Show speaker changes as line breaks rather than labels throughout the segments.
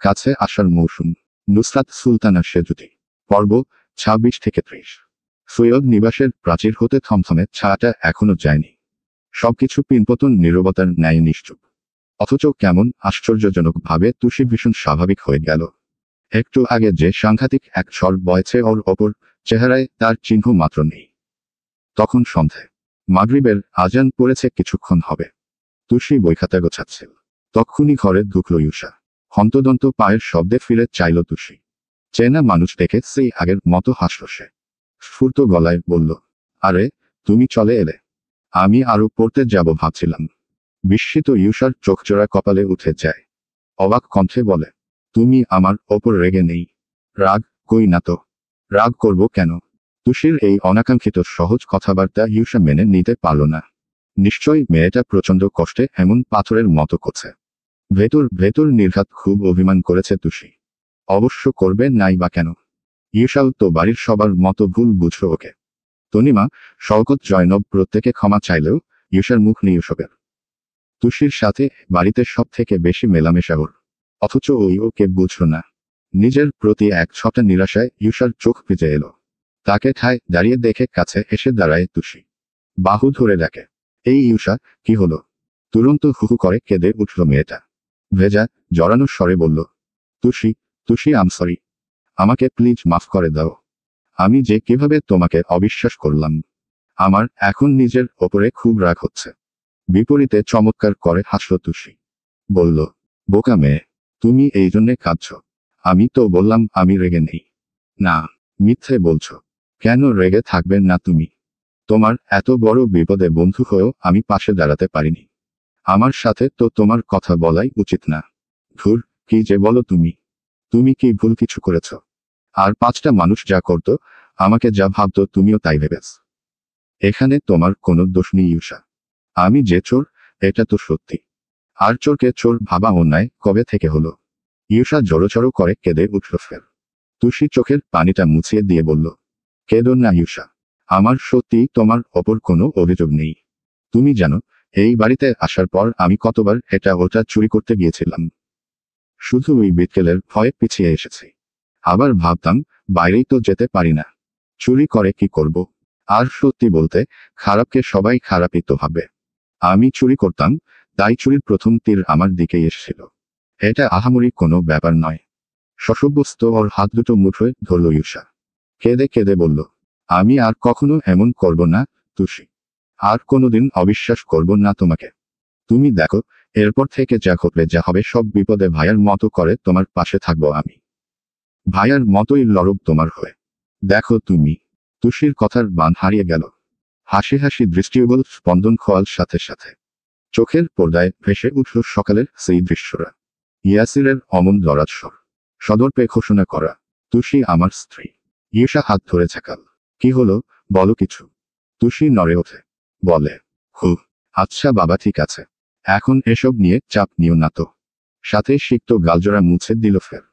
কাছে আসার মৌসুম। নুসরাত সুলতানা সেজুতি। পর্ব 26-30। সৈয়দ নিবাসের প্রাচীর হতে থমথমে ছায়াটা এখনো যায়নি। সবকিছু পিনপতন নীরবতার ন্যায় নিশ্চুপ। অথচ কেমন আশ্চর্যজনকভাবে তুষি ভীষণ স্বাভাবিক হয়ে গেল। একটু আগে যে সাংঘাতিক এক ঝড় বয়েছে ওর ওপর, চেহারায় তার চিহ্ন মাত্র নেই। তখন সন্ধে। মাগরিবের আজান পড়েছে কিছুক্ষণ হবে। তুষি বইখাতা গোছাচ্ছিল। তক্ষুনি ঘরে ঢুকল ইউসা। হন্তদন্ত পায়ের শব্দে ফিরে চাইল তুষি। চেনা মানুষ দেখে সেই আগের মতো হাসল সে। স্ফুর্ত গলায় বলল, আরে তুমি চলে এলে। আমি আরো পড়তে যাব ভাবছিলাম। বিস্মিত ইউসার চোখজোড়া কপালে উঠে যায়। অবাক কণ্ঠে বলে, তুমি আমার ওপর রেগে নেই? রাগ কই না তো। রাগ করব কেন? তুষির এই অনাকাঙ্ক্ষিত সহজ কথাবার্তা ইউসা মেনে নিতে পারল না। নিশ্চয়ই মেয়েটা প্রচণ্ড কষ্টে এমন পাথরের মতো করছে। ভেতর ভেতর নির্ঘাত খুব অভিমান করেছে তুষি। অবশ্য করবে নাই বা কেন? ইউসাও তো বাড়ির সবার মতো ভুল বুঝল ওকে। তনিমা, শওকত, জয়নব প্রত্যেকে ক্ষমা চাইলেও ইউসার মুখ নেই ওসবের। তুষির সাথে বাড়িতে সব থেকে বেশি মেলামেশা ওর। অথচ ওই ওকে বুঝল না। নিজের প্রতি এক ছটা নিরাশায় ইউসার চোখ ভিজে এলো। তাকে ঠায় দাঁড়িয়ে দেখে কাছে এসে দাঁড়ায় তুষি। বাহু ধরে ডাকে, এই ইউসা, কি হলো? তুরন্ত হুহু করে কেঁদে উঠল মেয়েটা। ভেজা জড়ানো স্বরে বলল, তুষি, তুষি, আম সরি। আমাকে প্লিজ মাফ করে দাও। আমি যে কিভাবে তোমাকে অবিশ্বাস করলাম। আমার এখন নিজের ওপরে খুব রাগ হচ্ছে। বিপরীতে চমৎকার করে হাসল তুষি। বলল, বোকা মেয়ে, তুমি এই জন্যে কাঁদছ? আমি তো বললাম আমি রেগে নেই। না, মিথ্যে বলছো। কেন রেগে থাকবেন না তুমি? তোমার এত বড় বিপদে বন্ধু হয়েও আমি পাশে দাঁড়াতে পারিনি। আমার সাথে তো তোমার কথা বলাই উচিত না। ধুর, কি যে বলো তুমি। তুমি কি ভুল কিছু করেছ? আর 5টা মানুষ যা করত, আমাকে যা ভাবতো তুমিও তাই ভেবেছ। এখানে তোমার কোনো দোষ নেই ইউসা। আমি যে চোর, এটা তো সত্যি। আর চোরকে চোর ভাবা অন্যায় কবে থেকে হলো? ইউসা জড়োচড়ো করে কেঁদে উঠল ফের। তুষি চোখের পানিটা মুছিয়ে দিয়ে বলল, কেঁদো না ইউসা। আমার সত্যি তোমার ওপর কোনো অভিযোগ নেই। তুমি জানো, এই বাড়িতে আসার পর আমি কতবার এটা ওটা চুরি করতে গিয়েছিলাম। শুধু ওই বিটকেলের ভয়ে পিছিয়ে এসেছি। আবার ভাবতাম, বাইরেই তো যেতে পারি না। চুরি করে কি করব? আর সত্যি বলতে, খারাপকে সবাই খারাপই তো ভাবে। আমি চুরি করতাম, তাই চুরির প্রথম তীর আমার দিকেই এসেছিল। এটা আহামরি কোনো ব্যাপার নয়। শশব্যস্ত ওর হাত দুটো মুঠোয় ধরল ইউসা। কেঁদে কেঁদে বলল, আমি আর কখনো এমন করব না, তুষি। আর কোনোদিন অবিশ্বাস করব না তোমাকে। তুমি দেখো, এরপর থেকে যা ঘটবে যা হবে সব বিপদে ভাইয়ার মতো করে তোমার পাশে থাকবো আমি। ভাইয়ার মতোই লড়ব তোমার হয়ে। দেখো তুমি। তুষির কথার বান হারিয়ে গেল। হাসি হাসি দৃষ্টিউগল স্পন্দন খোয়াল সাথে সাথে। চোখের পর্দায় ভেসে উঠল সকালের সেই দৃশ্যরা। ইয়াসিরের অমন লড়ার স্বর। সদর্পে ঘোষণা করা, তুষি আমার স্ত্রী। ইউসা হাত ধরে ছাকাল। কি হলো, বলো কিছু। তুষি নড়ে ওঠে। বলে, হু, আচ্ছা বাবা, ঠিক আছে। এখন এসব নিয়ে চাপ নিও না তো। সাথে সিক্ত গালজোড়া মুছে দিল ফের।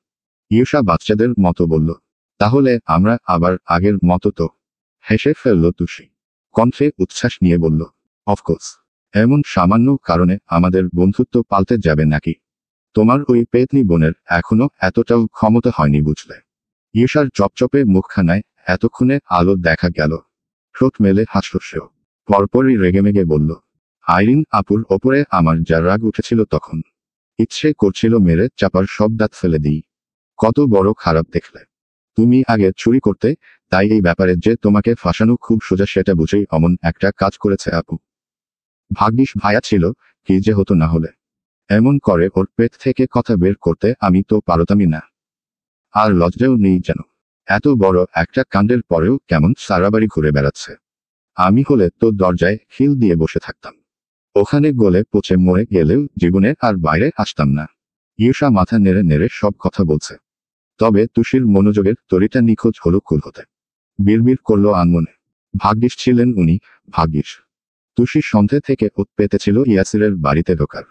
ইউসা বাচ্চাদের মতো বলল, তাহলে আমরা আবার আগের মতো তো? হেসে ফেলল তুষি। কণ্ঠে উচ্ছ্বাস নিয়ে বলল, অফকোর্স। এমন সামান্য কারণে আমাদের বন্ধুত্ব পাল্টে যাবে নাকি? তোমার ওই পেতনি বোনের এখনো এতটাও ক্ষমতা হয়নি বুঝলে। ইউসার চপচপে মুখখানায় এতক্ষণে আলো দেখা গেল। ঠোঁট মেলে হাসল সেও। পরপরই রেগেমেগে বলল, আইরিন আপুর ওপরে আমার যা রাগ উঠেছিল তখন। ইচ্ছে করছিল মেরে চাপার সব দাঁত ফেলে দিই। কত বড় খারাপ দেখলে। তুমি আগে চুরি করতে, তাই এই ব্যাপারে যে তোমাকে ফাঁসানো খুব সোজা সেটা বুঝেই অমন একটা কাজ করেছে আপু। ভাগ্যিস ভাইয়া ছিল, কি যে হতো না হলে। এমন করে ওর পেট থেকে কথা বের করতে আমি তো পারতামই না। আর লজ্জাও নেই যেন। এত বড় একটা কাণ্ডের পরেও কেমন সারাবাড়ি ঘুরে বেড়াচ্ছে। আমি হলে তো দরজায় খিল দিয়ে বসে থাকতাম। ওখানে গলে পচে মরে গেলেও জীবনে আর বাইরে আসতাম না। ইউসা মাথা নেড়ে নেড়ে সব কথা বলছে। তবে তুষির মনোযোগের তরিটা নিখোঁজ হলো কুল হতে। বিড়বিড় করল আনমনে, ভাগ্যিস ছিলেন উনি, ভাগ্যিস। তুষি সন্ধে থেকে ওত পেতেছিল ইয়াসিরের বাড়িতে ঢোকার।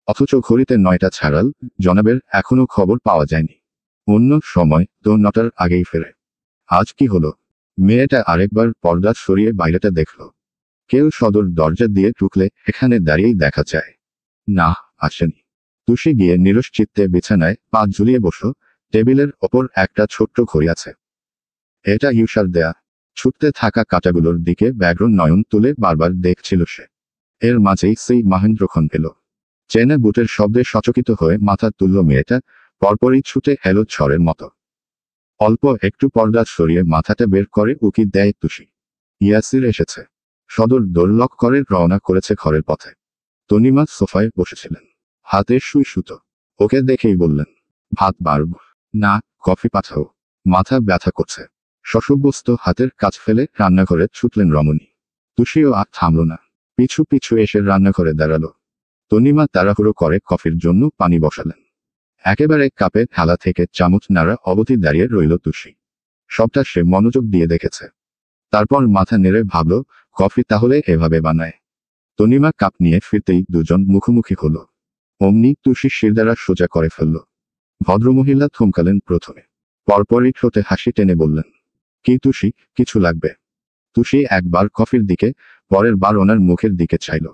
অথচ ঘড়িতে 9টা ছাড়াল, জনাবের এখনো খবর পাওয়া যায়নি। অন্য সময় তো 9টার আগেই ফেরে। আজ কি হলো? মেয়েটা আরেকবার পর্দা সরিয়ে বাইরেটা দেখল। কেউ সদর দরজা দিয়ে ঢুকলে এখানে দাঁড়িয়েই দেখা যায়। না, আসেনি। তুষি গিয়ে নিরস চিত্তে বিছানায় পা ঝুলিয়ে বসল। টেবিলের ওপর একটা ছোট্ট ঘড়ি আছে। এটা ইউসার দেয়া। ছুটতে থাকা কাঁটাগুলোর দিকে ব্যগ্র নয়ন তুলে বারবার দেখছিল সে। এর মাঝেই সেই মহেন্দ্রক্ষণ এলো। চেনা বুটের শব্দে সচকিত হয়ে মাথা তুলল মেয়েটা, পরপরই ছুটে এলো ঝড়ের মতো। অল্প একটু পর্দা সরিয়ে মাথাটা বের করে উকি দেয় তুষি। ইয়াসির এসেছে। সদর দোরলক করে রওনা করেছে ঘরের পথে। তনিমা সোফায় বসেছিলেন, হাতে সুই সুতো। ওকে দেখেই বললেন, ভাত বাড়ব না, কফি পাঠাও। মাথা ব্যথা করছে। শশব্যস্ত হাতের কাজ ফেলে রান্নাঘরে ছুটলেন রমণী। তুষিও আর থামল না, পিছু পিছু এসে রান্নাঘরে দাঁড়ালো। তনিমা তাড়াহুড়ো করে কফির জন্য পানি বসালেন। একেবারে কাপে থালা থেকে চামচ নাড়া অবধি দাঁড়িয়ে রইল তুষি। সবটা সে মনোযোগ দিয়ে দেখেছে। তারপর মাথা নেড়ে ভাবল, কফি তাহলে এভাবে বানায়। তনিমা কাপ নিয়ে ফিরতেই দুজন মুখোমুখি হলো। অমনি তুষি শিরদাঁড়া সোজা করে ফেলল। ভদ্রমহিলা থমকালেন প্রথমে, পরপরই ঠোঁটে হাসি টেনে বললেন, কি তুষি, কিছু লাগবে? তুষি একবার কফির দিকে, পরের বার ওনার মুখের দিকে চাইল।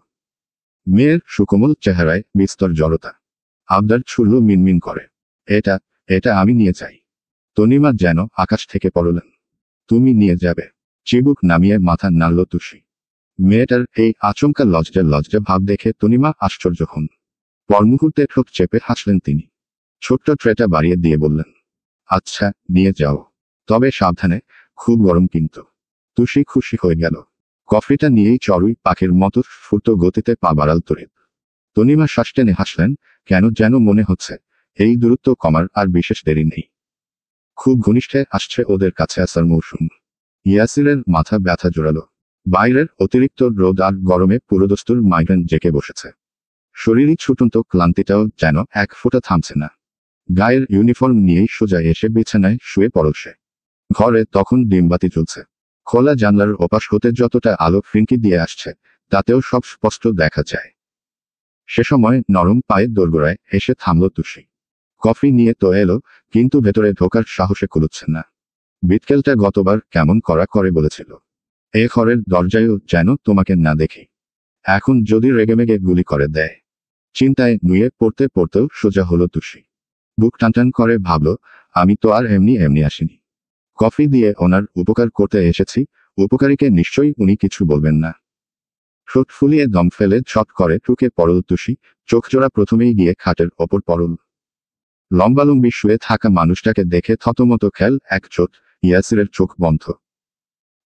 মেয়ের সুকোমল চেহারায় বিস্তর জড়তা। আবদার ছুড়ল মিনমিন করে, এটা এটা আমি নিয়ে যাই। তনিমা যেন আকাশ থেকে পড়লেন। তুমি নিয়ে যাবে? চিবুক নামিয়ে মাথা নাড়ল তুষি। মেয়েটার এই আচমকা লজ্জা লজ্জা ভাব দেখে তনিমা আশ্চর্য হন। পরমুহূর্তে ঠোঁট চেপে হাসলেন তিনি। ছোট্ট ট্রেটা বাড়িয়ে দিয়ে বললেন, আচ্ছা, নিয়ে যাও। তবে সাবধানে, খুব গরম কিন্তু। তুষি খুশি হয়ে গেল। কফিটা নিয়েই চড়ুই পাখির মতো ফুর্ত গতিতে পা বাড়াল তরিত। তনিমা শ্বাস টেনে হাসলেন, কেন যেন মনে হচ্ছে এই দূরত্ব কমার আর বিশেষ দেরি নেই। খুব ঘনিষ্ঠে আসছে ওদের কাছে আসার মৌসুম। ইয়াসিরের মাথা ব্যথা জোরালো। বাইরের অতিরিক্ত রোদ আর গরমে পুরোদস্তুর মাইগ্রেন জেকে বসেছে। শরীরী ছুটন্ত ক্লান্তিটাও যেন এক ফোঁটা থামছে না। গায়ের ইউনিফর্ম নিয়েই সোজা এসে বিছানায় শুয়ে পড়ল সে। ঘরে তখন ডিমবাতি জ্বলছে। খোলা জানলার ওপাশ হতে যতটা আলো ফিনকি দিয়ে আসছে, তাতেও সব স্পষ্ট দেখা যায়। সে সময় নরম পায়ে দোরগোড়ায় এসে থামল তুষি। কফি নিয়ে তো এলো, কিন্তু ভেতরে ঢোকার সাহসে কুলুচ্ছে না। বিটকেলটা গতবার কেমন করা করে বলেছিল, এ ঘরের দরজায়ও যেন তোমাকে না দেখি। এখন যদি রেগেমেগে গুলি করে দেয়। চিন্তায় নুয়ে পড়তে পড়তেও সোজা হলো তুষি। বুক টানটান করে ভাবল, আমি তো আর এমনি এমনি আসিনি। কফি দিয়ে ওনার উপকার করতে এসেছি, উপকারীকে নিশ্চয়ই উনি কিছু বলবেন না। ঠোঁট ফুলিয়ে দম ফেলে ছট করে ঠুকে পড়ল তুষি। চোখজোড়া প্রথমেই গিয়ে খাটের ওপর পড়ল। লম্বালম্বি শুয়ে থাকা মানুষটাকে দেখে থতমত খেল এক চোট। ইয়াসিরের চোখ বন্ধ।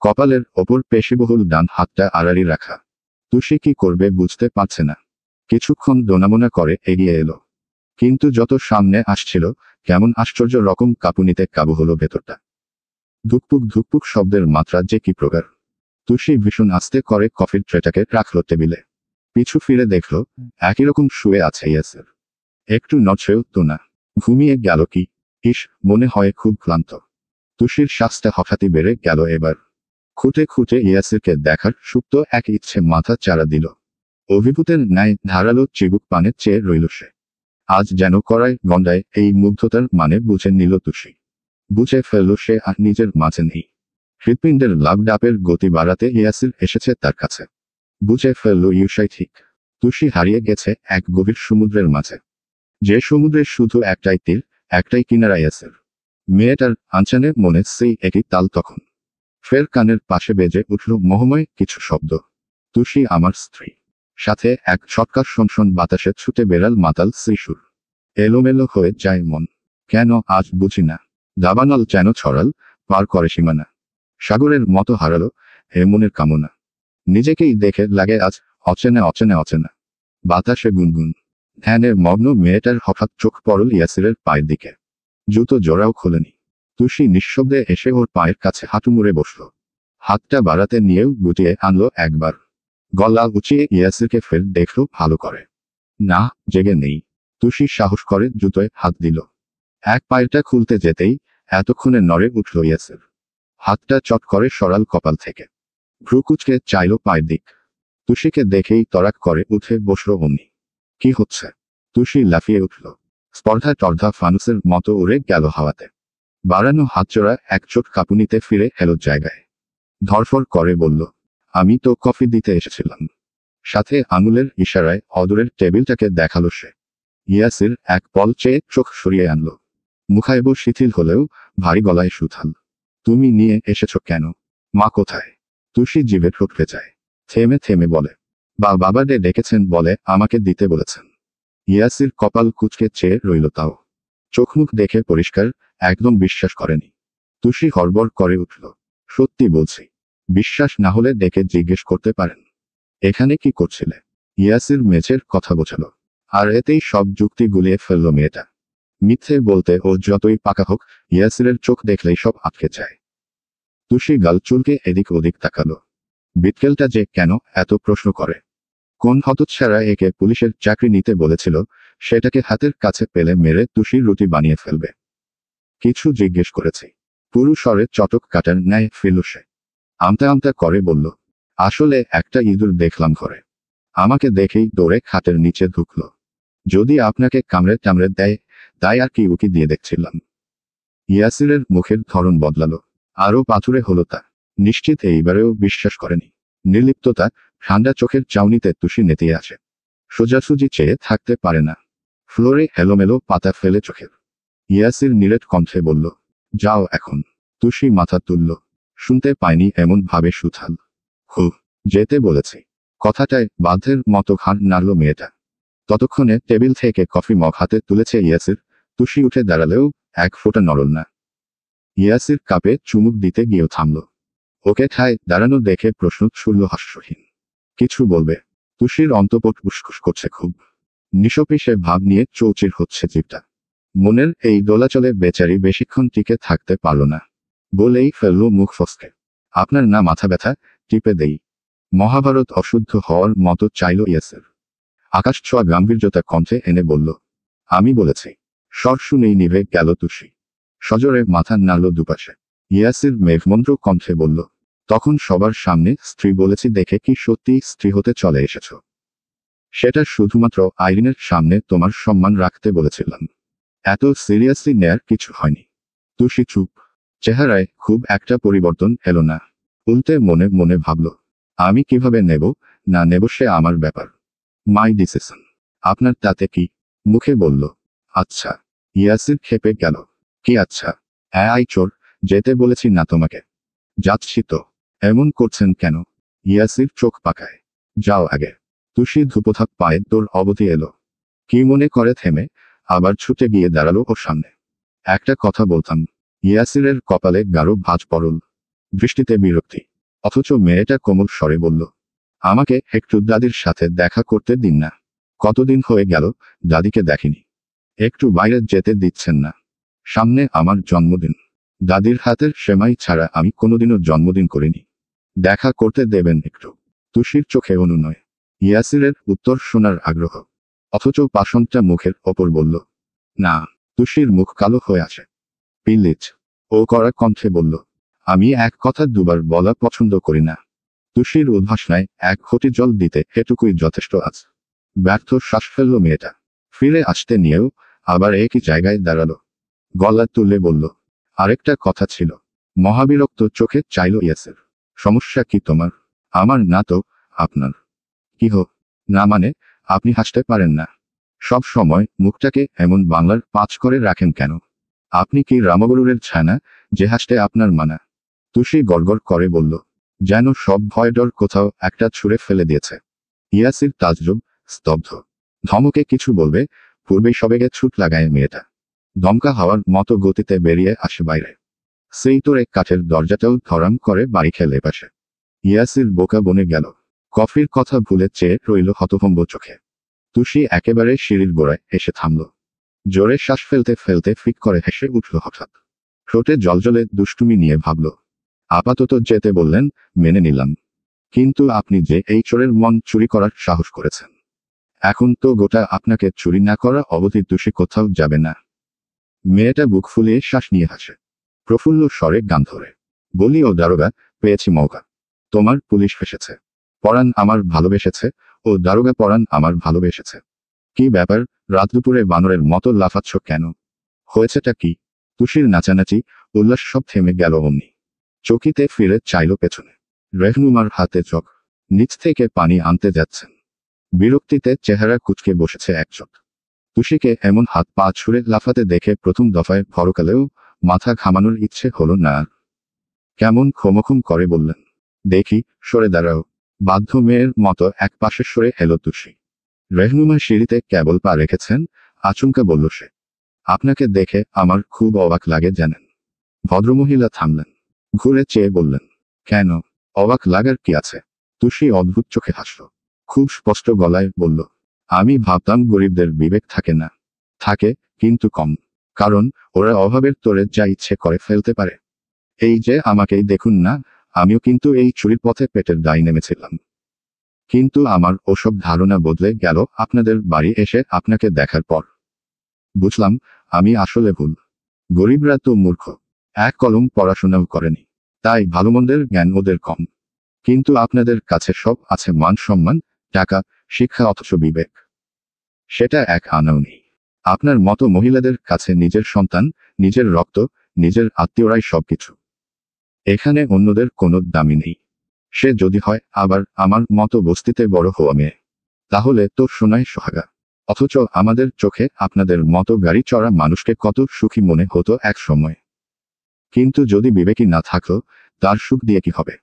কপালের ওপর পেশিবহুল ডান হাতটা আড়াড়ি রাখা। তুষি কি করবে বুঝতে পারছে না। কিছুক্ষণ দোনামোনা করে এগিয়ে এলো। কিন্তু যত সামনে আসছিল, কেমন আশ্চর্য রকম কাঁপুনিতে কাবু হলো ভেতরটা। ধুকপুক ধুকপুক শব্দের মাত্রা যে কি প্রকার। তুষি ভীষণ আস্তে করে কফির ট্রেটাকে রাখল টেবিলে। পিছু ফিরে দেখল, একই রকম শুয়ে আছে ইয়াসির। একটু নড়ছেও তো না। ঘুমিয়ে গেল কি? ইস, মনে হয় খুব ক্লান্ত। তুষির শ্বাসটা হঠাৎই বেড়ে গেল এবার। খুঁটে খুঁটে ইয়াসিরকে দেখার সুপ্ত এক ইচ্ছে মাথা চারা দিল। অভিভূতের ন্যায় ধারালো চিবুক পানে চেয়ে রইল সে। আজ যেন কড়াই গন্ডায় এই মুগ্ধতার মানে বুঝে নিল তুষি। বুঝে ফেলল সে আর নিজের মাঝে নেই। হৃৎপিণ্ডের লাভ ডাপের গতি বাড়াতে ইয়াসির এসেছে তার কাছে। বুঝে ফেলল ইউসাই ঠিক। তুষি হারিয়ে গেছে এক গভীর সমুদ্রের মাঝে। যে সমুদ্রে শুধু একটাই তীর, একটাই কিনারা ইয়াসির। মেয়েটার আনচানে মনে সেই একই তাল তখন। ফের কানের পাশে বেজে উঠল মোহময় কিছু শব্দ। তুষি আমার স্ত্রী। সাথে এক ছটকা শনশন বাতাসে ছুটে বেড়াল মাতাল শ্রীসুর। এলোমেলো হয়ে যায় মন। কেন আজ বুঝি না। দাবানল যেন ছড়াল, পার করে সীমানা। সাগরের মতো হারালো এ মনের কামনা। নিজেকেই দেখে লাগে আজ অচেনা অচেনা অচেনা। বাতাসে গুনগুন। ধ্যানে মগ্ন মেয়েটার হঠাৎ চোখ পড়ল ইয়াসিরের পায়ের দিকে। জুতো জোড়াও খোলেনি। তুষি নিঃশব্দে এসে ওর পায়ের কাছে হাঁটু মুড়ে বসল। হাতটা বাড়াতে নিয়েও গুটিয়ে আনলো একবার। গলা উঁচিয়ে ইয়াসিরকে ফের দেখল ভালো করে। না, জেগে নেই। তুষি সাহস করে জুতোয় হাত দিল। এক পায়েরটা খুলতে যেতেই এতক্ষণে নড়ে উঠল ইয়াসির। হাতটা চট করে সরাল কপাল থেকে। ভ্রুকুচকে চাইল পায়ের দিক। তুষিকে দেখেই তরাক করে উঠে বসল অমনি। কি হচ্ছে? তুষি লাফিয়ে উঠল। স্পর্ধা টর্ধা ফানুসের মতো উড়ে গেল হাওয়াতে। বাড়ানো হাতজোড়া এক চোট কাঁপুনিতে ফিরে এলো জায়গায়। ধরফর করে বলল, আমি তো কফি দিতে এসেছিলাম। সাথে আঙুলের ইশারায় অদূরের টেবিলটাকে দেখালো সে। ইয়াসির এক পল চেয়ে চোখ সরিয়ে আনল। মুখায়ব শিথিল হলেও ভারী গলায় সুথাল। তুমি নিয়ে এসেছ কেন? মা কোথায়? তুষি জিভে ঠোঁট ভেজায়। থেমে থেমে বলে, বাবা ডেকেছেন বলে আমাকে দিতে বলেছেন। ইয়াসির কপাল কুঁচকে চেয়ে রইল তাও। চোখমুখ দেখে পরিষ্কার, একদম বিশ্বাস করেনি। তুষি হড়বড় করে উঠল। সত্যি বলছি। বিশ্বাস না হলে ডেকে জিজ্ঞেস করতে পারেন। এখানে কি করছিলে? ইয়াসির মেঝের কথা বোঝাল। আর এতেই সব যুক্তি গুলিয়ে ফেলল মেয়েটা। মিথ্যে বলতে ও যতই পাকা হোক, ইয়াসিরের চোখ দেখলেই সব আটকে যায়। তুষি গাল চুলকে এদিক ওদিক তাকালো। বিটকেলটা যে কেন এত প্রশ্ন করে? কোন হতচ্ছাড়া একে পুলিশের চাকরি নিতে বলেছিল, সেটাকে হাতের কাছে পেলে মেরে তুষির রুটি বানিয়ে ফেলবে। কিছু জিজ্ঞেস করেছি। পুরু স্বরে চটক কাটার ন্যায় ফিরল সে। আমতা আমতা করে বলল, আসলে একটা ইঁদুর দেখলাম ঘরে। আমাকে দেখেই দৌড়ে খাটের নিচে ঢুকল। যদি আপনাকে কামড়ে টামড়ে দেয়, তাই আর কি উকি দিয়ে দেখছিলাম। ইয়াসিরের মুখের ধরন বদলালো। আরও পাথুরে হলো তা। নিশ্চিত এইবারেও বিশ্বাস করেনি। নির্লিপ্ততা, ঠান্ডা চোখের চাউনিতে তুষি নেতিয়ে আসে। সোজাসুজি চেয়ে থাকতে পারে না। ফ্লোরে এলোমেলো পাতা ফেলে চোখের। ইয়াসির নিরেট কণ্ঠে বলল, যাও এখন। তুষি মাথা তুলল। শুনতে পায়নি এমন ভাবে সুথাল। যেতে বলেছি। কথাটায় বাধ্যের মতো ঘাড় নাড়ল মেয়েটা। ততক্ষণে টেবিল থেকে কফি মগ হাতে তুলেছে ইয়াসির। তুষি উঠে দাঁড়ালেও এক ফোঁটা নড়ল না। ইয়াসির কাপে চুমুক দিতে গিয়েও থামল। ওকে ঠায় দাঁড়ানো দেখে প্রশ্ন ছুড়ল হাস্যহীন। কিছু বলবে? তুষির অন্তপট উসকুস করছে খুব। নিশপিসে ভাব নিয়ে চৌচির হচ্ছে জিভটা। মনের এই দোলাচলে বেচারি বেশিক্ষণ টিকে থাকতে পারল না। বলেই ফেলল মুখ ফসকে, আপনার না মাথা ব্যথা? টিপে দেই। মহাভারত অশুদ্ধ হওয়ার মতো চাইল ইয়াসির। আকাশ ছোঁয়া গাম্ভীর্যতা কণ্ঠে এনে বলল, আমি বলেছি। স্বর শুনেই নিভে গেল তুষি। সজোরে মাথা নাড়ল দুপাশে। ইয়াসির মেঘমন্ত্র কণ্ঠে বলল, তখন সবার সামনে স্ত্রী বলেছি দেখে কি সত্যি স্ত্রী হতে চলে এসেছ? সেটা শুধুমাত্র আইরিনের সামনে তোমার সম্মান রাখতে বলেছিলাম। এত সিরিয়াসলি নেয়ার কিছু হয়নি। তুষি চুপ। চেহারায় খুব একটা পরিবর্তন এলো না। উল্টে মনে মনে ভাবল, আমি কিভাবে নেব না নেব সে আমার ব্যাপার। My decision. আপনার তাতে কি? মুখে বলল, আচ্ছা। ইয়াসির খেপে গেল। কি আচ্ছা? আই চোর, যেতে বলেছি না তোমাকে। যাচ্ছি তো। এমন করছেন কেন? ইয়াসির চোখ পাকায়। যাও আগে। তুষি ধুপোথাপ পায়ে তোর অবধি এলো। কি মনে করে থেমে আবার ছুটে গিয়ে দাঁড়ালো ওর সামনে। একটা কথা বলতাম। ইয়াসিরের কপালে গাঢ় ভাঁজ পড়ল। দৃষ্টিতে বিরক্তি। অথচ মেয়েটা কোমল স্বরে বলল, আমাকে একটু দাদির সাথে দেখা করতে দিন না। কতদিন হয়ে গেল দাদিকে দেখিনি। একটু বাইরে যেতে দিচ্ছেন না। সামনে আমার জন্মদিন। দাদির হাতের সেমাই ছাড়া আমি কোনোদিনও জন্মদিন করিনি। দেখা করতে দেবেন একটু। তুষির চোখে অনুনয়। ইয়াসিরের উত্তর শোনার আগ্রহ। অথচ পাষণ্ডটা মুখের ওপর বলল, না। তুষির মুখ কালো হয়ে আসে। প্লিজ। ও কড়া কণ্ঠে বলল, আমি এক কথা দুবার বলা পছন্দ করি না। তুষির উদ্ভাসনায় এক ঘটি জল দিতে এটুকুই যথেষ্ট আজ। ব্যর্থ শ্বাস ফেলল মেয়েটা। ফিরে আসতে নিয়েও আবার একই জায়গায় দাঁড়ালো। গলা তুলে বলল, আরেকটা কথা ছিল। মহাবিরক্ত চোখে চাইল ইয়াসির। সমস্যা কি তোমার? আমার না তো, আপনার। কি হো? না মানে, আপনি হাসতে পারেন না। সব সময় মুখটাকে এমন বাংলার পাঁচ করে রাখেন কেন? আপনি কি রামগরুরের ছানা যে হাসতে আপনার মানা? তুষি গড়গড় করে বলল, যেন সব ভয় ডর কোথাও একটা ছুঁড়ে ফেলে দিয়েছে। ইয়াসির তাজ্জব, স্তব্ধ। ধমকে কিছু বলবে পূর্বেই সবেগে ছুট লাগায় মেয়েটা। দমকা হওয়ার মতো গতিতে বেরিয়ে আসে বাইরে। সেই তোরে কাঠের দরজাটাও ধরাম করে বাড়ি খেলে পাশে। ইয়াসির বোকা বনে গেল। কফির কথা ভুলে চেয়ে রইল হতভম্ব চোখে। তুষি একেবারে সিঁড়ির গোড়ায় এসে থামল। জোরে শ্বাস ফেলতে ফেলতে ফিক করে হেসে উঠল হঠাৎ। ঠোঁটে জলজলে দুষ্টুমি নিয়ে ভাবল, আপাতত যেতে বললেন, মেনে নিলাম। কিন্তু আপনি যে এই চোরের মন চুরি করার সাহস করেছেন, এখন তো গোটা আপনাকে চুরি না করা অবধি তুষি কোথাও যাবে না। মেয়েটা বুক ফুলিয়ে শ্বাস নিয়ে হাসে। প্রফুল্ল স্বরে গান ধরে, বলি ও দারোগা, পেয়েছি মৌকা। তোমার পুলিশ ফেসেছে। পরাণ আমার ভালোবেসেছে, ও দারোগা পরাণ আমার ভালোবেসেছে। কি ব্যাপার, রাত দুপুরে বানরের মতো লাফাচ্ছ কেন? হয়েছেটা কি? তুষির নাচানাচি উল্লাস সব থেমে গেল অমনি। চকিতে ফিরে চাইল পেছনে। রেহনুমার হাতে চক। নিচ থেকে পানি আনতে যাচ্ছেন। বিরক্তিতে চেহারা কুচকে বসেছে একচট। তুষিকে এমন হাত পা ছুঁড়ে লাফাতে দেখে প্রথম দফায় পরকালেও মাথা ঘামানোর ইচ্ছে হলো না আর। কেমন খোমখুম করে বললেন, দেখি, সরে দাঁড়াও। বাধ্য মেয়ের মতো এক পাশে সরে এলো তুষি। রেহনুমা সিঁড়িতে কেবল পা রেখেছেন, আচমকা বলল সে, আপনাকে দেখে আমার খুব অবাক লাগে জানেন। ভদ্রমহিলা থামলেন, ঘুরে চেয়ে বললেন, কেন, অবাক লাগার কি আছে? তুষি অদ্ভুত চোখে হাসল, খুব স্পষ্ট গলায় বলল, আমি ভাবতাম গরিবদের বিবেক থাকে না। থাকে, কিন্তু কম। কারণ ওরা অভাবের তোরে যা ইচ্ছে করে ফেলতে পারে। এই যে আমাকেই দেখুন না, আমিও কিন্তু এই চুরির পথে পেটের দায় নেমেছিলাম। কিন্তু আমার ওসব ধারণা বদলে গেল আপনাদের বাড়ি এসে আপনাকে দেখার পর। বুঝলাম, আমি আসলে ভুল। গরিবরা তো মূর্খ, এক কলম পড়াশোনাও করেনি, তাই ভালোমন্দের জ্ঞান ওদের কম। কিন্তু আপনাদের কাছে সব আছে, মান সম্মান, টাকা, শিক্ষা, অথচ বিবেক সেটা এক আনাও নেই। আপনার মতো মহিলাদের কাছে নিজের সন্তান, নিজের রক্ত, নিজের আত্মীয়রাই সবকিছু। এখানে অন্যদের কোনো দামই নেই। সে যদি হয় আবার আমার মতো বস্তিতে বড় হওয়া মেয়ে, তাহলে তো সোনায় সোহাগা। অথচ আমাদের চোখে আপনাদের মতো গাড়ি চড়া মানুষকে কত সুখী মনে হতো এক সময়। কিন্তু যদি বিবেকই না থাকলো, তার সুখ দিয়ে কি হবে?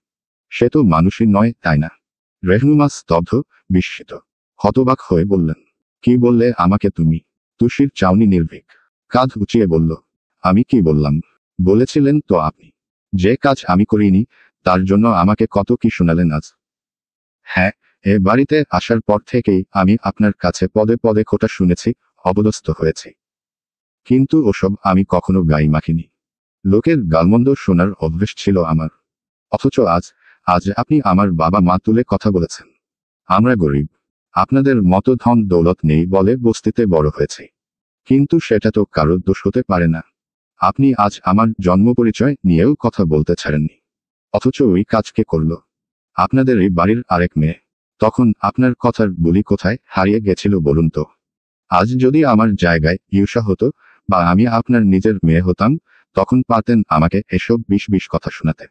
সে তো মানুষই নয়, তাই না? রেহনুমা স্তব্ধ, বিস্মিত, হতবাক হয়ে বললেন, কি বললে আমাকে তুমি? তুষির চাউনি নির্ভীক, কাঁধ উঁচিয়ে বলল, আমি কি বললাম? বলেছিলেন তো আপনি, যে কাজ আমি করিনি তার জন্য আমাকে কত কি শোনালেন আজ। হ্যাঁ, এ বাড়িতে আসার পর থেকেই আমি আপনার কাছে পদে পদে খোঁটা শুনেছি, অপদস্থ হয়েছি। কিন্তু ওসব আমি কখনো গায়ে মাখিনি। লোকের গালমন্দ শোনার অভ্যেস ছিল আমার। অথচ আজ আজ আপনি আমার বাবা মা তুলে কথা বলেছেন। আমরা গরিব, আপনাদের মতো ধন দৌলত নেই বলে বস্তিতে বড় হয়েছে। কিন্তু সেটা তো কারোর দোষ হতে পারে না। আপনি আজ আমার জন্ম পরিচয় নিয়েও কথা বলতে ছাড়েননি। অথচ ওই কাজ কে করল? আপনাদের এই বাড়ির আরেক মেয়ে। তখন আপনার কথার বুলি কোথায় হারিয়ে গেছিল বলুন তো? আজ যদি আমার জায়গায় ইউষা হতো, বা আমি আপনার নিজের মেয়ে হতাম, তখন পারতেন আমাকে এসব বিষ বিষ কথা শোনাতে।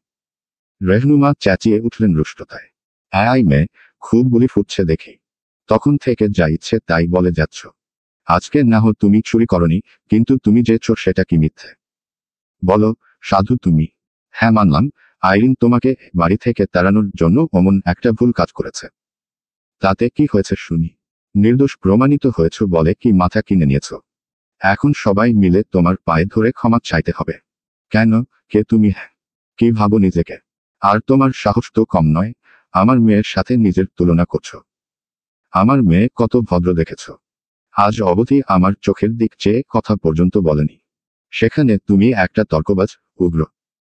রেহনুমা চেঁচিয়ে উঠলেন রুষ্টতায়, আই মেয়ে, খুব গুলি ফুটছে দেখি। তখন থেকে যা ইচ্ছে তাই বলে যাচ্ছ। আজকে না হো তুমি চুরি করনি, কিন্তু তুমি যে চোর সেটা কি মিথ্যে? বলো, সাধু তুমি। হ্যাঁ মানলাম, আইরিন তোমাকে বাড়ি থেকে তাড়ানোর জন্য অমন একটা ভুল কাজ করেছে। তাতে কি হয়েছে শুনি? নির্দোষ প্রমাণিত হয়েছ বলে কি মাথা কিনে নিয়েছ? এখন সবাই মিলে তোমার পায়ে ধরে ক্ষমা চাইতে হবে। কেন, কে তুমি? হ্যাঁ, কি ভাবো নিজেকে? আর তোমার সাহস তো কম নয়, আমার মেয়ের সাথে নিজের তুলনা করছো। আমার মেয়ে কত ভদ্র দেখেছ। আজ অবধি আমার চোখের দিক চেয়ে কথা পর্যন্ত বলেনি। সেখানে তুমি একটা তর্কবাজ, উগ্র।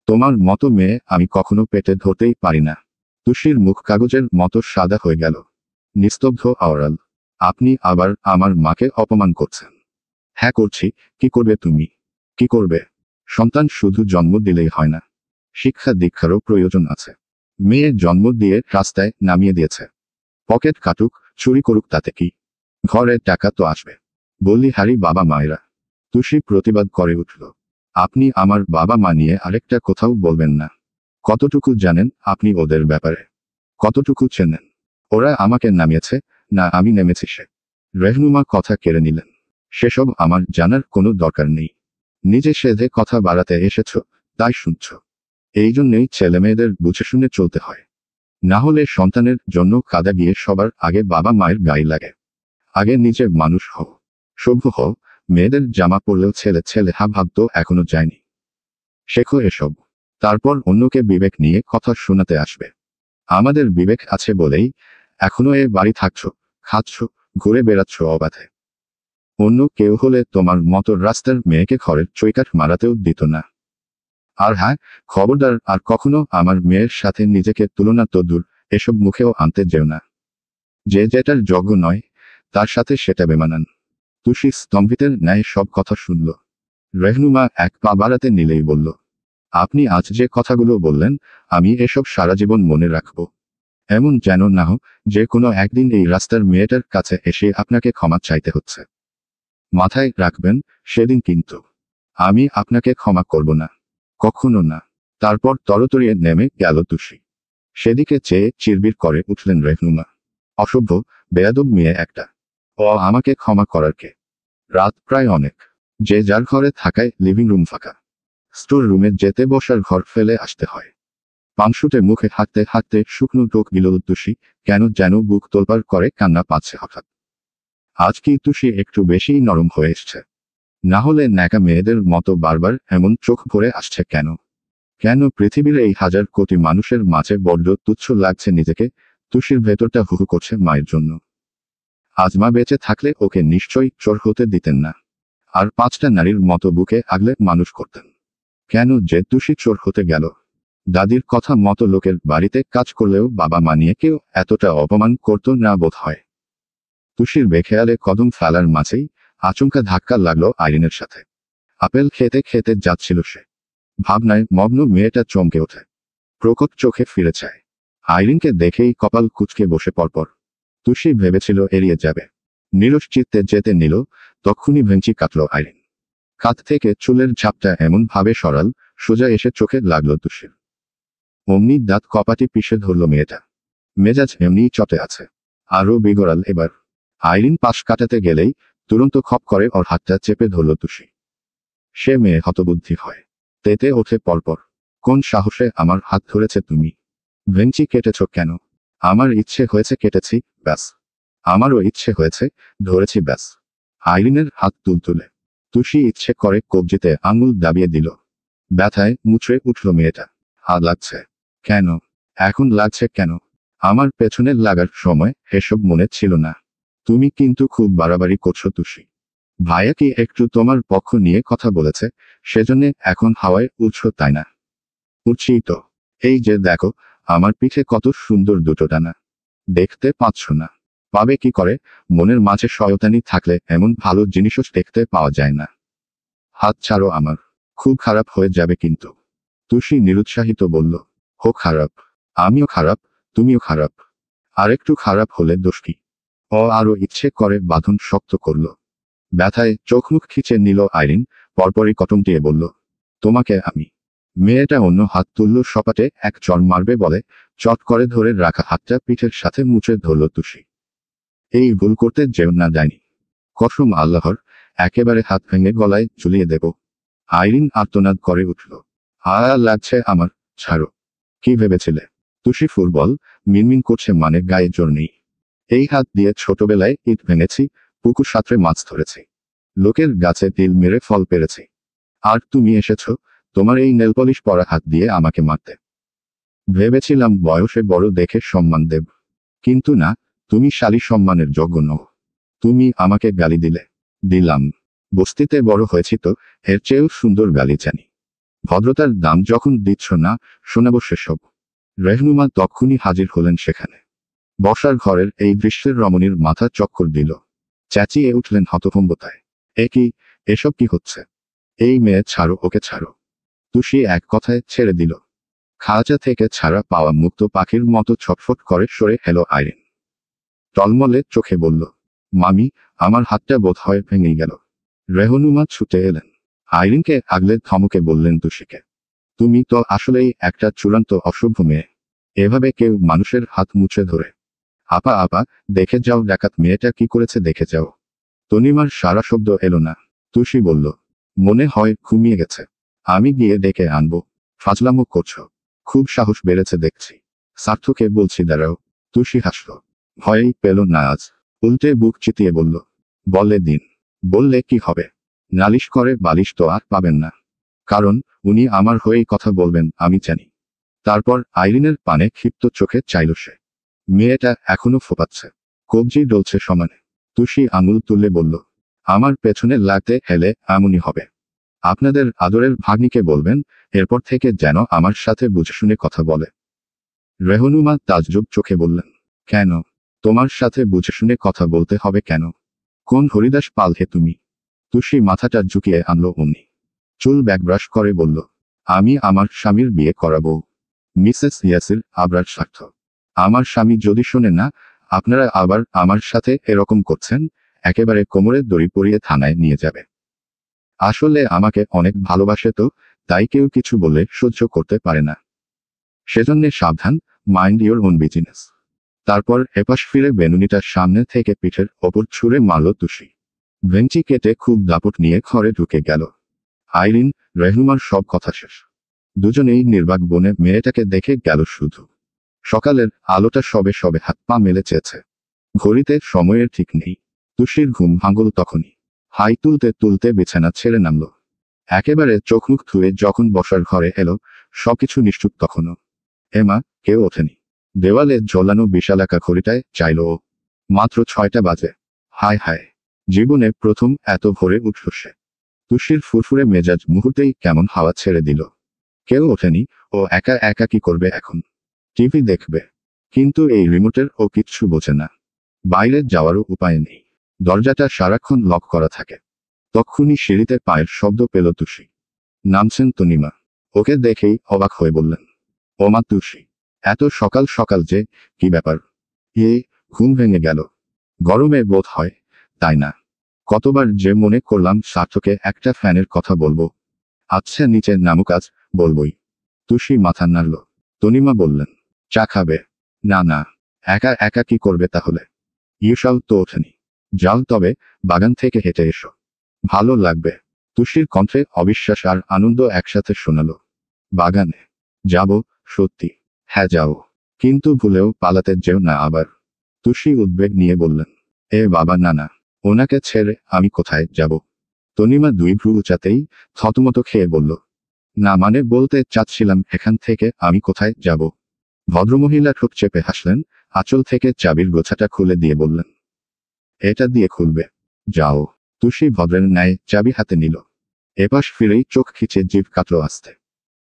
তোমার মতো মেয়ে আমি কখনো পেটে ধরতেই পারি না। তুষির মুখ কাগজের মতো সাদা হয়ে গেল। নিস্তব্ধ আওরাল, আপনি আবার আমার মাকে অপমান করছেন। হ্যাঁ করছি, কি করবে তুমি? কি করবে? সন্তান শুধু জন্ম দিলেই হয় না, শিক্ষা দীক্ষারও প্রয়োজন আছে। মেয়ে জন্ম দিয়ে রাস্তায় নামিয়ে দিয়েছে। পকেট কাটুক, চুরি করুক, তাতে কি? ঘরে টাকা তো আসবে। বললিহারি বাবা মায়েরা। তুষি প্রতিবাদ করে উঠল, আপনি আমার বাবা মা নিয়ে আরেকটা কোথাও বলবেন না। কতটুকু জানেন আপনি ওদের ব্যাপারে? কতটুকু চেনেন? ওরা আমাকে নামিয়েছে, না আমি নেমেছি সে? রেহনুমা কথা কেড়ে নিলেন, সেসব আমার জানার কোনো দরকার নেই। নিজে সেধে কথা বাড়াতে এসেছ, তাই শুনছ। এই জন্যেই ছেলেমেয়েদের বুঝে শুনে চলতে হয়। না হলে সন্তানের জন্য কাঁদা গিয়ে সবার আগে বাবা মায়ের গায়ে লাগে। আগে নিজে মানুষ হও, সভ্য হও। মেয়েদের জামা পরলেও ছেলে ছেলে ভাব তো এখনো যায়নি। শেখো এসব, তারপর অন্যকে বিবেক নিয়ে কথা শোনাতে আসবে। আমাদের বিবেক আছে বলেই এখনো এ বাড়ি থাকছ, খাচ্ছ, ঘুরে বেড়াচ্ছ অবাধে। অন্য কেউ হলে তোমার মতো রাস্তার মেয়েকে ঘরের চৈকাঠ মারাতেও দিত না। আর হ্যাঁ, খবরদার আর কখনো আমার মেয়ের সাথে নিজেকে তুলনা তো দূর, এসব মুখেও আনতে যেও না। যে যেটার যোগ্য নয়, তার সাথে সেটা বেমানান। তুষি স্তম্ভিতের ন্যায় সব কথা শুনল। রেহনুমা এক পা বাড়াতে নিলেই বলল, আপনি আজ যে কথাগুলো বললেন, আমি এসব সারা জীবন মনে রাখব। এমন যেন না হোক যে কোনো একদিন এই রাস্তার মেয়েটার কাছে এসে আপনাকে ক্ষমা চাইতে হচ্ছে। মাথায় রাখবেন, সেদিন কিন্তু আমি আপনাকে ক্ষমা করব না, কখনো না। তারপর তরতরিয়ে নেমে গেল তুষি। সেদিকে চেয়ে চিরবির করে উঠলেন রেহনুমা, অসভ্য, বেয়াদব মেয়ে একটা। ও আমাকে ক্ষমা করার কে? রাত প্রায় অনেক। যে যার ঘরে থাকায় লিভিং রুম ফাঁকা। স্টোর রুমে যেতে বসার ঘর ফেলে আসতে হয়। পাংশুতে মুখে হাঁটতে হাঁটতে শুকনো ঢোক গিল তুষি, কেন যেন বুক তোলপাড় করে কান্না পাচ্ছে হঠাৎ। আজ কি তুষি একটু বেশিই নরম হয়ে এসছে? না হলে ন্যাকা মেয়েদের মতো বারবার এমন চোখ ভরে আসছে কেন? কেন পৃথিবীর এই হাজার কোটি মানুষের মাঝে বড্ড তুচ্ছ লাগছে নিজেকে? তুষির ভেতরটা হুহু করছে মায়ের জন্য। আজ মা বেঁচে থাকলে ওকে নিশ্চয়ই চোর হতে দিতেন না, আর 5টা নারীর মতো বুকে আগলে মানুষ করতেন। কেন যে তুষি চোর হতে গেল? দাদির কথা মতো লোকের বাড়িতে কাজ করলেও বাবা মা নিয়ে কেউ এতটা অপমান করত না বোধ হয়। তুষির বেখেয়ালে কদম ফেলার মাঝেই আচমকা ধাক্কা লাগলো আইরিনের সাথে। আপেল খেতে খেতে যাচ্ছিল সে। ভাবনায় মগ্ন মেয়েটা চমকে ওঠে, প্রকট চোখে ফিরে চায়। আইরিনকে দেখেই কপাল কুঁচকে বসে পরপর। তুষি ভেবেছিল এড়িয়ে যাবে, নিরস চিত্তে যেতে নিল, তক্ষুনি ভেঙচি কাটল আইরিন। কাঁধ থেকে চুলের ঝাপটা এমন ভাবে সরাল, সোজা এসে চোখে লাগলো তুষির। অমনি দাঁত কপাটি পিষে ধরল মেয়েটা। মেজাজ এমনিই চটে আছে, আরও বিগড়াল এবার। আইরিন পাশ কাটাতে গেলেই তুরন্ত খপ করে ওর হাতটা চেপে ধরল তুষি। সে মেয়ে হতবুদ্ধি হয়, তেতে ওঠে পরপর। কোন সাহসে আমার হাত ধরেছে তুমি? ভেঙচি কেটেছ কেন? আমার ইচ্ছে হয়েছে কেটেছি, ব্যাস। আমারও ইচ্ছে হয়েছে, ধরেছি ব্যাস। আইরিনের হাত তুলতুলে। তুষি ইচ্ছে করে কবজিতে আঙুল দাবিয়ে দিল। ব্যথায় মুচড়ে উঠল মেয়েটা। হাত লাগছে কেন? এখন লাগছে কেন? আমার পেছনে লাগার সময় এসব মনে ছিল না। তুমি কিন্তু খুব বাড়াবাড়ি করছো তুষি। ভাইয়া কি একটু তোমার পক্ষ নিয়ে কথা বলেছে, সেজন্য এখন হাওয়ায় উঠছ তাই না? উঠছি তো। এই যে দেখো, আমার পিঠে কত সুন্দর দুটো ডানা। দেখতে পাচ্ছ না? পাবে কি করে? মনের মাঝে শয়তানি থাকলে এমন ভালো জিনিসও দেখতে পাওয়া যায় না। হাত ছাড়ো আমার। খুব খারাপ হয়ে যাবে কিন্তু। তুষি নিরুৎসাহিত বলল, হো খারাপ? আমিও খারাপ, তুমিও খারাপ। আরেকটু খারাপ হলে দোষ কি? ও আরো ইচ্ছে করে বাঁধন শক্ত করল। ব্যথায় চোখ মুখ খিচে নিল আইরিন, পরপরই কটম দিয়ে বলল, তোমাকে আমি। মেয়েটা অন্য হাত তুলল সপাটে এক চড় মারবে বলে, চট করে ধরে রাখা হাতটা পিঠের সাথে মুচড়ে ধরল তুষি। এই ভুল করতে যেও না যায়নি। কসম আল্লাহর, একেবারে হাত ভেঙে গলায় ঝুলিয়ে দেব। আইরিন আর্তনাদ করে উঠল। লাগছে আমার, ছাড়ো। কি ভেবেছিলে তুষি ফুটবল মিনমিন করছে মানে গায়ে জোর নেই? এই হাত দিয়ে ছোটবেলায় ইট ভেঙেছি, পুকুর সাঁতরে মাছ ধরেছি, লোকের গাছে তিল মেরে ফল পেরেছি। আর তুমি এসেছো তোমার এই নেলপলিশ পরা হাত দিয়ে আমাকে মারতে। ভেবেছিলাম বয়সে বড় দেখে সম্মান দেব, কিন্তু না, তুমি শালী সম্মানের যোগ্য নও। তুমি আমাকে গালি দিলে। দিলাম। বস্তিতে বড় হয়েছি তো, এর চেয়েও সুন্দর গালি জানি। ভদ্রতার দাম যখন দিচ্ছ না, শোনাবো সেসব। রেহনুমা তক্ষুনি হাজির হলেন সেখানে। বসার ঘরের এই দৃশ্যের রমণীর মাথা চক্কর দিল। চেঁচিয়ে উঠলেন হতভম্বতায়, এ কি? এসব কি হচ্ছে? এই মেয়ে ছাড়ো, ওকে ছাড়ো। তুষি এক কথায় ছেড়ে দিল। খাঁচা থেকে ছাড়া পাওয়া মুক্ত পাখির মতো ছটফট করে সরে এলো আইরিন। টলমলে চোখে বলল, মামি, আমার হাতটা বোধ হয় ভেঙে গেল। রেহনুমা ছুটে এলেন। আইরিনকে আগলে ধমকে বললেন তুষিকে, তুমি তো আসলেই একটা চূড়ান্ত অশুভ মেয়ে। এভাবে কেউ মানুষের হাত মুছে ধরে? আপা আপা, দেখে যাও ডাকাত মেয়েটা কি করেছে, দেখে যাও। তনিমার সারা শব্দ এলো না। তুষি বলল, মনে হয় ঘুমিয়ে গেছে। আমি গিয়ে ডেকে আনবো। ফাজলামো করছো? খুব সাহস বেড়েছে দেখছি। সার্থকে বলছি দাঁড়াও। তুষি হাসল। ভয়েই পেল না আজ। উল্টে বুক চিতিয়ে বলল, বলে দিন। বললে কি হবে? নালিশ করে বালিশ তো আর পাবেন না। কারণ উনি আমার হয়েই কথা বলবেন আমি জানি। তারপর আইরিনের পানে ক্ষিপ্ত চোখে চাইল সে। মেয়েটা এখনো ফোপাচ্ছে, কবজি ডলছে সমানে। তুষি আঙুল তুলে বলল, আমার পেছনে লাগতে হেলে এমনই হবে। আপনাদের আদরের ভাগ্নিকে বলবেন, এরপর থেকে যেন আমার সাথে বুঝে শুনে কথা বলে। রেহনুমা তাজ্জব চোখে বললেন, কেন? তোমার সাথে বুঝে শুনে কথা বলতে হবে কেন? কোন হরিদাস পাল হে তুমি? তুষি মাথাটা ঝুঁকিয়ে আনলো অমনি। চুল ব্যাকব্রাশ করে বলল, আমি আমার স্বামীর বিয়ে করাবো। মিসেস ইয়াসির আবরার স্বার্থ। আমার স্বামী যদি শোনে না আপনারা আবার আমার সাথে এরকম করছেন, একেবারে কোমরে দড়ি পরিয়ে থানায় নিয়ে যাবে। আসলে আমাকে অনেক ভালোবাসে তো, তাই কেউ কিছু বলে সহ্য করতে পারে না। সেজন্যে সাবধান, মাইন্ড ইওর ওন বিজনেস। তারপর এপাশ ফিরে বেনুনিটার সামনে থেকে পিঠের ওপর ছুঁড়ে মারল তুষি। ভেঞ্চি কেটে খুব দাপট নিয়ে ঘরে ঢুকে গেল। আইরিন, রেহনুমার সব কথা শেষ। দুজনেই নির্বাক বনে মেয়েটাকে দেখে গেল শুধু। সকালের আলোটা সবে সবে হাত পা মেলে চেয়েছে। ঘড়িতে সময়ের ঠিক নেই। তুষির ঘুম ভাঙল তখনই। হাই তুলতে তুলতে বিছানা ছেড়ে নামল। একেবারে চোখ মুখ ধুয়ে যখন বসার ঘরে এলো, সবকিছু নিশ্চুপ তখনও। এমা, কেউ ওঠেনি। দেওয়ালে ঝোলানো বিশালাকা ঘড়িটায় চাইল ও। মাত্র 6টা বাজে। হায় হায়, জীবনে প্রথম এত ভোরে উঠল সে। তুষির ফুরফুরে মেজাজ মুহূর্তেই কেমন হাওয়া ছেড়ে দিল। কেউ ওঠেনি, ও একা একা কি করবে এখন? টিভি দেখবে। কিন্তু এই রিমোটের ও কিচ্ছু বোঝে না। বাইরে যাওয়ারও উপায় নেই। দরজাটা সারাক্ষণ লক করা থাকে। তক্ষুনি সিঁড়িতে পায়ের শব্দ পেল তুষি। নামছেন তনিমা। ওকে দেখেই অবাক হয়ে বললেন, ওমা তুষি, এত সকাল সকাল যে, কি ব্যাপার? ঘুম ভেঙে গেল। গরমে বোধ হয়, তাই না? কতবার যে মনে করলাম সার্থকে একটা ফ্যানের কথা বলবো। আচ্ছা নিচে নামুক আজ, বলবই। তুষি মাথা নাড়ল। তনিমা বললেন, চা খাবে? না না, একা একা কি করবে তাহলে? ইউসাও তো ওঠেনি। যাও তবে, বাগান থেকে হেঁটে এসো। ভালো লাগবে। তুষির কণ্ঠে অবিশ্বাস আর আনন্দ একসাথে শোনালো। বাগানে যাব? সত্যি? হ্যাঁ যাও। কিন্তু ভুলেও পালাতে যেও না আবার। তুষি উদ্বেগ নিয়ে বললেন, এ বাবা না না, ওনাকে ছেড়ে আমি কোথায় যাব? তনিমা দুই ভ্রু উঁচাতেই থতমত খেয়ে বলল, না মানে বলতে চাচ্ছিলাম এখান থেকে আমি কোথায় যাব? ভদ্রমহিলা ঠোঁট চেপে হাসলেন, আঁচল থেকে চাবির গোছাটা খুলে দিয়ে বললেন, এটা দিয়ে খুলবে। যাও। তুষি ভদ্রের ন্যায় চাবি হাতে নিল। এপাশ ফিরেই চোখ খিচে জিভ কাটল আস্তে।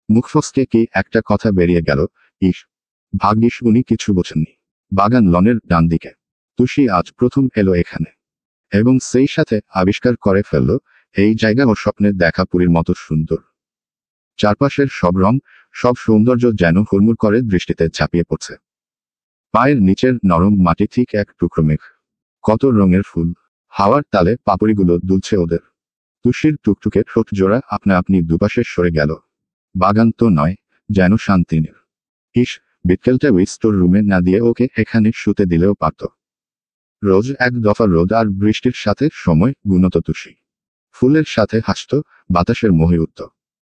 মুখ ফসকে কি একটা কথা বেরিয়ে গেল। ইস, ভাগ্যিস উনি কিছু বোঝেননি। বাগান লনের ডান দিকে। তুষি আজ প্রথম এলো এখানে। এবং সেই সাথে আবিষ্কার করে ফেলল, এই জায়গা ওর স্বপ্নের দেখা পুরীর মতো সুন্দর। চারপাশের সব রং, সব সৌন্দর্য যেন হুড়মুড় করে দৃষ্টিতে ঝাঁপিয়ে পড়ছে। পায়ের নিচের নরম মাটি ঠিক এক টুকরো মেঘ। কত রঙের ফুল। হাওয়ার তালে পাপড়িগুলো দুলছে ওদের। তুষির টুকটুকে ঠোঁট জোড়া আপনা আপনি দুপাশে সরে গেল। বাগান তো নয়, যেন শান্তিনীর। ইস, বিকেলটা ওই স্টোর রুমে না দিয়ে ওকে এখানে শুতে দিলেও পারত। রোজ এক দফা রোদ আর বৃষ্টির সাথে সময় গুনত তুষি। ফুলের সাথে হাসত, বাতাসের মোহে উঠত।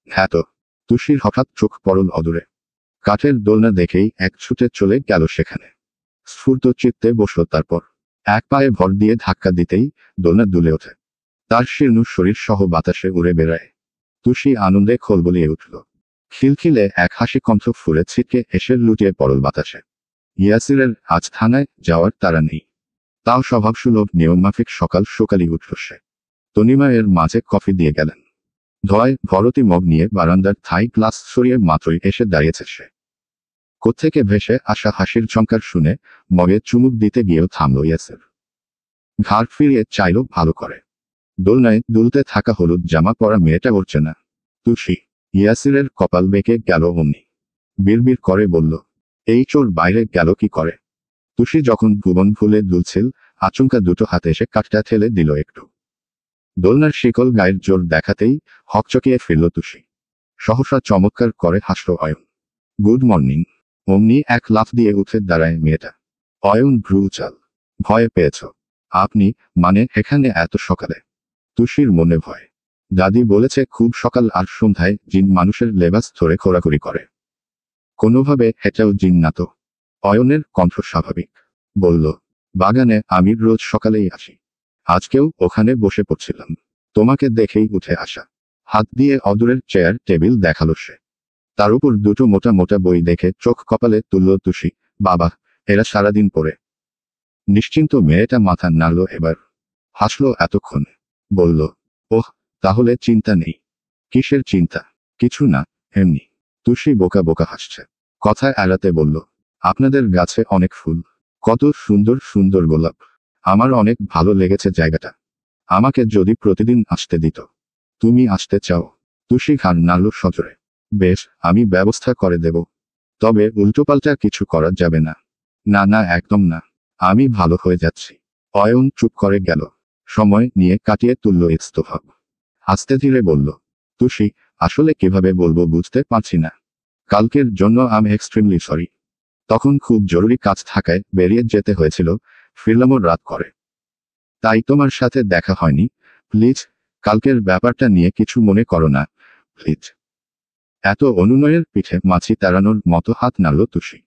হ্যাঁ তো। তুষির হঠাৎ চোখ পড়ল অদূরে। কাঠের দোলনা দেখেই এক ছুটে চলে গেল সেখানে। স্ফূর্ত চিত্তে বসল তারপর। এক পায়ে ভর দিয়ে ধাক্কা দিতেই দোলনা দুলে ওঠে। তার শীর্ণ শরীর সহ বাতাসে উড়ে বেড়ায়। তুষি আনন্দে খলবলিয়ে উঠল। খিলখিলে এক হাসি কণ্ঠ ফুলে ছিটকে এসে লুটিয়ে পড়ল বাতাসে। ইয়াসিরের আজ থানায় যাওয়ার তাড়া নেই। তাও স্বভাবসুলভ নিয়মমাফিক সকাল সকালই উঠল সে। তনিমা এর মাঝে কফি দিয়ে গেলেন। ধোয়ায় ভরতি মগ নিয়ে বারান্দার থাই গ্লাস সরিয়ে মাত্রই এসে দাঁড়িয়েছে সে। কোত্থেকে ভেসে আসা হাসির ঝঙ্কার শুনে মগে চুমুক দিতে গিয়েও থামল ইয়াসির। ঘাড় ফিরিয়ে চাইল ভালো করে। দোলনায় দুলতে থাকা হলুদ জামা পরা মেয়েটা উঠছে না। তুষি। ইয়াসিরের কপাল বেঁকে গেল অমনি। বিড়বিড় করে বলল, এই চোর বাইরে গেল কি করে? তুষি যখন ভুবন ভুলে দুলছিল, আচমকা দুটো হাতে এসে কাঠটা ঠেলে দিল একটু। দোলনার শিকল গায়ের জোর দেখাতেই হকচকিয়ে ফিরল তুষি। সহসা চমৎকার করে হাসল অয়ন। Good morning. অমনি এক লাফ দিয়ে উঠে দাঁড়ায় মেয়েটা। অয়ন ভ্রু চাল। ভয় পেয়েছ? আপনি, মানে এখানে এত সকালে? তুষির মনে ভয়। দাদি বলেছে খুব সকাল আর সন্ধ্যায় জিন মানুষের লেবাস ধরে খোরাখুরি করে। কোনোভাবে এটাও জিন না তো? অয়নের কণ্ঠ স্বাভাবিক। বলল, বাগানে আমি রোজ সকালেই আসি। আজকেও ওখানে বসে পড়ছিলাম। তোমাকে দেখেই উঠে আসা। হাত দিয়ে অদূরের চেয়ার টেবিল দেখালো সে। তার উপর দুটো মোটা মোটা বই দেখে চোখ কপালে তুলল তুষি। বাবা, এরা সারাদিন পড়ে। নিশ্চিন্ত মেয়েটা মাথা নাড়ল এবার। হাসল এতক্ষণে। বলল, ওহ, তাহলে চিন্তা নেই। কিসের চিন্তা? কিছু না, এমনি। তুষি বোকা বোকা হাসছে। কথা এড়াতে বলল, আপনাদের গাছে অনেক ফুল। কত সুন্দর সুন্দর গোলাপ। আমার অনেক ভালো লেগেছে জায়গাটা। আমাকে যদি প্রতিদিন আসতে দিত। তুমি আসতে চাও? তুষি ঘাড় নাড়ল সজোরে। বেশ, আমি ব্যবস্থা করে দেব। তবে উল্টোপাল্টা কিছু করা যাবে না। না না, একদম না। আমি ভালো হয়ে যাচ্ছি। অয়ন চুপ করে গেল। সময় নিয়ে কাটিয়ে তুলল ইস্তফাব। আস্তে ধীরে বলল, তুষি, আসলে কিভাবে বলবো বুঝতে পারছি না। কালকের জন্য আমি এক্সট্রিমলি সরি। তখন খুব জরুরি কাজ থাকায় বেরিয়ে যেতে হয়েছিল, ফিরলামও রাত করে। তাই তোমার সাথে দেখা হয়নি। প্লিজ, কালকের ব্যাপারটা নিয়ে কিছু মনে করো না, প্লিজ। এত অনুনয়ের পিঠে মাছি তাড়ানোর মতো হাত নাড়ল তুষি।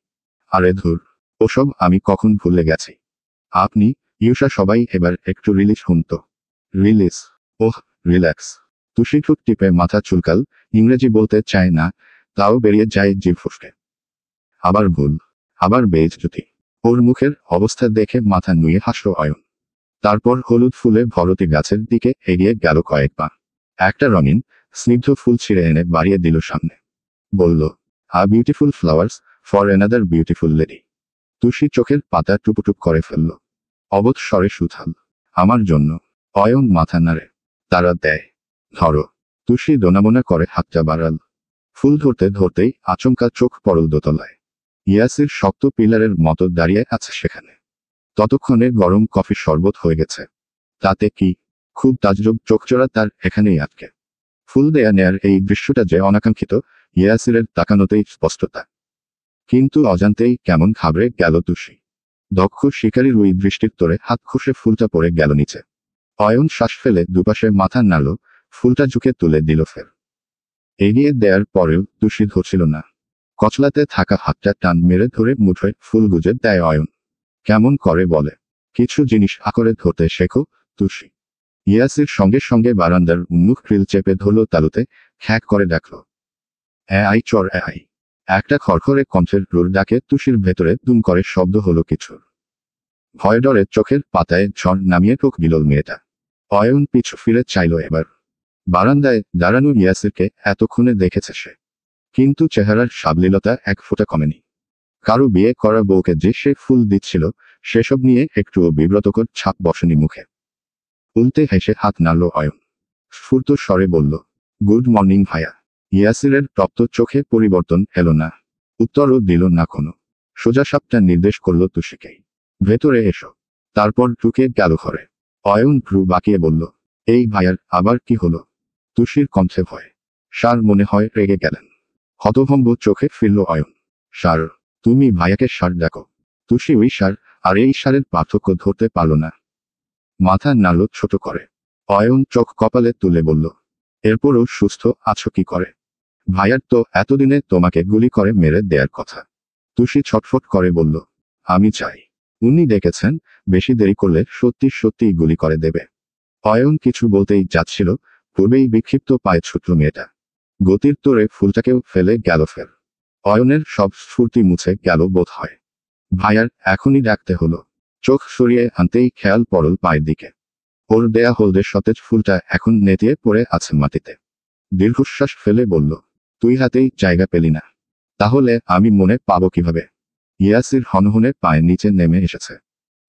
আরে ধুর, ওসব আমি কখন ভুলে গেছি। আপনি, ইউষা সবাই এবার একটু রিলিজ হুন তো। রিলিজ? ওহ, রিল্যাক্স। তুষি ঠোঁট টিপে মাথা চুলকাল, ইংরেজি বলতে চায় না, তাও বেরিয়ে যায় জিভ ফসকে। আবার ভুল, আবার বেইজ্জতি। ওর মুখের অবস্থা দেখে মাথা নুয়ে হাসল অয়ন। তারপর হলুদ ফুলে ভরতি গাছের দিকে এগিয়ে গেল কয়েক পা। একটা রঙিন, স্নিগ্ধ ফুল ছিঁড়ে এনে বাড়িয়ে দিল সামনে। বলল, a beautiful flowers for another beautiful lady. Tushi চোখের পাতা টুপুটুপ করে ফেলল। অবোধ স্বরে সুথাল, আমার জন্য। অয়ন মাথা নাড়ে, তারা দেয়। ধরো। তুষি দোনামোনা করে হাতটা বাড়াল। ফুল ধরতে ধরতেই আচমকা চোখ পড়ল দোতলায়। ইয়াসির শক্ত পিলারের মতো দাঁড়িয়ে আছে সেখানে। ততক্ষণে গরম কফি শরবত হয়ে গেছে। তাতে কি? খুব তাজ্জব চোখচোরা তার এখানেই আটকে। ফুল দেয়া নেয়ার এই দৃশ্যটা যে অনাকাঙ্ক্ষিত, ইয়াসিরের তাকানোতেই স্পষ্টতা। কিন্তু অজান্তেই কেমন ঘাবড়ে গেল তুষি। দক্ষ শিকারীর ওই দৃষ্টির তোরে হাত খসে ফুলটা পড়ে গেল নিচে। অয়ন শ্বাস ফেলে দুপাশে মাথা নাড়ল, ফুলটা ঝুঁকে তুলে দিল ফের। এগিয়ে দেয়ার পরেও তুষি ধরছিল না। কচলাতে থাকা হাতটা টান মেরে ধরে মুঠোয় ফুল গুজে দেয় অয়ন। কেমন করে বলে, কিছু জিনিস আঁকড়ে ধরতে শেখো, তুষি। ইয়াসির সঙ্গে সঙ্গে বারান্দার উন্মুখ গ্রিল চেপে ধরল তালুতে, খ্যাক করে ডাকল, আই চর আই। একটা খড়খড়ে কণ্ঠের রুর ডাকে তুষির ভেতরে দুম করে শব্দ হলো কিছুর। ভয় ডরে চোখের পাতায় ঝড় নামিয়ে টোক দিল মেয়েটা। অয়ন পিছু ফিরে চাইল এবার। বারান্দায় দাঁড়ানো ইয়াসিরকে এতক্ষণে দেখেছে সে। কিন্তু চেহারার সাবলীলতা এক ফোঁটা কমেনি। কারো বিয়ে করা বউকে যে সে ফুল দিচ্ছিল, সেসব নিয়ে একটুও বিব্রতকর ছাপ বসেনি মুখে। উল্টে হেসে হাত নাড়ল অয়ন। স্ফূর্ত স্বরে বলল, গুড মর্নিং ভাইয়া। ইয়াসিরের তপ্ত চোখে পরিবর্তন এলো না। উত্তরও দিল না কোনো। সোজা সাপটা নির্দেশ করল তুষিকেই, ভেতরে এসো। তারপর ঢুকে গেল ঘরে। অয়ন ভ্রু বাঁকিয়ে বলল, এই ভাইয়ার আবার কি হলো? তুষির কণ্ঠে ভয়। সার মনে হয় রেগে গেলেন। হতভম্ব চোখে ফিরল অয়ন। সার? তুমি ভাইয়াকে সার ডাকো? তুষি ওই সার আর এই সারের পার্থক্য ধরতে পারল না। মাথা নাড়ল ছোট করে। অয়ন চোখ কপালে তুলে বলল, এরপরও সুস্থ আছো কি করে? ভাইয়ার তো এতদিনে তোমাকে গুলি করে মেরে দেয়ার কথা। তুষি ছটফট করে বলল, আমি চাই। উনি ডেকেছেন, বেশি দেরি করলে সত্যি সত্যিই গুলি করে দেবে। অয়ন কিছু বলতেই যাচ্ছিল, পূর্বেই বিক্ষিপ্ত পায়ে ছুটল মেয়েটা। গতির তোরে ফুলটাকেও ফেলে গেল ফের। অয়নের সব স্ফূর্তি মুছে গেল বোধ হয়। ভাইয়ার এখনই ডাকতে হলো। চোখ সরিয়ে আনতেই খেয়াল পড়ল পায়ের দিকে। ওর দেয়া হলদে সতেজ ফুলটা এখন নেতিয়ে পড়ে আছে মাটিতে। দীর্ঘশ্বাস ফেলে বলল, তুই হাতেই জায়গা পেলি না, তাহলে আমি মনে পাবো কিভাবে? ইয়াসির হনহনে পায়ের নিচে নেমে এসেছে।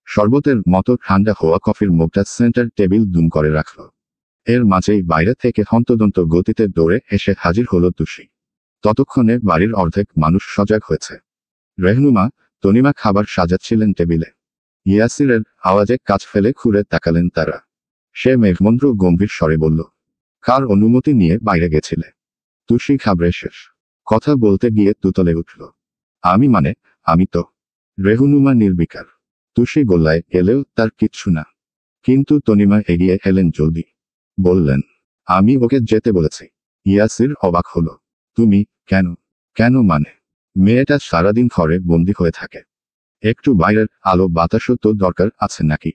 শরবতের মতো ঠান্ডা হওয়া কফির মুখটা সেন্টার টেবিল দুম করে রাখল। এর মাঝেই বাইরে থেকে হন্তদন্ত গতিতে দৌড়ে এসে হাজির হলো তুষি। ততক্ষণে বাড়ির অর্ধেক মানুষ সজাগ হয়েছে। রেহনুমা, তনিমা খাবার সাজাচ্ছিলেন টেবিলে। ইয়াসিরের আওয়াজে কাজ ফেলে ঘুরে তাকালেন তারা। সে মেঘমন্দ্র গম্ভীর স্বরে বলল, কার অনুমতি নিয়ে বাইরে গেছিলে? তুষি ঘাবড়ে শেষ। কথা বলতে গিয়ে তুতলে উঠল। আমি তো। রেহনুমা নির্বিকার। তুষি গোল্লায় গেলেও তার কিচ্ছু না। কিন্তু তনিমা এগিয়ে এলেন জলদি। বললেন, আমি ওকে যেতে বলেছি। ইয়াসির অবাক হলো। তুমি? কেন? কেন মানে? মেয়েটা সারাদিন ঘরে বন্দি হয়ে থাকে। একটু বাইরের আলো বাতাসও তো দরকার আছে নাকি?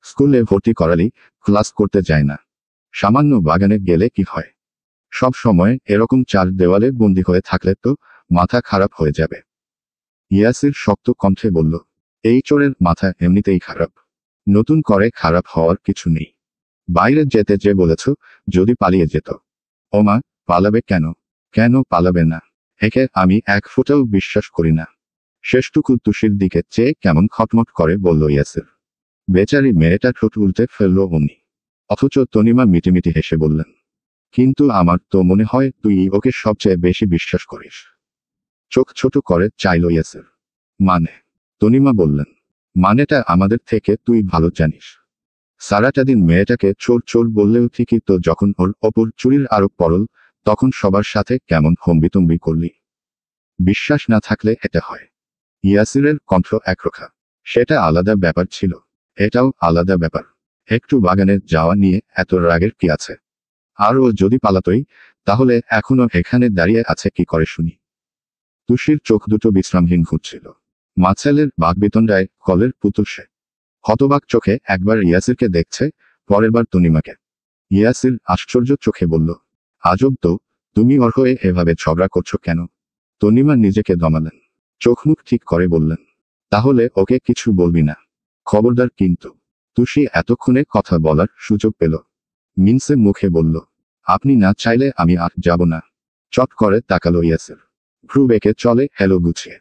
স্কুলে ভর্তি করালি, ক্লাস করতে যায় না। সামান্য বাগানে গেলে কি হয়? সব সময় এরকম চার দেওয়ালে বন্দি হয়ে থাকলে তো মাথা খারাপ হয়ে যাবে। ইয়াসির শক্ত কণ্ঠে বলল, এই চোরের মাথা এমনিতেই খারাপ। নতুন করে খারাপ হওয়ার কিছু নেই। বাইরে যেতে যে বলেছ, যদি পালিয়ে যেত। ওমা, পালাবে কেন? কেন পালাবে না? একে আমি এক ফোঁটাও বিশ্বাস করি না। শেষটুকু তুষির দিকে চেয়ে কেমন খটমট করে বলল ইয়াসির। বেচারি মেয়েটা ঠোঁট উল্টে ফেলল অমনি। অথচ তনিমা মিটিমিটি হেসে বললেন, কিন্তু আমার তো মনে হয় তুই ওকে সবচেয়ে বেশি বিশ্বাস করিস। চোখ ছোট করে চাইল ইয়াসির। মানে? তনিমা বললেন, মানেটা আমাদের থেকে তুই ভালো জানিস। সারাটা দিন মেয়েটাকে চোর চোর বললেও ঠিকই তো, যখন ওর ওপর চুরির আরোপ পড়ল, তখন সবার সাথে কেমন হম্বিতম্বি করলি। বিশ্বাস না থাকলে এটা হয়। ইয়াসিরের কণ্ঠ একরোখা। সেটা আলাদা ব্যাপার ছিল। এটাও আলাদা ব্যাপার। একটু বাগানে যাওয়া নিয়ে এত রাগের কি আছে? আর ও যদি পালাতই, তাহলে এখনো এখানে দাঁড়িয়ে আছে কি করে শুনি? তুষির চোখ দুটো বিশ্রামহীন ঘুরছিল। মাছেলের বাকবিতণ্ডায় কলের পুতুল সে। হতবাক চোখে একবার ইয়াসিরকে দেখছে, পরের বার তনিমাকে। ইয়াসির আশ্চর্য চোখে বলল, আজব তো, তুমি ওর হয়ে এভাবে ঝগড়া করছো কেন? তনিমা নিজেকে দমালেন। চোখ মুখ ঠিক করে বললেন, তাহলে ওকে কিছু বলবি না? খবরদার কিন্তু। তুষি এতক্ষণে কথা বলার সুযোগ পেল। মিনসে মুখে বলল, আপনি না চাইলে আমি আর যাব না। চট করে তাকালো ইয়াসির। ভ্রু বেঁকে চলে হেলো গুছিয়ে।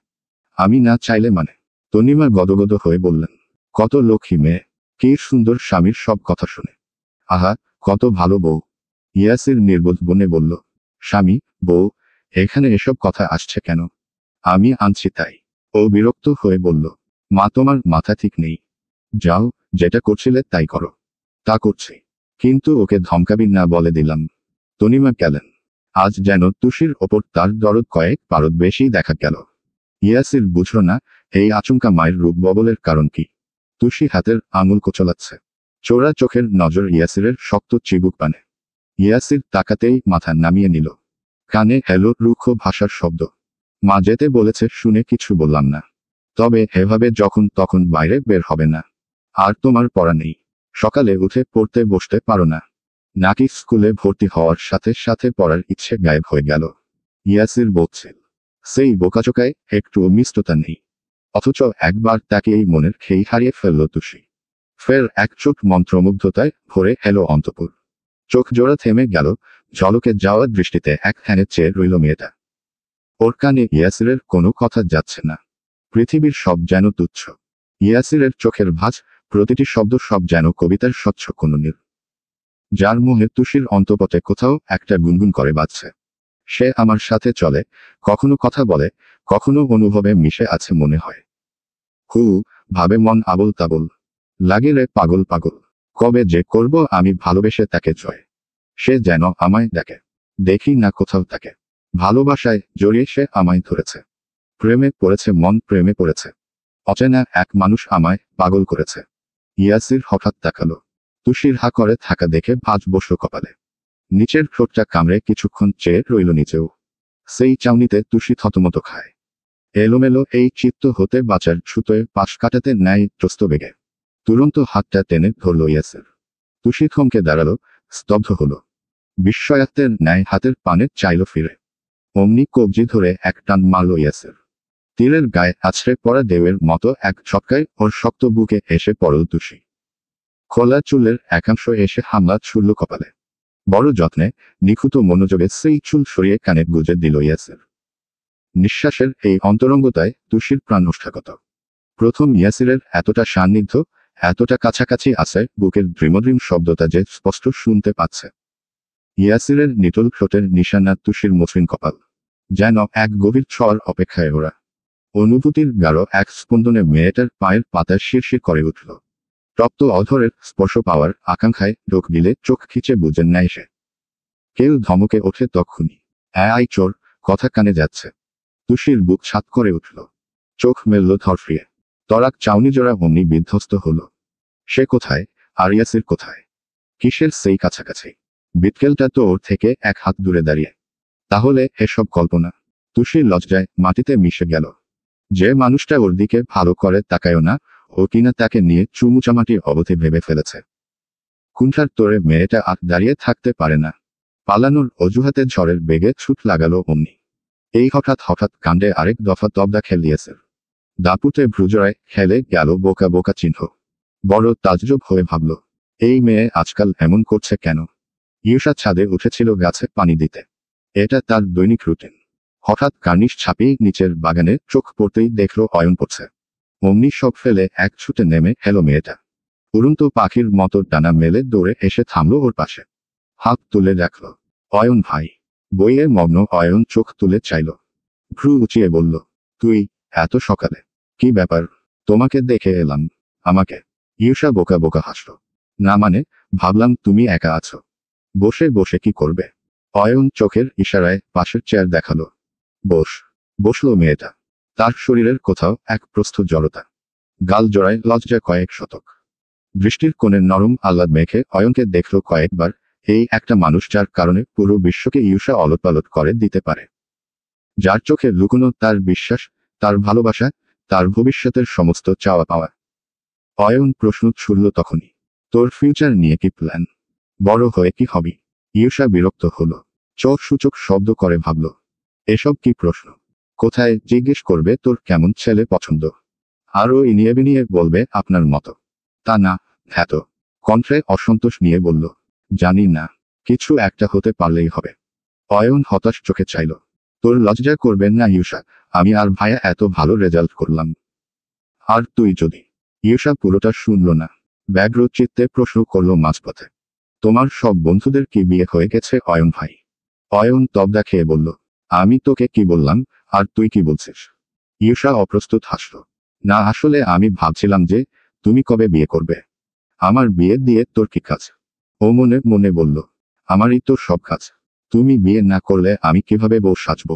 আমি না চাইলে মানে? তনিমা গদগদ হয়ে বললেন, কত লক্ষ্মী মেয়ে, কি সুন্দর স্বামীর সব কথা শুনে। আহা, কত ভালো বউ। ইয়াসির নির্বোধ বনে বলল, স্বামী, বউ, এখানে এসব কথা আসছে কেন? আমি আনছি তাই। ও বিরক্ত হয়ে বলল, মা তোমার মাথা ঠিক নেই। যাও, যেটা করছিলে তাই করো। তা করছি, কিন্তু ওকে ধমকাবি না বলে দিলাম। তনিমা গেলেন। আজ যেন তুষির ওপর তার দরদ কয়েক পারদ বেশি দেখা গেল। ইয়াসির বুঝল না, এই আচমকা মায়ের রূপ বদলের কারণ কি। তুষি হাতের আঙুল কোচলাচ্ছে। চোরা চোখের নজর ইয়াসিরের শক্ত চিবুক পানে। ইয়াসির তাকাতেই মাথা নামিয়ে নিল। কানে এলো রুক্ষ ভাষার শব্দ। মা যেতে বলেছে শুনে কিছু বললাম না। তবে এভাবে যখন তখন বাইরে বের হবে না। আর তোমার পড়া নেই? সকালে উঠে পড়তে বসতে পারো না? নাকি স্কুলে ভর্তি হওয়ার সাথে সাথে পড়ার ইচ্ছে গায়েব হয়ে গেল? ইয়াসির বলছিল। সেই বোকাচোকায় একটু মিষ্টতা নেই। অথচ একবার তাকে এই মনের খেই হারিয়ে ফেলল তুষি। ফের এক চোট মন্ত্রমুগ্ধতায় ভরে এলো অন্তপুর। চোখ জোড়া থেমে গেল, ঝলকে যাওয়া দৃষ্টিতে এক ধ্যানে চেয়ে রইল মেয়েটা। ওর কানে ইয়াসিরের কোনো কথা যাচ্ছে না। পৃথিবীর সব যেন তুচ্ছ। ইয়াসিরের চোখের ভাঁজ, প্রতিটি শব্দ সব যেন কবিতার স্বচ্ছ কোনো নীল। যার মুহে তুষির অন্তপথে কোথাও একটা গুনগুন করে বাজছে। সে আমার সাথে চলে, কখনো কথা বলে, কখনো অনুভবে মিশে আছে মনে হয়। হু, ভাবে মন আবল তাবল। লাগে রে পাগল পাগল। কবে যে করব আমি ভালোবেসে তাকে জয়। সে যেন আমায় দেখে। দেখি না কোথাও তাকে। ভালোবাসায় জড়িয়ে সে আমায় ধরেছে। প্রেমে পড়েছে মন, প্রেমে পড়েছে। অচেনা এক মানুষ আমায় পাগল করেছে। ইয়াসির হঠাৎ তাকালো। তুষির হা করে থাকা দেখে ভাঁজ বসল কপালে। নিচের ঠোঁটটা কামড়ে কিছুক্ষণ চেয়ে রইল নিচেও। সেই চাউনিতে তুষি থতমত খায়। এলোমেলো এই চিত্ত হতে বাঁচার ছুতোয় পাশ কাটাতে ন্যায় ত্রস্ত বেগে। তুরন্ত হাতটা টেনে ধরল ইয়াসির। তুষি থমকে দাঁড়ালো, স্তব্ধ হলো। বিস্ময়াত্মের ন্যায় হাতের পানে চাইল ফিরে। অমনি কবজি ধরে এক টান মারল ইয়াসির। তীরের গায়ে আছড়ে পড়া ঢেউয়ের মতো এক ছটকায় ওর শক্ত বুকে এসে পড়ল তুষি। খোলা চুলের একাংশ এসে হামলা ছুড়ল কপালে। বড় যত্নে, নিখুঁত মনোযোগে সেই চুল সরিয়ে কানে গুজে দিল ইয়াসির। নিঃশ্বাসের এই অন্তরঙ্গতায় তুষির প্রাণ ওষ্ঠাগত। প্রথম ইয়াসিরের এতটা সান্নিধ্য, এতটা কাছাকাছি আছে, বুকের দ্রিমদ্রিম শব্দটা যে স্পষ্ট শুনতে পাচ্ছে। ইয়াসিরের নিটল ঠোঁটের নিশানা তুষির মসৃণ কপাল। যেন এক গভীর ছোঁয়ার অপেক্ষায় ওরা। অনুভূতির গাঢ় এক স্পন্দনে মেয়েটার পায়ের পাতায় শিরশির করে উঠল। তপ্ত অধরের স্পর্শ পাওয়ার আকাঙ্ক্ষায় ঢোক দিলে চোখ খিচে বুঝেন নেয় সে। কেউ ধমকে ওঠে তক্ষুনি, আই চোর, কথা কানে যাচ্ছে। তুষির বুক ছাত করে উঠল। চোখ মেলল ধরফিয়ে। তরাক চাউনিজোড়া অমনি বিধ্বস্ত হল। সে কোথায়, আর ইয়াসির কোথায়? কিসের সেই কাছাকাছি? বিটকেলটা তো ওর থেকে এক হাত দূরে দাঁড়িয়ে। তাহলে এসব কল্পনা। তুষির লজ্জায় মাটিতে মিশে গেল। যে মানুষটা ওর দিকে ভালো করে তাকায়ও না, ও কিনা তাকে নিয়ে চুমুচামাটির অবধি ভেবে ফেলেছে। কুণ্ঠার তোরে মেয়েটা আর দাঁড়িয়ে থাকতে পারে না। পালানোর অজুহাতে ঝড়ের বেগে ছুট লাগালো অমনি। এই হঠাৎ হঠাৎ কাণ্ডে আরেক দফা তবদা খেলিয়েছে। দাপুটে ভ্রুজরায় খেলে গেল বোকা বোকা চিহ্ন। বড় তাজ্জব হয়ে ভাবল, এই মেয়ে আজকাল এমন করছে কেন? ইউষা ছাদে উঠেছিল গাছে পানি দিতে। এটা তার দৈনিক রুটিন। হঠাৎ কার্নিশ ছাপিয়ে নিচের বাগানে চোখ পড়তেই দেখল অয়ন পড়ছে। অমনি সব ফেলে এক ছুটে নেমে এলো মেয়েটা। উড়ন্ত পাখির মতো ডানা মেলে দৌড়ে এসে থামল ওর পাশে। হাত তুলে রাখল, অয়ন ভাই। বইয়ে মগ্ন অয়ন চোখ তুলে চাইল। ভ্রু উঁচিয়ে বলল, তুই, এত সকালে? কি ব্যাপার? তোমাকে দেখে এলাম। আমাকে? ইউষা বোকা বোকা হাসল। না মানে, ভাবলাম তুমি একা আছো। বসে বসে কি করবে? অয়ন চোখের ইশারায় পাশের চেয়ার দেখালো। বস। বসল মেয়েটা। তার শরীরের কোথাও এক প্রস্থ জড়তা। গাল জোড়ায় লজ্জা কয়েক শতক। দৃষ্টির কোণে নরম আহ্লাদ মেখে অয়নকে দেখল কয়েকবার। এই একটা মানুষ যার কারণে পুরো বিশ্বকে ঈর্ষা ওলটপালট করে দিতে পারে, যার চোখে লুকোনো তার বিশ্বাস, তার ভালোবাসা, তার ভবিষ্যতের সমস্ত চাওয়া পাওয়া। অয়ন প্রশ্ন ছুড়ল তখনই, তোর ফিউচার নিয়ে কি প্ল্যান? বড় হয়ে কি হবি? ঈর্ষা বিরক্ত হলো, চোখ সূচক শব্দ করে ভাবল, এসব কি প্রশ্ন? কোথায় জিজ্ঞেস করবে তোর কেমন ছেলে পছন্দ, আরও ইনিয়ে বিনিয়ে বলবে আপনার মতো। তা না, হ্যাঁ তো। কণ্ঠে অসন্তোষ নিয়ে বলল, জানি না, কিছু একটা হতে পারলেই হবে। অয়ন হতাশ চোখে চাইল, তোর লজ্জা করবেন না ঈর্ষা? আমি আর ভাইয়া এত ভালো রেজাল্ট করলাম, আর তুই যদি। ঈর্ষা পুরোটা শুনল না, ব্যগ্র চিত্তে প্রশ্ন করল মাঝপথে, তোমার সব বন্ধুদের কি বিয়ে হয়ে গেছে অয়ন ভাই? অয়ন তবদা খেয়ে বলল, আমি তোকে কি বললাম, আর তুই কি বলছিস? ঈর্ষা অপ্রস্তুত হাসল, না আসলে আমি ভাবছিলাম যে তুমি কবে বিয়ে করবে। আমার বিয়ে দিয়ে তোর কি কাজ? ও মনে মনে বলল, আমারই তো সব কাজ। তুমি বিয়ে না করলে আমি কিভাবে বউ সাজব?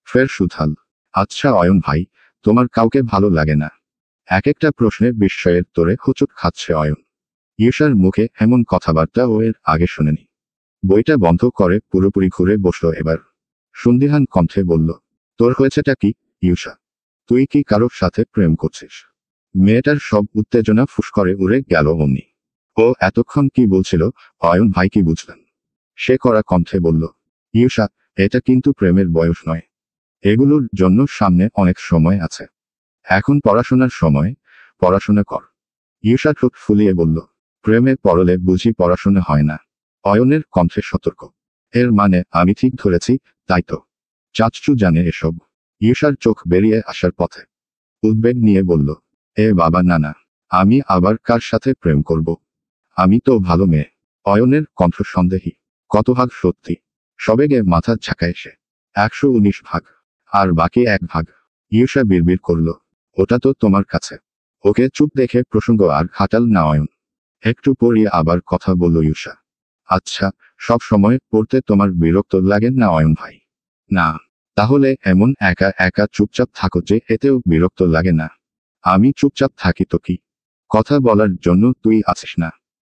ফের সুথাল, আচ্ছা অয়ন ভাই, তোমার কাউকে ভালো লাগে না? এক একটা প্রশ্নে বিস্ময়ের তোরে হোঁচট খাচ্ছে অয়ন। ঈর্ষার মুখে এমন কথাবার্তা ও এর আগে শোনেনি। বইটা বন্ধ করে পুরোপুরি ঘুরে বসল এবার। সন্দিহান কণ্ঠে বলল, তোর হয়েছেটা কি ঈর্ষা? তুই কি কারোর সাথে প্রেম করছিস? মেয়েটার সব উত্তেজনা ফুস করে উড়ে গেল অমনি। ও এতক্ষণ কি বলছিল অয়ন ভাই কি বুঝলেন? সে করা কণ্ঠে বলল, ঈর্ষা, এটা কিন্তু প্রেমের বয়স নয়, এগুলোর জন্য সামনে অনেক সময় আছে। এখন পড়াশোনার সময়, পড়াশোনা কর। ঈর্ষা ঠোঁট ফুলিয়ে বলল, প্রেমে পড়লে বুঝি পড়াশোনা হয় না? অয়নের কণ্ঠে সতর্ক, এর মানে আমি ঠিক ধরেছি, তাই তো? চাচু জানে এসব? ঈর্ষার চোখ বেরিয়ে আসার পথে উদ্বেগ নিয়ে বলল, এ বাবা না না, আমি আবার কার সাথে প্রেম করব? আমি তো ভালো মেয়ে। অয়নের কণ্ঠ সন্দেহী, কত ভাগ সত্যি? সবেগে মাথা ঝাঁকায় সে, 119 ভাগ, আর বাকি 1 ভাগ। ঈর্ষা বিড়বিড় করল, ওটা তো তোমার কাছে। ওকে চুপ দেখে প্রসঙ্গ আর খাটাল না অয়ন। একটু পরিয়ে আবার কথা বলল ঈর্ষা, আচ্ছা, সব সময় পড়তে তোমার বিরক্ত লাগে না অয়ন ভাই? না, তাহলে এমন একা একা চুপচাপ থাকো যে এতেও বিরক্ত লাগে না? আমি চুপচাপ থাকি তো কি, কথা বলার জন্য তুই আছিস না।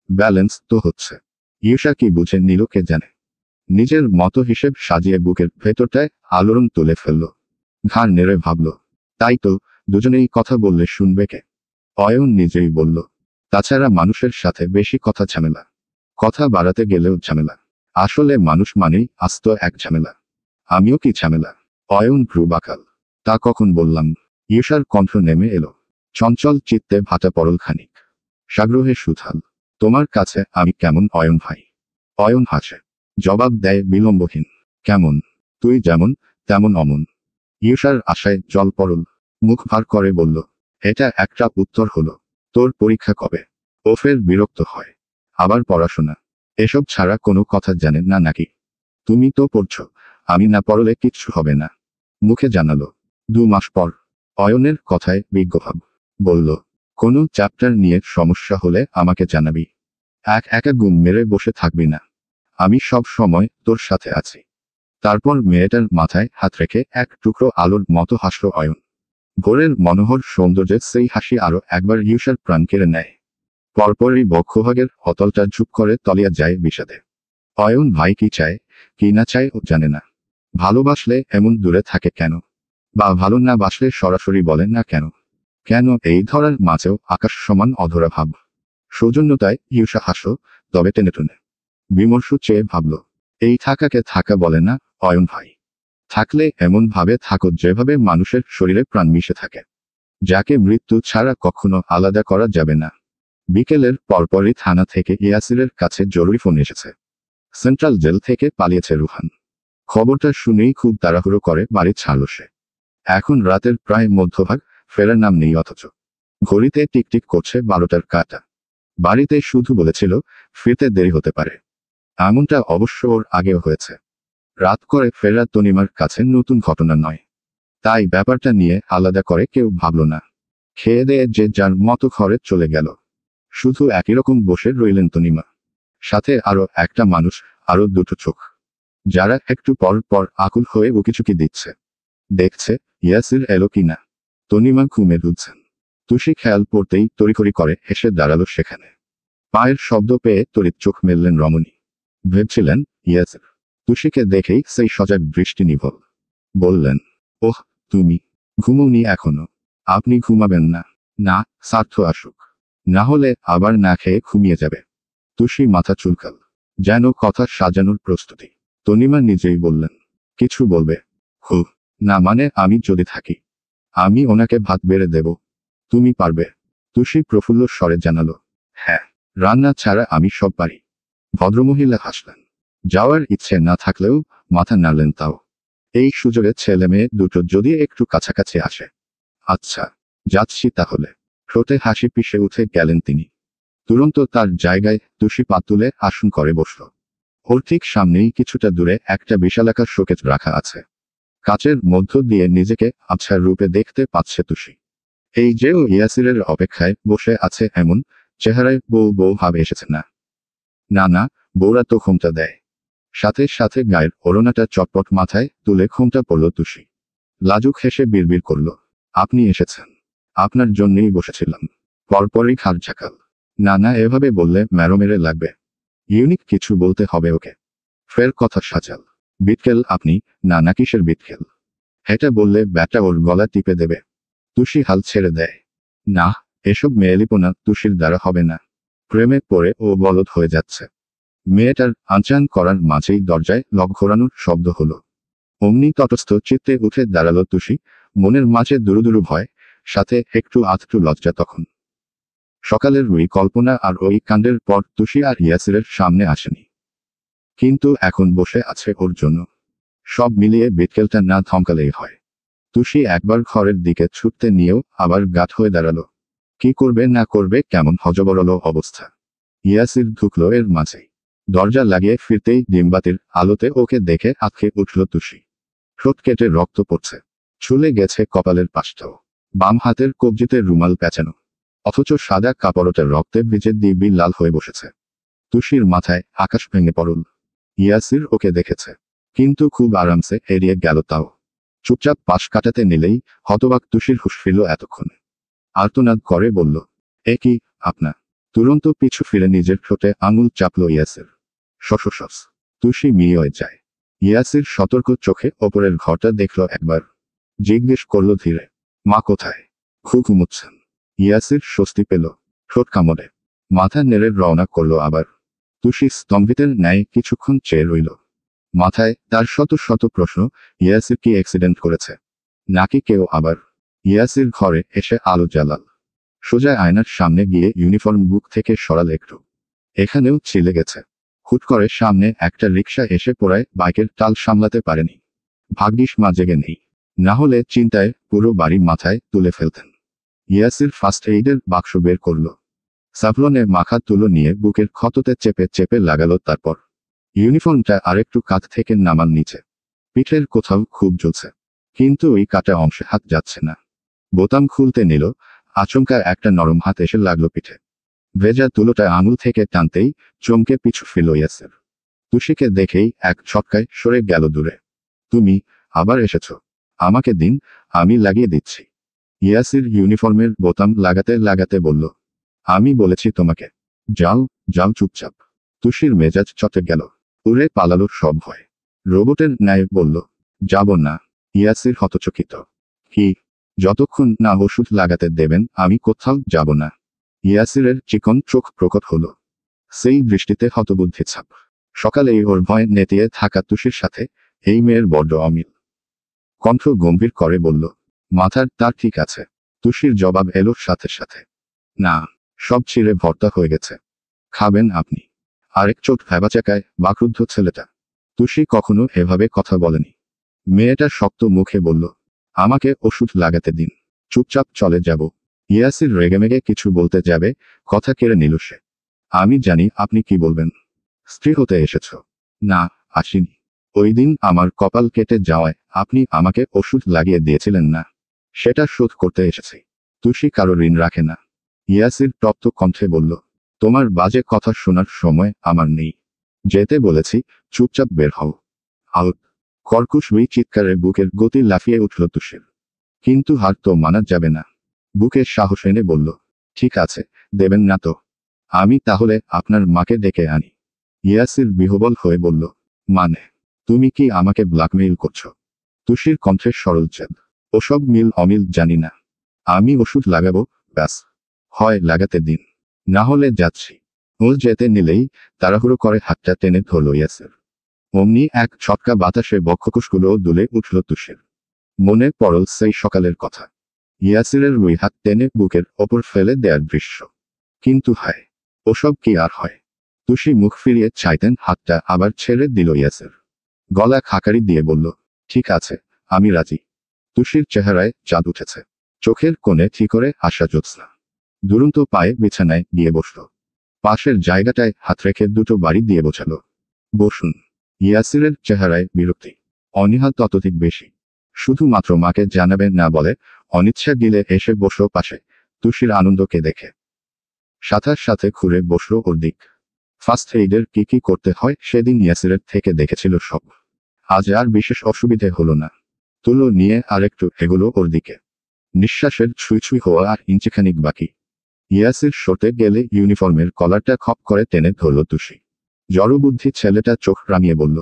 ব্যালেন্স তো হচ্ছে। ঈর্ষা কি বুঝে নিল কে জানে। নিজের মতো হিসেব সাজিয়ে বুকের ভেতরটায় আলোড়ন তুলে ফেলল। ঘাড় নেড়ে ভাবল, তাই তো, দুজনেই কথা বললে শুনবে কে? অয়ন নিজেই বলল, তাছাড়া মানুষের সাথে বেশি কথা ঝামেলা, কথা বাড়াতে গেলেও ঝামেলা। আসলে মানুষ মানেই আস্ত এক ঝামেলা। আমিও কি ঝামেলা? অয়ন ভ্রু বাঁকাল, তা কখন বললাম? ঈর্ষার কণ্ঠ নেমে এলো, চঞ্চল চিত্তে ভাটা পড়ল খানিক। সাগ্রহে সুথাল, তোমার কাছে আমি কেমন অয়ন ভাই? অয়ন হাসে, জবাব দেয় বিলম্বহীন, কেমন? তুই যেমন তেমন অমন। ঈর্ষার আশায় জল পড়ল, মুখ ভার করে বলল, এটা একটা উত্তর হলো? তোর পরীক্ষা কবে? ও ফের বিরক্ত হয়, আবার পড়াশোনা? এসব ছাড়া কোনো কথা জানেন না নাকি? তুমি তো পড়ছো, আমি না পড়লে কিচ্ছু হবে না। মুখে জানালো, 2 মাস পর। অয়নের কথায় বিজ্ঞভাব, বলল, কোনো চ্যাপ্টার নিয়ে সমস্যা হলে আমাকে জানাবি। একা গুম মেরে বসে থাকবি না। আমি সব সময় তোর সাথে আছি। তারপর মেয়েটার মাথায় হাত রেখে এক টুকরো আলোর মতো হাসল অয়ন। ভোরের মনোহর সৌন্দর্যে সেই হাসি আরো একবার ঈর্ষার প্রাণ কেড়ে নেয়। পরপরই বক্ষভাগের অতলটা ঝুপ করে তলিয়া যায় বিষাদে। অয়ন ভাই কি চায়, কি না চায় ও জানে না। ভালোবাসলে এমন দূরে থাকে কেন? বা ভালো না বাসলে সরাসরি বলেন না কেন? কেন এই ধরার মাঝেও আকাশ সমান অধরা ভাব? সৌজন্যতায় ঈর্ষা হাসল, তবে টেনে টুনে বিমর্ষ চেয়ে ভাবল, এই থাকাকে থাকা বলে না অয়ন ভাই। থাকলে এমন ভাবে থাকো যেভাবে মানুষের শরীরে প্রাণ মিশে থাকে, যাকে মৃত্যু ছাড়া কখনো আলাদা করা যাবে না। বিকেলের পরপরই থানা থেকে ইয়াসিরের কাছে জরুরি ফোন এসেছে। সেন্ট্রাল জেল থেকে পালিয়েছে রুহান। খবরটা শুনেই খুব তাড়াহুড়ো করে বাড়ি ছাড়ল সে। এখন রাতের প্রায় মধ্যভাগ, ফেরার নাম নেই অথচ ঘড়িতে টিকটিক করছে 12টার কাঁটা। বাড়িতে শুধু বলেছিল ফিরতে দেরি হতে পারে। এমনটা অবশ্য ওর আগেও হয়েছে। রাত করে ফেরা তনিমার কাছে নতুন ঘটনা নয়, তাই ব্যাপারটা নিয়ে আলাদা করে কেউ ভাবল না। খেয়ে দেয়ে যে যার মতো ঘরে চলে গেল। শুধু একই রকম বসে রইলেন তনিমা, সাথে আরো একটা মানুষ, আরো দুটো চোখ, যারা একটু পর পর আকুল হয়ে উকিচুকি দিচ্ছে, দেখছে ইয়াসির এলো কিনা। তনিমা ঘুমে ঢুলছেন। তুষি খেয়াল পড়তেই তড়িঘড়ি করে এসে দাঁড়ালো সেখানে। পায়ের শব্দ পেয়ে তড়িৎ চোখ মেললেন রমণী। ভেবছিলেন ইয়াসির। তুষিকে দেখেই সেই সজাগ দৃষ্টি নিভল। বললেন, ওহ, তুমি ঘুমোওনি এখনো? আপনি ঘুমাবেন না? না, সার্থ আসুক, না হলে আবার না খেয়ে ঘুমিয়ে যাবে। তুষি মাথা চুলকাল, যেন কথা সাজানোর প্রস্তুতি। তনিমা নিজেই বললেন, কিছু বলবে? হু, না মানে আমি যদি থাকি, আমি ওনাকে ভাত বেড়ে দেব। তুমি পারবে? তুষি প্রফুল্ল স্বরে জানালো, হ্যাঁ, রান্না ছাড়া আমি সব পারি। ভদ্রমহিলা হাসলেন। যাওয়ার ইচ্ছে না থাকলেও মাথা নাড়লেন তাও। এই সুযোগে ছেলে মেয়ে দুটো যদি একটু কাছাকাছি আসে। আচ্ছা, যাচ্ছি তাহলে। ঠোঁটে হাসি পিষে উঠে গেলেন তিনি। তুরন্ত তার জায়গায় তুষি পা তুলে আসন করে বসল। ওর ঠিক সামনেই কিছুটা দূরে একটা বিশালাকার শোকেজ রাখা আছে। কাচের মধ্য দিয়ে নিজেকে আবছার রূপে দেখতে পাচ্ছে তুষি। এই যে ও ইয়াসিরের অপেক্ষায় বসে আছে এমন চেহারায় বউ বউ ভাব এসেছে না। না না, বউরা তো ঘোমটা দেয়। সাথে সাথে গায়ের ওড়নাটা চটপট মাথায় তুলে ঘোমটা পড়ল তুষি। লাজুক হেসে বিড়বিড় করল, আপনি এসেছেন, আপনার জন্যেই বসেছিলাম। পরপরই ঘাড় ঝাঁকাল। না না, এভাবে বললে মেরে লাগবে। ইউনিক কিছু বলতে হবে ওকে। ফের কথা সাজাল, বিটকেল আপনি? না না, কিসের বিটকেল? এটা বললে ব্যাটা ওর গলা টিপে দেবে। তুষি হাল ছেড়ে দেয়। না, এসব মেয়েলিপনা তুষির দ্বারা হবে না। প্রেমে পড়ে ও বলদ হয়ে যাচ্ছে। মেয়েটার আনচান করার মাঝেই দরজায় লক ঘোরানোর শব্দ হলো। অমনি তটস্থ চিত্তে উঠে দাঁড়ালো তুষি, মনের মাঝে দুরুদুরু ভয়, সাথে একটু আধটু লজ্জা। তখন সকালের ওই কল্পনা আর ওই কাণ্ডের পর তুষি আর ইয়াসিরের সামনে আসেনি, কিন্তু এখন বসে আছে ওর জন্য। সব মিলিয়ে বিটকেলটা না থমকালেই হয়। তুষি একবার ঘরের দিকে ছুটতে নিয়েও আবার গাঁট হয়ে দাঁড়ালো। কি করবে না করবে কেমন হযবরল অবস্থা। ইয়াসির ঢুকলো এর মাঝেই। দরজা লাগিয়ে ফিরতেই ডিমবাতির আলোতে ওকে দেখে আঁতকে উঠল তুষি। ঠোঁট কেটে রক্ত পড়ছে, ছুলে গেছে কপালের পাশটাও। বাম হাতের কবজিতে রুমাল পেঁচানো, অথচ সাদা কাপড়টা রক্তে ভিজে দিব্যি লাল হয়ে বসেছে। তুষির মাথায় আকাশ ভেঙে পড়ল। ইয়াসির ওকে দেখেছে, কিন্তু খুব আরামসে এড়িয়ে গেল তাও। চুপচাপ পাশ কাটাতে নিলেই হতবাক তুষির হুঁশ ফিরল এতক্ষণে। আর্তনাদ করে বলল, এ কি আপনা? তুরন্ত পিছু ফিরে নিজের ঠোঁটে আঙুল চাপল ইয়াসির। শশশস। তুষি মিয়ে যায়। ইয়াসির সতর্ক চোখে ওপরের ঘরটা দেখল একবার। জিজ্ঞেস করল ধীরে, মা কোথায়? ঘুমুচ্ছেন। ইয়াসির স্বস্তি পেল, ঠোঁট কামড়ে মাথা নেড়ে রওনা করল আবার। তুষি স্তম্ভিতের ন্যায় কিছুক্ষণ চেয়ে রইল। মাথায় তার শত শত প্রশ্ন। ইয়াসির কি অ্যাক্সিডেন্ট করেছে, নাকি কেউ আবার? ইয়াসির ঘরে এসে আলো জ্বালাল। সোজা আয়নার সামনে গিয়ে ইউনিফর্ম বুক থেকে সরাল একটু। এখানেও ছিলে গেছে। হুট করে সামনে একটা রিকশা এসে পড়ায় বাইকের টাল সামলাতে পারেনি। ভাগ্যিস মা জেগে নেই, না হলে চিন্তায় পুরো বাড়ি মাথায় তুলে ফেলতেন। ইয়াসির ফার্স্ট এইডের বাক্স বের করল। সাভলনে মাখা তুলো নিয়ে বুকের ক্ষততে চেপে চেপে লাগালো। তারপর ইউনিফর্মটা আরেকটু কাঁধ থেকে নামান নিচে। পিঠের কোথাও খুব জ্বলছে, কিন্তু ওই কাটা অংশে হাত যাচ্ছে না। বোতাম খুলতে নিল, আচমকা একটা নরম হাত এসে লাগলো পিঠে। ভেজা তুলোটা আঙুল থেকে টানতেই চমকে পিছু ফিরল ইয়াসির। তুষিকে দেখেই এক ছটকায় সরে গেল দূরে। তুমি আবার এসেছ? আমাকে দিন, আমি লাগিয়ে দিচ্ছি। ইয়াসির ইউনিফর্মের বোতাম লাগাতে লাগাতে বলল, আমি বলেছি তোমাকে, যাও যাও চুপচাপ। তুষির মেজাজ চটে গেল, উড়ে পালালো সব ভয়। রোবটের ন্যায় বলল, যাব না। ইয়াসির হতচকিত, কি? যতক্ষণ না ওষুধ লাগাতে দেবেন আমি কোথাও যাব না। ইয়াসিরের চিকন চোখ প্রকট হলো, সেই দৃষ্টিতে হতবুদ্ধি ছাপ। সকালেই ওর ভয় নেতিয়ে থাকা তুষির সাথে এই মেয়ের বড্ড অমিল। কণ্ঠ গম্ভীর করে বলল, মাথার তার ঠিক আছে? তুষির জবাব এলো সাথে সাথে, না, সব ছিঁড়ে ভর্তা হয়ে গেছে। খাবেন আপনি? আরেক চোট ভ্যাবাচাকায় বাকরুদ্ধ ছেলেটা। তুষি কখনো এভাবে কথা বলেনি। মেয়েটা শক্ত মুখে বলল, আমাকে ওষুধ লাগাতে দিন, চুপচাপ চলে যাব। ইয়াসির রেগেমেগে কিছু বলতে যাবে, কথা কেড়ে নিল সে। আমি জানি আপনি কি বলবেন। স্ত্রী হতে এসেছ? না, আসিনি। ওই দিন আমার কপাল কেটে যাওয়ায় আপনি আমাকে ওষুধ লাগিয়ে দিয়েছিলেন না, সেটা শোধ করতে এসেছি। তুষি কারো ঋণ রাখে না। ইয়াসির তপ্ত কণ্ঠে বলল, তোমার বাজে কথা শোনার সময় আমার নেই। যেতে বলেছি, চুপচাপ বের হও। আউট। কর্কশ চিৎকারে বুকের গতি লাফিয়ে উঠল তুষির। কিন্তু হার তো মানা যাবে না। বুকে সাহস এনে বলল, ঠিক আছে, দেবেন না তো? আমি তাহলে আপনার মাকে ডেকে আনি। ইয়াসির বিহ্বল হয়ে বলল, মানে তুমি কি আমাকে ব্ল্যাকমেইল করছো? তুষির কণ্ঠে সরল জেদ। ওসব মিল অমিল জানি না। আমি ওষুধ লাগাবো, ব্যাস। হয় লাগাতে দিন, না হলে যাচ্ছি। ও যেতে নিলেই তাড়াহুড়ো করে হাতটা টেনে ধরল ইয়াসির। অমনি এক ছটকা বাতাসে বক্ষকোষগুলো দুলে উঠল তুষির। মনে পড়ল সেই সকালের কথা। ইয়াসিরের রুই হাত টেনে বুকের ওপর ফেলে দেয়ার দৃশ্য। কিন্তু হায়, ওসব কি আর হয়? তুষি মুখ ফিরিয়ে চাইতেন, হাতটা আবার ছেড়ে দিল ইয়াসির। গলা খাকারি দিয়ে বলল, ঠিক আছে, আমি রাজি। তুষির চেহারায় চাঁদ উঠেছে, চোখের কোণে ঠিক করে আসা জ্যোৎস্না। দুরন্ত পায়ে বিছানায় গিয়ে বসল। পাশের জায়গাটায় হাত রেখে দুটো বাড়ি দিয়ে বোঝালো, বসুন। ইয়াসিরের চেহারায় বিরক্তি, অনীহা ততোধিক বেশি। শুধুমাত্র মাকে জানাবেন না বলে অনিচ্ছা গিলে এসে বসল পাশে, তুষির আনন্দকে দেখে। সাথে সাথে ঘুরে বসল ওর দিক। ফার্স্ট এইডের কি কি করতে হয় সেদিন ইয়াসিরের থেকে দেখেছিল সব। আজ আর বিশেষ অসুবিধে হলো না। তুলো নিয়ে আরেকটু এগুলো ওর দিকে। নিঃশ্বাসের ছুঁই ছুঁই হওয়া আর ইঞ্চিখানিক বাকি। ইয়াসির সরতে গেলে ইউনিফর্মের কলারটা খপ করে টেনে ধরল তুষি। জড়বুদ্ধি ছেলেটা চোখ রাঙিয়ে বলল,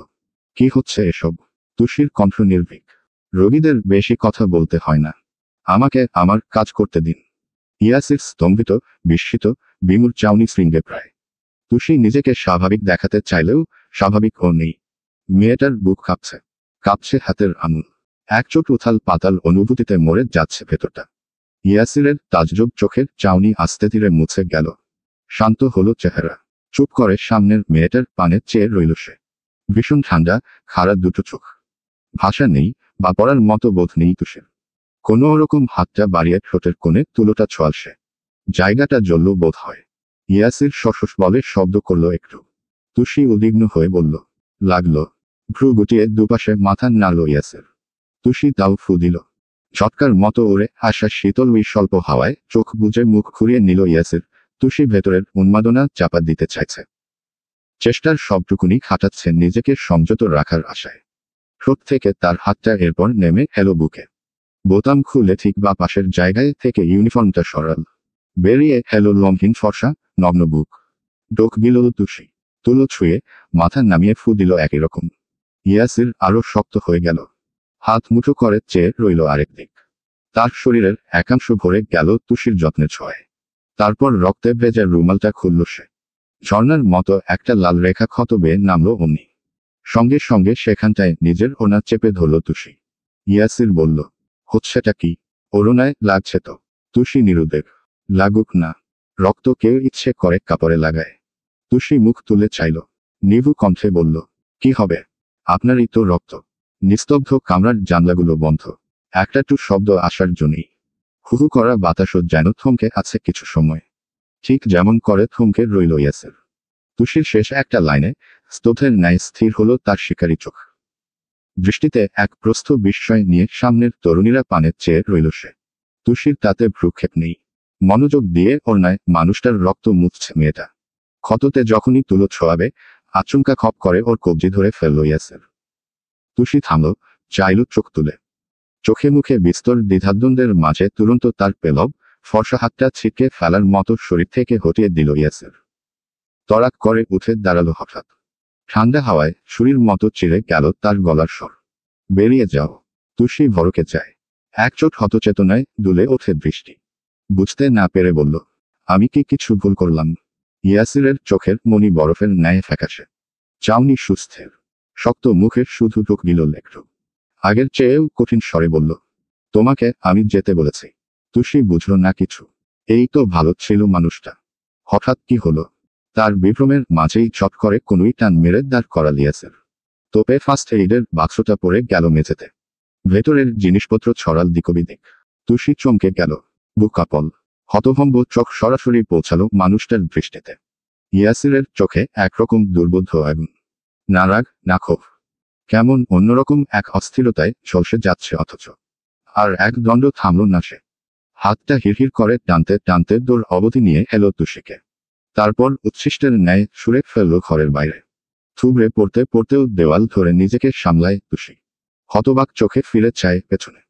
কি হচ্ছে এসব? তুষির কণ্ঠ নির্ভীক, রোগীদের বেশি কথা বলতে হয় না, আমাকে আমার কাজ করতে দিন। ইয়াসির স্তম্ভিত, বিস্মিত, বিমূঢ় চাউনি শৃঙ্গে প্রায়। তুষি নিজেকে স্বাভাবিক দেখাতে চাইলেও স্বাভাবিক ও নেই। মেয়েটার বুক কাঁপছে, কাঁপছে হাতের আঙুল। একচোট উথাল পাতাল অনুভূতিতে মরে যাচ্ছে ভেতরটা। ইয়াসিরের তাজ্জব চোখের চাউনি আস্তে ধীরে মুছে গেল। শান্ত হলো চেহারা। চুপ করে সামনের মেয়েটার পানে চেয়ে রইল সে। ভীষণ ঠান্ডা, খাড়া দুটো চোখ। ভাষা নেই বা পড়ার মতো বোধ নেই তুষের। কোনো রকম হাতটা বাড়িয়ে ঠোঁটের কোণে তুলোটা ছোঁয়াল সে। জায়গাটা জ্বলল বোধ হয়। ইয়াসির সশস বলে শব্দ করল একটু। তুষি উদ্বিগ্ন হয়ে বলল, লাগলো। ভ্রু গুটিয়ে দুপাশে মাথা নাড়ল ইয়াসির। তুষি তাও ফু দিল। ঝটকার মতো উড়ে আসা শীতল স্বল্প হাওয়ায় চোখ বুজে মুখ ঘুরিয়ে নিল ইয়াসির। তুষি ভেতরের উন্মাদনা চাপা দিতে চাইছে। চেষ্টার সবটুকুনি খাটাচ্ছে নিজেকে সংযত রাখার আশায়। ঠোঁট থেকে তার হাতটা এরপর নেমে এলো বুকে। বোতাম খুলে ঠিক বা পাশের জায়গায় থেকে ইউনিফর্মটা সরাল। বেরিয়ে এলো লম্বহীন ফর্সা, নগ্ন বুক। ডোক গিলল তুষি। তুলো ছুঁয়ে মাথা নামিয়ে ফু দিল একই রকম। ইয়াসির আরো শক্ত হয়ে গেল। হাত মুঠো করে চেয়ে রইল আরেক দিক। তার শরীরের একাংশ ভরে গেল তুষির যত্নের ছোঁয়ায়। তারপর রক্তে ভেজা রুমালটা খুলল সে। ঝর্ণার মতো একটা লাল রেখা ক্ষত বেয়ে নামল অমনি। সঙ্গে সঙ্গে সেখানটায় নিজের ওড়না চেপে ধরল তুষি। ইয়াসির বলল, হচ্ছেটা কি? ওড়নায় লাগছে তো। তুষি নিরুদ্বেগ, লাগুক না। রক্ত কেউ ইচ্ছে করে কাপড়ে লাগায়। তুষি মুখ তুলে চাইল। নিভু কণ্ঠে বলল, কি হবে? আপনারই তো রক্ত। নিস্তব্ধ কামরার জানলাগুলো বন্ধ। একটা টু শব্দ আসার জন্যই। হুহু করা বাতাসও যেন থমকে আছে কিছু সময়। ঠিক যেমন করে থমকে রইল ইয়াসির। তুষির শেষ একটা লাইনে স্তব্ধের ন্যায় স্থির হলো তার শিকারী চোখ। দৃষ্টিতে এক প্রস্থ বিস্ময় নিয়ে সামনের তরুণীরা পানে চেয়ে রইল সে। তুষির তাতে ভ্রুক্ষেপ নেই। মনোযোগ দিয়ে ওড়নায় মানুষটার রক্ত মুছছে মেয়েটা। ক্ষততে যখনই তুলো ছোঁয়াবে আচমকা খপ করে ওর কবজি ধরে ফেলল ইয়াসির। তুষি থামল, চাইল চোখ তুলে। চোখে মুখে বিস্তর দ্বিধাদ্বন্দ্বের মাঝে তুরন্ত তার পেলব ফর্সা হাতটা ছিটকে ফেলার মতো শরীর থেকে হটিয়ে দিল ইয়াসির। তড়াক করে উঠে দাঁড়ালো হঠাৎ। ঠান্ডা হাওয়ায় ছুরির মতো চিরে গেল তার গলার স্বর। বেরিয়ে যাও। তুষি ভরকে যায়। একচোট হতচেতনায় দুলে ওঠে দৃষ্টি। বুঝতে না পেরে বলল, আমি কি কিছু ভুল করলাম? ইয়াসিরের চোখের মনি বরফের ন্যায় ফ্যাকাশে। চাউনি সুস্থির। শক্ত মুখের শুধু ঢোক গিল একটু। আগের চেয়েও কঠিন স্বরে বলল, তোমাকে আমি যেতে বলেছি। তুষি বুঝল না কিছু। এই তো ভালো ছিল মানুষটা। হঠাৎ কি হলো? তার বিভ্রমের মাঝেই চট করে কোনোই টান মেরে দাঁড় করাল ইয়াসির। তোপে ফার্স্ট এইডের বাক্সটা পড়ে গেল মেঝেতে। ভেতরের জিনিসপত্র ছড়াল দিকবিদিক। তুষি চমকে গেল। বুক কাঁপল। হতভম্ব চোখ সরাসরি পৌঁছালো মানুষটার দৃষ্টিতে। ইয়াসিরের চোখে একরকম দুর্বোধ্য আগুন। না রাগ, না ক্ষোভ। কেমন অন্যরকম এক অস্থিরতায় ঝলসে যাচ্ছে অথচ। আর এক দণ্ড থামল না সে। হাতটা হিড়হিড় করে টানতে টানতে দৌড় অবধি নিয়ে এলো তুষিকে। তারপর উচ্ছিষ্টের ন্যায় ছুঁড়ে ফেলল ঘরের বাইরে। থুবড়ে পড়তে পড়তেও দেওয়াল ধরে নিজেকে সামলায় তুষি। হতবাক চোখে ফিরে চায় পেছনে।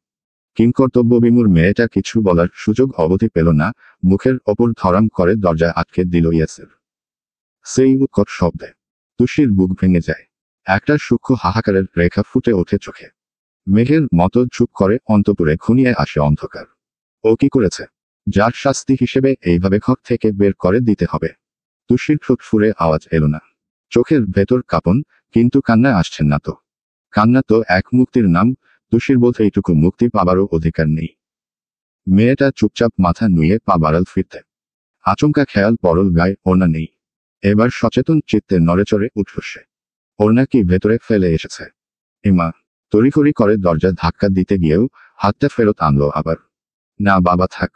কিংকর্তব্যবিমূঢ় মেয়েটা কিছু বলার সুযোগ অবধি পেল না, মুখের ওপর ধরাম করে দরজা আটকে দিল ইয়াসির। সেই উৎকট শব্দে তুষির বুক ভেঙে যায়। একটা সূক্ষ্ম হাহাকারের রেখা ফুটে ওঠে চোখে। মেঘের মতো চুপ করে অন্তপুরে ঘনিয়ে আসে অন্ধকার। ও কি করেছে, যার শাস্তি হিসেবে এইভাবে ঘর থেকে বের করে দিতে হবে? তুষির ঠোঁট ফুঁড়ে আওয়াজ এলো না। চোখের ভেতর কাঁপন, কিন্তু কান্না আসছেন না তো। কান্না তো এক মুক্তির নাম, তুষির বোধ এইটুকু মুক্তি পাবারও অধিকার নেই। মেয়েটা চুপচাপ মাথা নুয়ে পা বাড়াল ফিরতে। আচমকা খেয়াল পরল গায়ে ওড়না নেই। এবার সচেতন চিত্তে নড়েচড়ে উঠল সে। ওড়না কি ভেতরে ফেলে এসেছে? এমা তড়িঘড়ি করে দরজা ধাক্কা দিতে গিয়েও হাতটা ফেরত আনলো আবার। না বাবা থাক,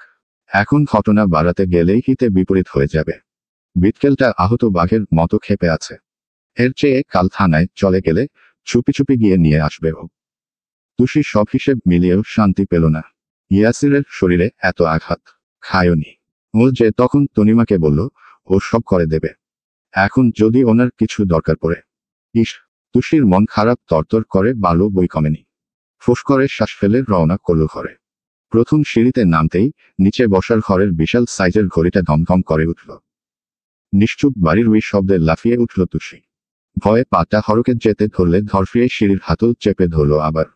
এখন ঘটনা বাড়াতে গেলেই হিতে বিপরীত হয়ে যাবে। বিটকেলটা আহত বাঘের মতো ক্ষেপে আছে। এর চেয়ে কাল থানায় চলে গেলে চুপি চুপি গিয়ে নিয়ে আসবে ও। তুষি সব হিসেব মিলিয়েও শান্তি পেল না। ইয়াসিরের শরীরে এত আঘাত খায়নি। ও যে তখন তনিমাকে বলল ও সব করে দেবে। এখন যদি ওনার কিছু দরকার পড়ে। ইস, তুষির মন খারাপ তরতর করে বাড়ল, বই কমেনি। ফোঁস করে শ্বাস ফেলে রওনা করল ঘরে। প্রথম সিঁড়িতে নামতেই নিচে বসার ঘরের বিশাল সাইজের ঘড়িটা ধমধম করে উঠল। নিশ্চুপ বাড়ির ওই শব্দে লাফিয়ে উঠল তুষি। ভয়ে পাটা হরকে যেতে ধরলে ধরফিয়ে সিঁড়ির হাতল চেপে ধরল আবার।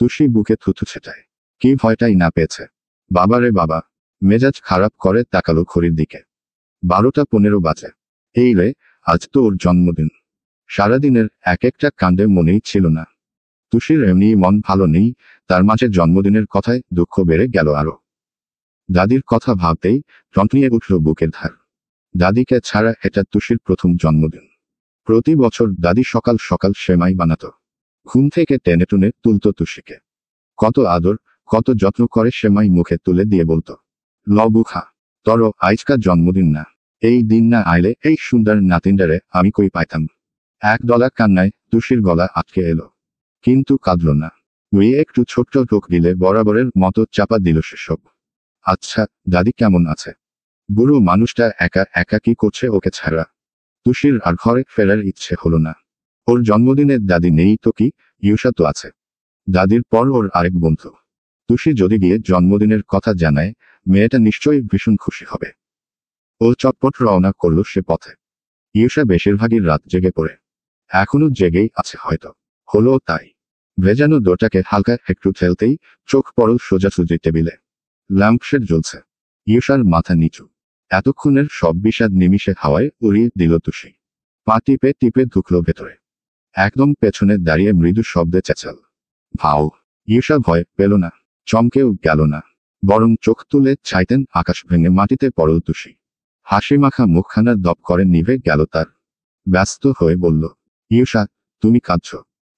তুষি বুকে থুথু ছেটায়। কি ভয়টাই না পেয়েছে। বাবারে বাবা, মেজাজ খারাপ করে তাকালো ঘড়ির দিকে। 12:15 বাজে। এই রে, আজ তো ওর জন্মদিন। সারাদিনের এক একটা কাণ্ডে মনেই ছিল না। তুষির এমনি মন ভালো নেই, তার মাঝে জন্মদিনের কথায় দুঃখ বেড়ে গেল আরো। দাদির কথা ভাবতেই টনটনিয়ে উঠল বুকের ধার। দাদিকে ছাড়া এটা তুষির প্রথম জন্মদিন। প্রতি বছর দাদি সকাল সকাল সেমাই বানাতো। ঘুম থেকে টেনে টুনে তুলত তুষিকে। কত আদর, কত যত্ন করে সেমাই মুখে তুলে দিয়ে বলতো, লবু খা, তর আইজকা জন্মদিন না, এই দিন না আইলে এই সুন্দর নাতিনডারে আমি কই পাইতাম। এক দলা কান্নায় তুষির গলা আটকে এলো, কিন্তু কাঁদল না। ওই একটু ছোট্ট টোক দিলে বরাবরের মতো চাপা দিল সেসব। আচ্ছা, দাদি কেমন আছে? বুড়ো মানুষটা একা একা কি করছে ওকে ছাড়া? তুষির আর ঘরে ফেরার ইচ্ছে হলো না। ওর জন্মদিনে দাদি নেই তো কি, ইউসা তো আছে। দাদির পর ওর আরেক বন্ধু। তুষি যদি গিয়ে জন্মদিনের কথা জানায়, মেয়েটা নিশ্চয়ই ভীষণ খুশি হবে। ও চটপট রওনা করল সে পথে। ইউসা বেশিরভাগই রাত জেগে পড়ে। এখনো জেগেই আছে হয়তো। হলো তাই। ভেজানো দোটাকে হালকা একটু ঠেলতেই চোখ পড়ল সোজাসুজি টেবিলে। ল্যাম্পশেড জ্বলছে। ইউসার মাথা নিচু। এতক্ষণের সব বিষাদ নিমিষে হাওয়ায় উড়িয়ে দিল তুষি। পা টিপে টিপে ঢুকল ভেতরে। একদম পেছনে দাঁড়িয়ে মৃদু শব্দে চেঁচাল, ভাও। ইউসা ভয় পেল না, চমকেও গেল না, বরং চোখ তুলে চাইতেন আকাশ ভেঙে মাটিতে পড়ল তুষি। হাসি মাখা মুখখানা দপ করে নিভে গেল তার। ব্যস্ত হয়ে বলল, ইউসা, তুমি কাঁদছ?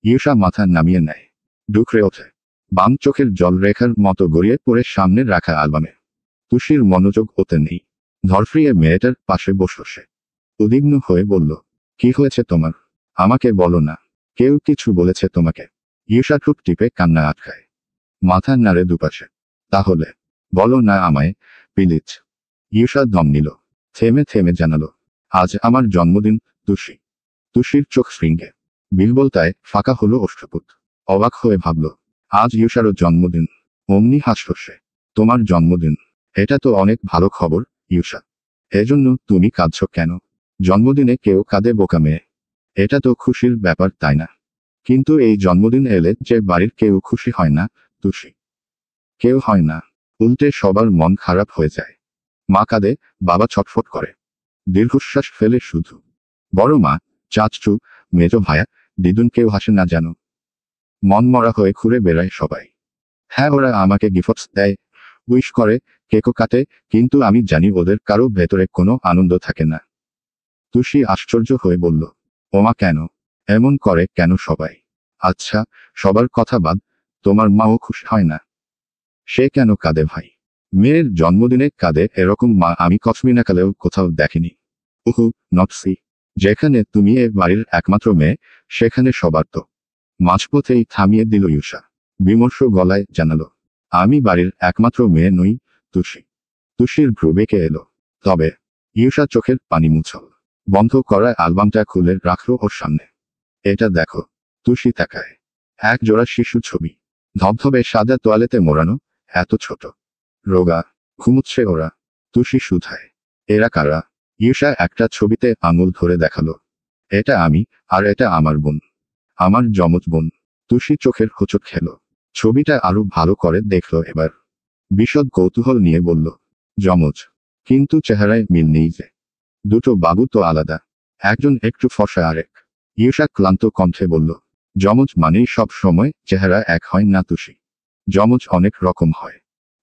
ইউসা মাথা নামিয়ে নেয়। ডুকরে ওঠে। বাম চোখের জল রেখার মতো গড়িয়ে পড়ে সামনে রাখা অ্যালবামে। তুষির মনোযোগ ওতে নেই। ধরফ্রিয়ে মেয়েটার পাশে বসল সে। উদ্বিগ্ন হয়ে বলল, কি হয়েছে তোমার? আমাকে বলো না। কেউ কিছু বলেছে তোমাকে? ইউসা ঠোঁট টিপে কান্না আটকায়। মাথা নাড়ে দুপাশে। তাহলে বলো না আমায়, প্লিজ। ইউসা দম নিল। থেমে থেমে জানালো, আজ আমার জন্মদিন, তুষি। তুষির চোখ শৃঙ্গে। বিহ্বলতায় ফাঁকা হলো অষ্টপুট। অবাক হয়ে ভাবল, আজ ইউসারও জন্মদিন। অমনি হাসল সে। তোমার জন্মদিন? এটা তো অনেক ভালো খবর, ইউসা। এজন্য তুমি কাঁদছ কেন? জন্মদিনে কেউ কাঁদে বোকা মেয়ে। এটা তো খুশির ব্যাপার, তাই না? কিন্তু এই জন্মদিন এলে যে বাড়ির কেউ খুশি হয় না, তুষি। কেউ হয় না। উল্টে সবার মন খারাপ হয়ে যায়। মা কাঁদে, বাবা ছটফট করে। দীর্ঘশ্বাস ফেলে শুধু বড় মা, চাচু, মেজো ভায়া, দিদুন কেউ হাসে না যেন। মন মরা হয়ে ঘুরে বেড়ায় সবাই। হ্যাঁ, ওরা আমাকে গিফটস দেয়, উইশ করে, কেকও কাটে, কিন্তু আমি জানি ওদের কারো ভেতরে কোনো আনন্দ থাকে না। তুষি আশ্চর্য হয়ে বলল, ওমা কেন? এমন করে কেন সবাই? আচ্ছা, সবার কথা বাদ, তোমার মাও খুশি হয় না? সে কেন কাঁদে ভাই? মেয়ের জন্মদিনে কাঁদে এরকম মা আমি কসমিনাকালেও কোথাও দেখিনি। উহু, নটসি। যেখানে তুমি এ বাড়ির একমাত্র মেয়ে, সেখানে সবার তো। মাঝপথেই থামিয়ে দিল ইউসা। বিমর্ষ গলায় জানালো, আমি বাড়ির একমাত্র মেয়ে নই, তুষি। তুষির ভ্রু বেঁকে এলো। তবে? ইউসা চোখের পানি মুছল। বন্ধ করা অ্যালবামটা খুলে রাখল ওর সামনে। এটা দেখো। তুষি তাকায়। এক জোড়া শিশু ছবি। ধবধবে সাদা তোয়ালেতে মোড়ানো, এত ছোট, রোগা, ঘুমুচ্ছে ওরা। তুষি শুধায়, এরা কারা? ঈশা একটা ছবিতে আঙুল ধরে দেখালো। এটা আমি, আর এটা আমার বোন, আমার যমজ বোন। তুষি চোখের হোঁচট খেল। ছবিটা আরো ভালো করে দেখল এবার। বিশদ কৌতূহল নিয়ে বলল, যমজ, কিন্তু চেহারায় মিল নেই যে। দুটো বাবু তো আলাদা, একজন একটু ফর্সা আরেক। ঈশা ক্লান্ত কণ্ঠে বলল, যমজ মানেই সব সময় চেহারা এক হয় না তুষি। যমজ অনেক রকম হয়,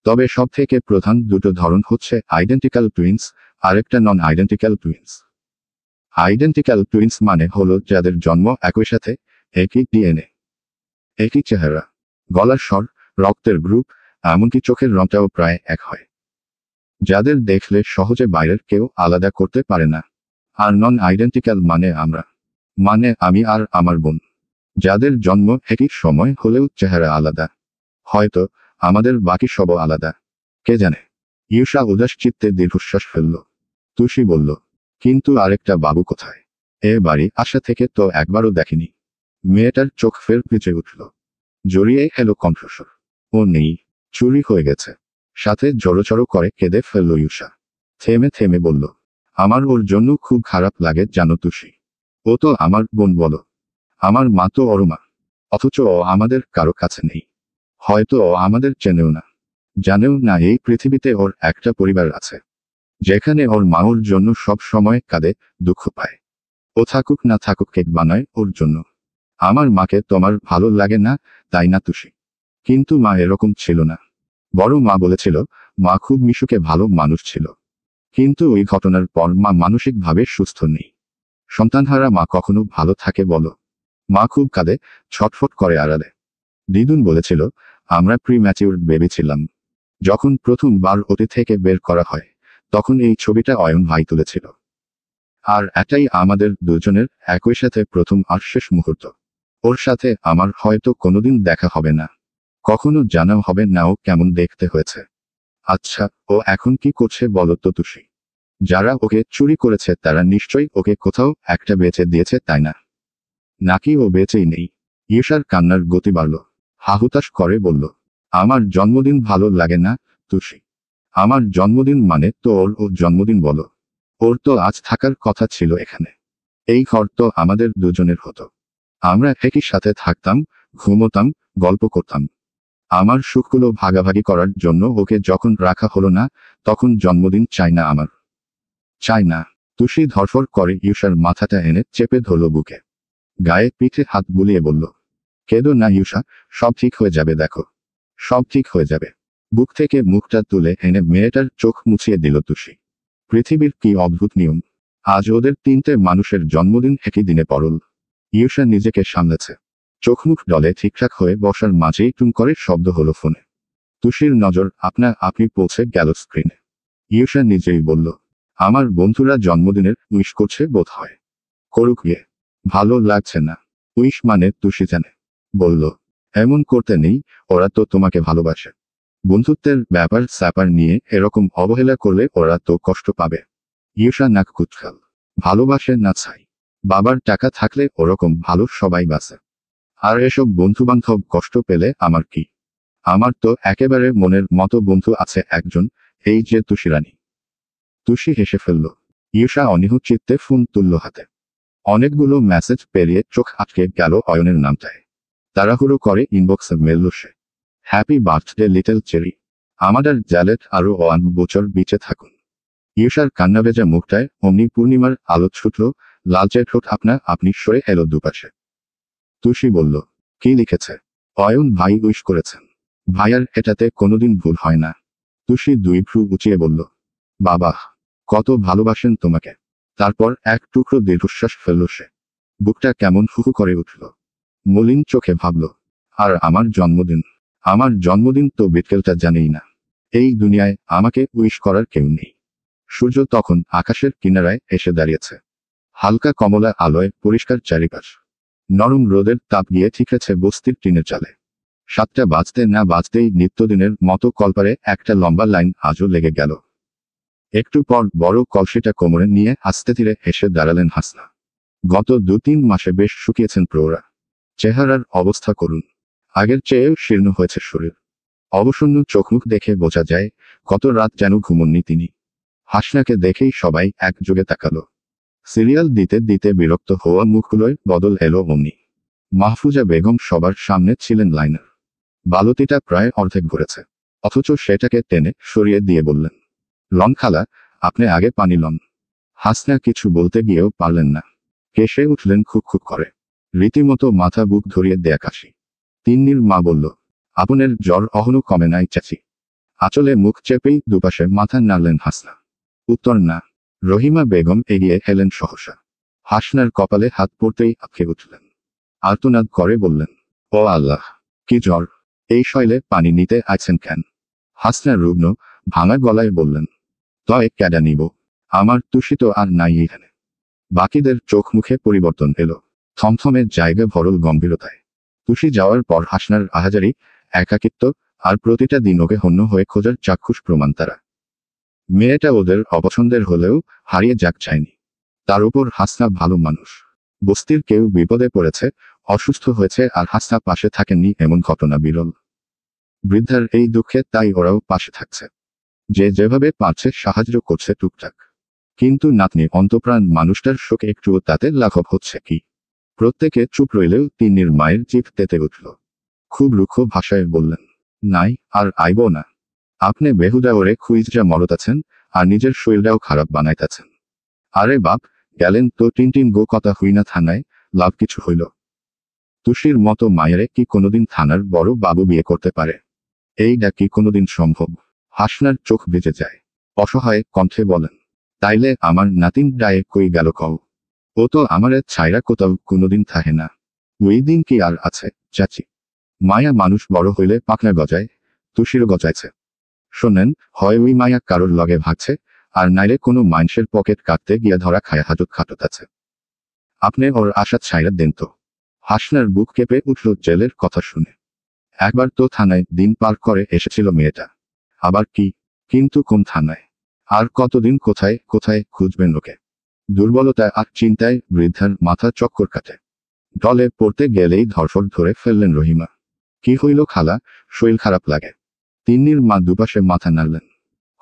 তবে সব থেকে প্রধান দুটো ধরন হচ্ছে আইডেন্টিক্যাল টুইন্স, আরেকটা নন আইডেন্টিক্যাল টুইন্স। আইডেন্টিক্যাল টুইন্স মানে হলো যাদের জন্ম একই সাথে, একই ডিএনএ, একই চেহারা, গলার স্বর, রক্তের গ্রুপ, এমনকি চোখের রংটাও প্রায় এক হয়। যাদের দেখলে সহজে বাইরের কেউ আলাদা করতে পারে না। আর নন আইডেন্টিক্যাল মানে আমরা, মানে আমি আর আমার বোন, যাদের জন্ম একই সময় হলেও চেহারা আলাদা। হয়তো আমাদের বাকি সবও আলাদা, কে জানে। ঈশা উদাস চিত্তে দীর্ঘশ্বাস ফেলল। তুষি বলল, কিন্তু আরেকটা বাবু কোথায়? এ বাড়ি আসা থেকে তো একবারও দেখিনি। মেয়েটার চোখ ফের ভিজে উঠল। জড়িয়ে এলো কণ্ঠস্বর, ও নেই, চুরি হয়ে গেছে। সাথে জড়োচড়ো করে কেঁদে ফেলল ঈশা। থেমে থেমে বলল, আমার ওর জন্য খুব খারাপ লাগে জানো তুষি। ও তো আমার বোন বলো, আমার মা তো ওর মা, অথচ ও আমাদের কারো কাছে নেই। হয়তো ও আমাদের চেনেও না, জানেও না এই পৃথিবীতে ওর একটা পরিবার আছে, যেখানে ওর মা ওর জন্য সব সময় কাঁদে, দুঃখ পায়। ও থাকুক না থাকুক কেক বানায় ওর জন্য। আমার মাকে তোমার ভালো লাগে না, তাই না তুষি? কিন্তু মা এরকম ছিল না। বড় মা বলেছিল, মা খুব মিশুকে ভালো মানুষ ছিল। কিন্তু ওই ঘটনার পর মা মানসিকভাবে সুস্থ নেই। সন্তানহারা মা কখনো ভালো থাকে বলো? মা খুব কাঁদে, ছটফট করে আড়ালে। দিদুন বলেছিল, আমরা প্রিম্যাচিউরড বেবি ছিলাম। যখন প্রথমবার ওটি থেকে বের করা হয়, তখন এই ছবিটা অয়ন ভাই তুলেছিল। আর এটাই আমাদের দুজনের একই সাথে প্রথম আর শেষ মুহূর্ত। ওর সাথে আমার হয়তো কোনোদিন দেখা হবে না, কখনো জানাও হবে না ও কেমন দেখতে হয়েছে। আচ্ছা, ও এখন কি করছে বলো তো তুষি? যারা ওকে চুরি করেছে তারা নিশ্চয়ই ওকে কোথাও একটা বেচে দিয়েছে, তাই না? নাকি ও বেঁচেই নেই? ঈশার কান্নার গতি বাড়ল। হাহুতাশ করে বলল, আমার জন্মদিন ভালো লাগে না তুষি। আমার জন্মদিন মানে তো ওর জন্মদিন বলো। ওর তো আজ থাকার কথা ছিল এখানে। এই ঘর তো আমাদের দুজনের হতো। আমরা একই সাথে থাকতাম, ঘুমোতাম, গল্প করতাম। আমার সুখগুলো ভাগাভাগি করার জন্য ওকে যখন রাখা হলো না, তখন জন্মদিন চাই না আমার। চাই না। তুষি ধরফর করে ঈশার মাথাটা এনে চেপে ধরল বুকে। গায়ে পিঠে হাত বুলিয়ে বলল, কেঁদো না ঈশা, সব ঠিক হয়ে যাবে দেখো। সব ঠিক হয়ে যাবে। বুক থেকে মুখটা তুলে এনে মেয়েটার চোখ মুছিয়ে দিল তুষি। পৃথিবীর কি অদ্ভুত নিয়ম। আজ ওদের তিনটে মানুষের জন্মদিন একই দিনে পড়ল। ঈশা নিজেকে সামলেছে। চোখমুখ ডলে ঠিকঠাক হয়ে বসার মাঝেই টুম করে শব্দ হলো ফোনে। তুষির নজর আপনা আপনি পৌঁছে গেল স্ক্রিনে। ঈশা নিজেই বলল, আমার বন্ধুরা জন্মদিনের উইশ করছে বোধ হয়। করুক গিয়ে। ভালো লাগছে না। উইশ মানে তুষি জানে। বলল, এমন করতে নেই, ওরা তো তোমাকে ভালোবাসে। বন্ধুত্বের ব্যাপার স্যাপার নিয়ে এরকম অবহেলা করলে ওরা তো কষ্ট পাবে। ঈশা নাক কুচকাল। ভালোবাসে না ছাই। বাবার টাকা থাকলে ওরকম ভালো সবাই বাসে। আর এসব বন্ধুবান্ধব কষ্ট পেলে আমার কি? আমার তো একেবারে মনের মতো বন্ধু আছে একজন, এই যে তুষিরানী। তুষি হেসে ফেলল। ঈশা অনীহ চিত্তে ফোন তুলল হাতে। অনেকগুলো মেসেজ পেরিয়ে চোখ আটকে গেল অয়নের নামটায়। তাড়াহুড়ো করে ইনবক্সে মেলল সে। Happy birthday little cherry. আমাদের জ্যালেট আরো 1 বছর বেঁচে থাকুন। ঈশার কান্নাভেজা মুখটায় অমনি পূর্ণিমার আলো ছুটল, লালচে ঠোঁট আপনা আপনি সরে এলো দুপাশে। তুষি বলল, কি লিখেছে? অয়ন ভাই উইশ করেছেন। ভাইয়ার এটাতে কোনোদিন ভুল হয় না। তুষি দুই ভ্রু উঁচিয়ে বলল, বাবা, কত ভালোবাসেন তোমাকে। তারপর এক টুকরো দীর্ঘশ্বাস ফেলল সে। বুকটা কেমন হুহু করে উঠল। মলিন চোখে ভাবল, আর আমার জন্মদিন। আমার জন্মদিন তো বিটকেলটা জানেই না। এই দুনিয়ায় আমাকে উইশ করার কেউ নেই। সূর্য তখন আকাশের কিনারায় এসে দাঁড়িয়েছে। হালকা কমলা আলোয় পরিষ্কার চারিপাশ। নরম রোদের তাপ গিয়ে ঠিকরেছে বস্তির টিনের চালে। 7টা বাজতে না বাজতেই নিত্যদিনের মতো কলপারে একটা লম্বা লাইন আজও লেগে গেল। একটু পর বড় কলসিটা কোমরে নিয়ে আস্তে ধীরে এসে দাঁড়ালেন হাসনা। গত 2-3 মাসে বেশ শুকিয়েছেন প্রৌরা। চেহারার অবস্থা করুন। আগের চেয়েও শীর্ণ হয়েছে শরীর। অবসন্ন চোখমুখ দেখে বোঝা যায় কত রাত যেন ঘুমননি তিনি। হাসনাকে দেখেই সবাই একযোগে তাকালো। সিরিয়াল দিতে দিতে বিরক্ত হওয়া মুখগুলোয় বদল এলো অমনি। মাহফুজা বেগম সবার সামনে ছিলেন লাইনার। বালতিটা প্রায় অর্ধেক ভরেছে, অথচ সেটাকে টেনে সরিয়ে দিয়ে বললেন, লন খালা, আপনি আগে পানি লন। হাসনা কিছু বলতে গিয়েও পারলেন না। কেসে উঠলেন খুব খুব করে, রীতিমতো মাথা বুক ধরিয়ে দেয়া কাশি। তিন্নির মা বলল, আপনের জ্বর অহনো কমে নাই চাচি। আঁচলে মুখ চেপেই দুপাশে মাথা নাড়লেন হাসনা। উত্তর না। রহিমা বেগম এগিয়ে এলেন সহসা। হাসনার কপালে হাত পড়তেই আঁতকে উঠলেন। আর্তনাদ করে বললেন, ও আল্লাহ, কি জ্বর! এই শৈলে পানি নিতে আইছেন কেন? হাসনা রুগ্ন ভাঙা গলায় বললেন, তয় ক্যাডা নিব, আমার তুষি তো আর নাই এখানে। বাকিদের চোখ মুখে পরিবর্তন এলো, থমথমে জায়গা ভরল গম্ভীরতায়। তুষি যাওয়ার পর হাসনার আহাজারি, একাকিত্ব, আর প্রতিটা দিন ওকে হন্য হয়ে খোঁজার চাক্ষুষ প্রমাণ তারা। মেয়েটা ওদের অপছন্দের হলেও হারিয়ে যাক চায়নি। তার উপর হাসনা ভালো মানুষ। বস্তির কেউ বিপদে পড়েছে, অসুস্থ হয়েছে আর হাসনা পাশে থাকেননি এমন ঘটনা বিরল। বৃদ্ধার এই দুঃখে তাই ওরাও পাশে থাকছে। যে যেভাবে পারছে সাহায্য করছে টুকটাক। কিন্তু নাতনি অন্তপ্রাণ মানুষটার শোক একটুও তাতে লাঘব হচ্ছে কি? প্রত্যেকে চুপ রইলেও তিন্নির মায়ের জিভ তেতে উঠল। খুব রুক্ষ ভাষায় বললেন, নাই আর আইব না। আপনি বেহুদা ওরে খুইজা মরতাছেন, আর নিজের শরীরটাও খারাপ বানাইতাছেন। আরে বাপ, গেলেন তো টিনটিন গো কথা হই না থানায়, লাভ কিছু হইল? তুষির মতো মায়েরে কি কোনোদিন থানার বড় বাবু বিয়ে করতে পারে? এইটা কি কোনোদিন সম্ভব? হাসনার চোখ ভিজে যায়। অসহায় কণ্ঠে বলেন, তাইলে আমার নাতিন ডায়ে কই গেল কও? ও তো আমারে ছাইরা কোথাও কোনোদিন থাহে না। ওই দিন কি আর আছে চাচি? মায়া মানুষ বড় হইলে পাখনা গজায়, তুষিরও গজাইছে। শোনেন, হয় ওই মায়া কারোর লগে ভাগছে, আর নাইলে কোনো মানুষের পকেট কাটতে গিয়া ধরা খায় হাজত খাটত আছে। আপনি ওর আশা ছাইরা দেন তো। হাসনার বুক কেঁপে উঠল জেলের কথা শুনে। একবার তো থানায় দিন পার করে এসেছিল মেয়েটা। আবার কি? কিন্তু কোন থানায়? আর কতদিন কোথায় কোথায় খুঁজবেন ওকে? দুর্বলতায় আর চিন্তায় বৃদ্ধার মাথা চক্কর কাটে। দলে পড়তে গেলেই ধরফর ধরে ফেললেন রহিমা। কি হইল খালা, শরীর খারাপ লাগে? তিন্নির মা দুপাশে মাথা নাড়লেন।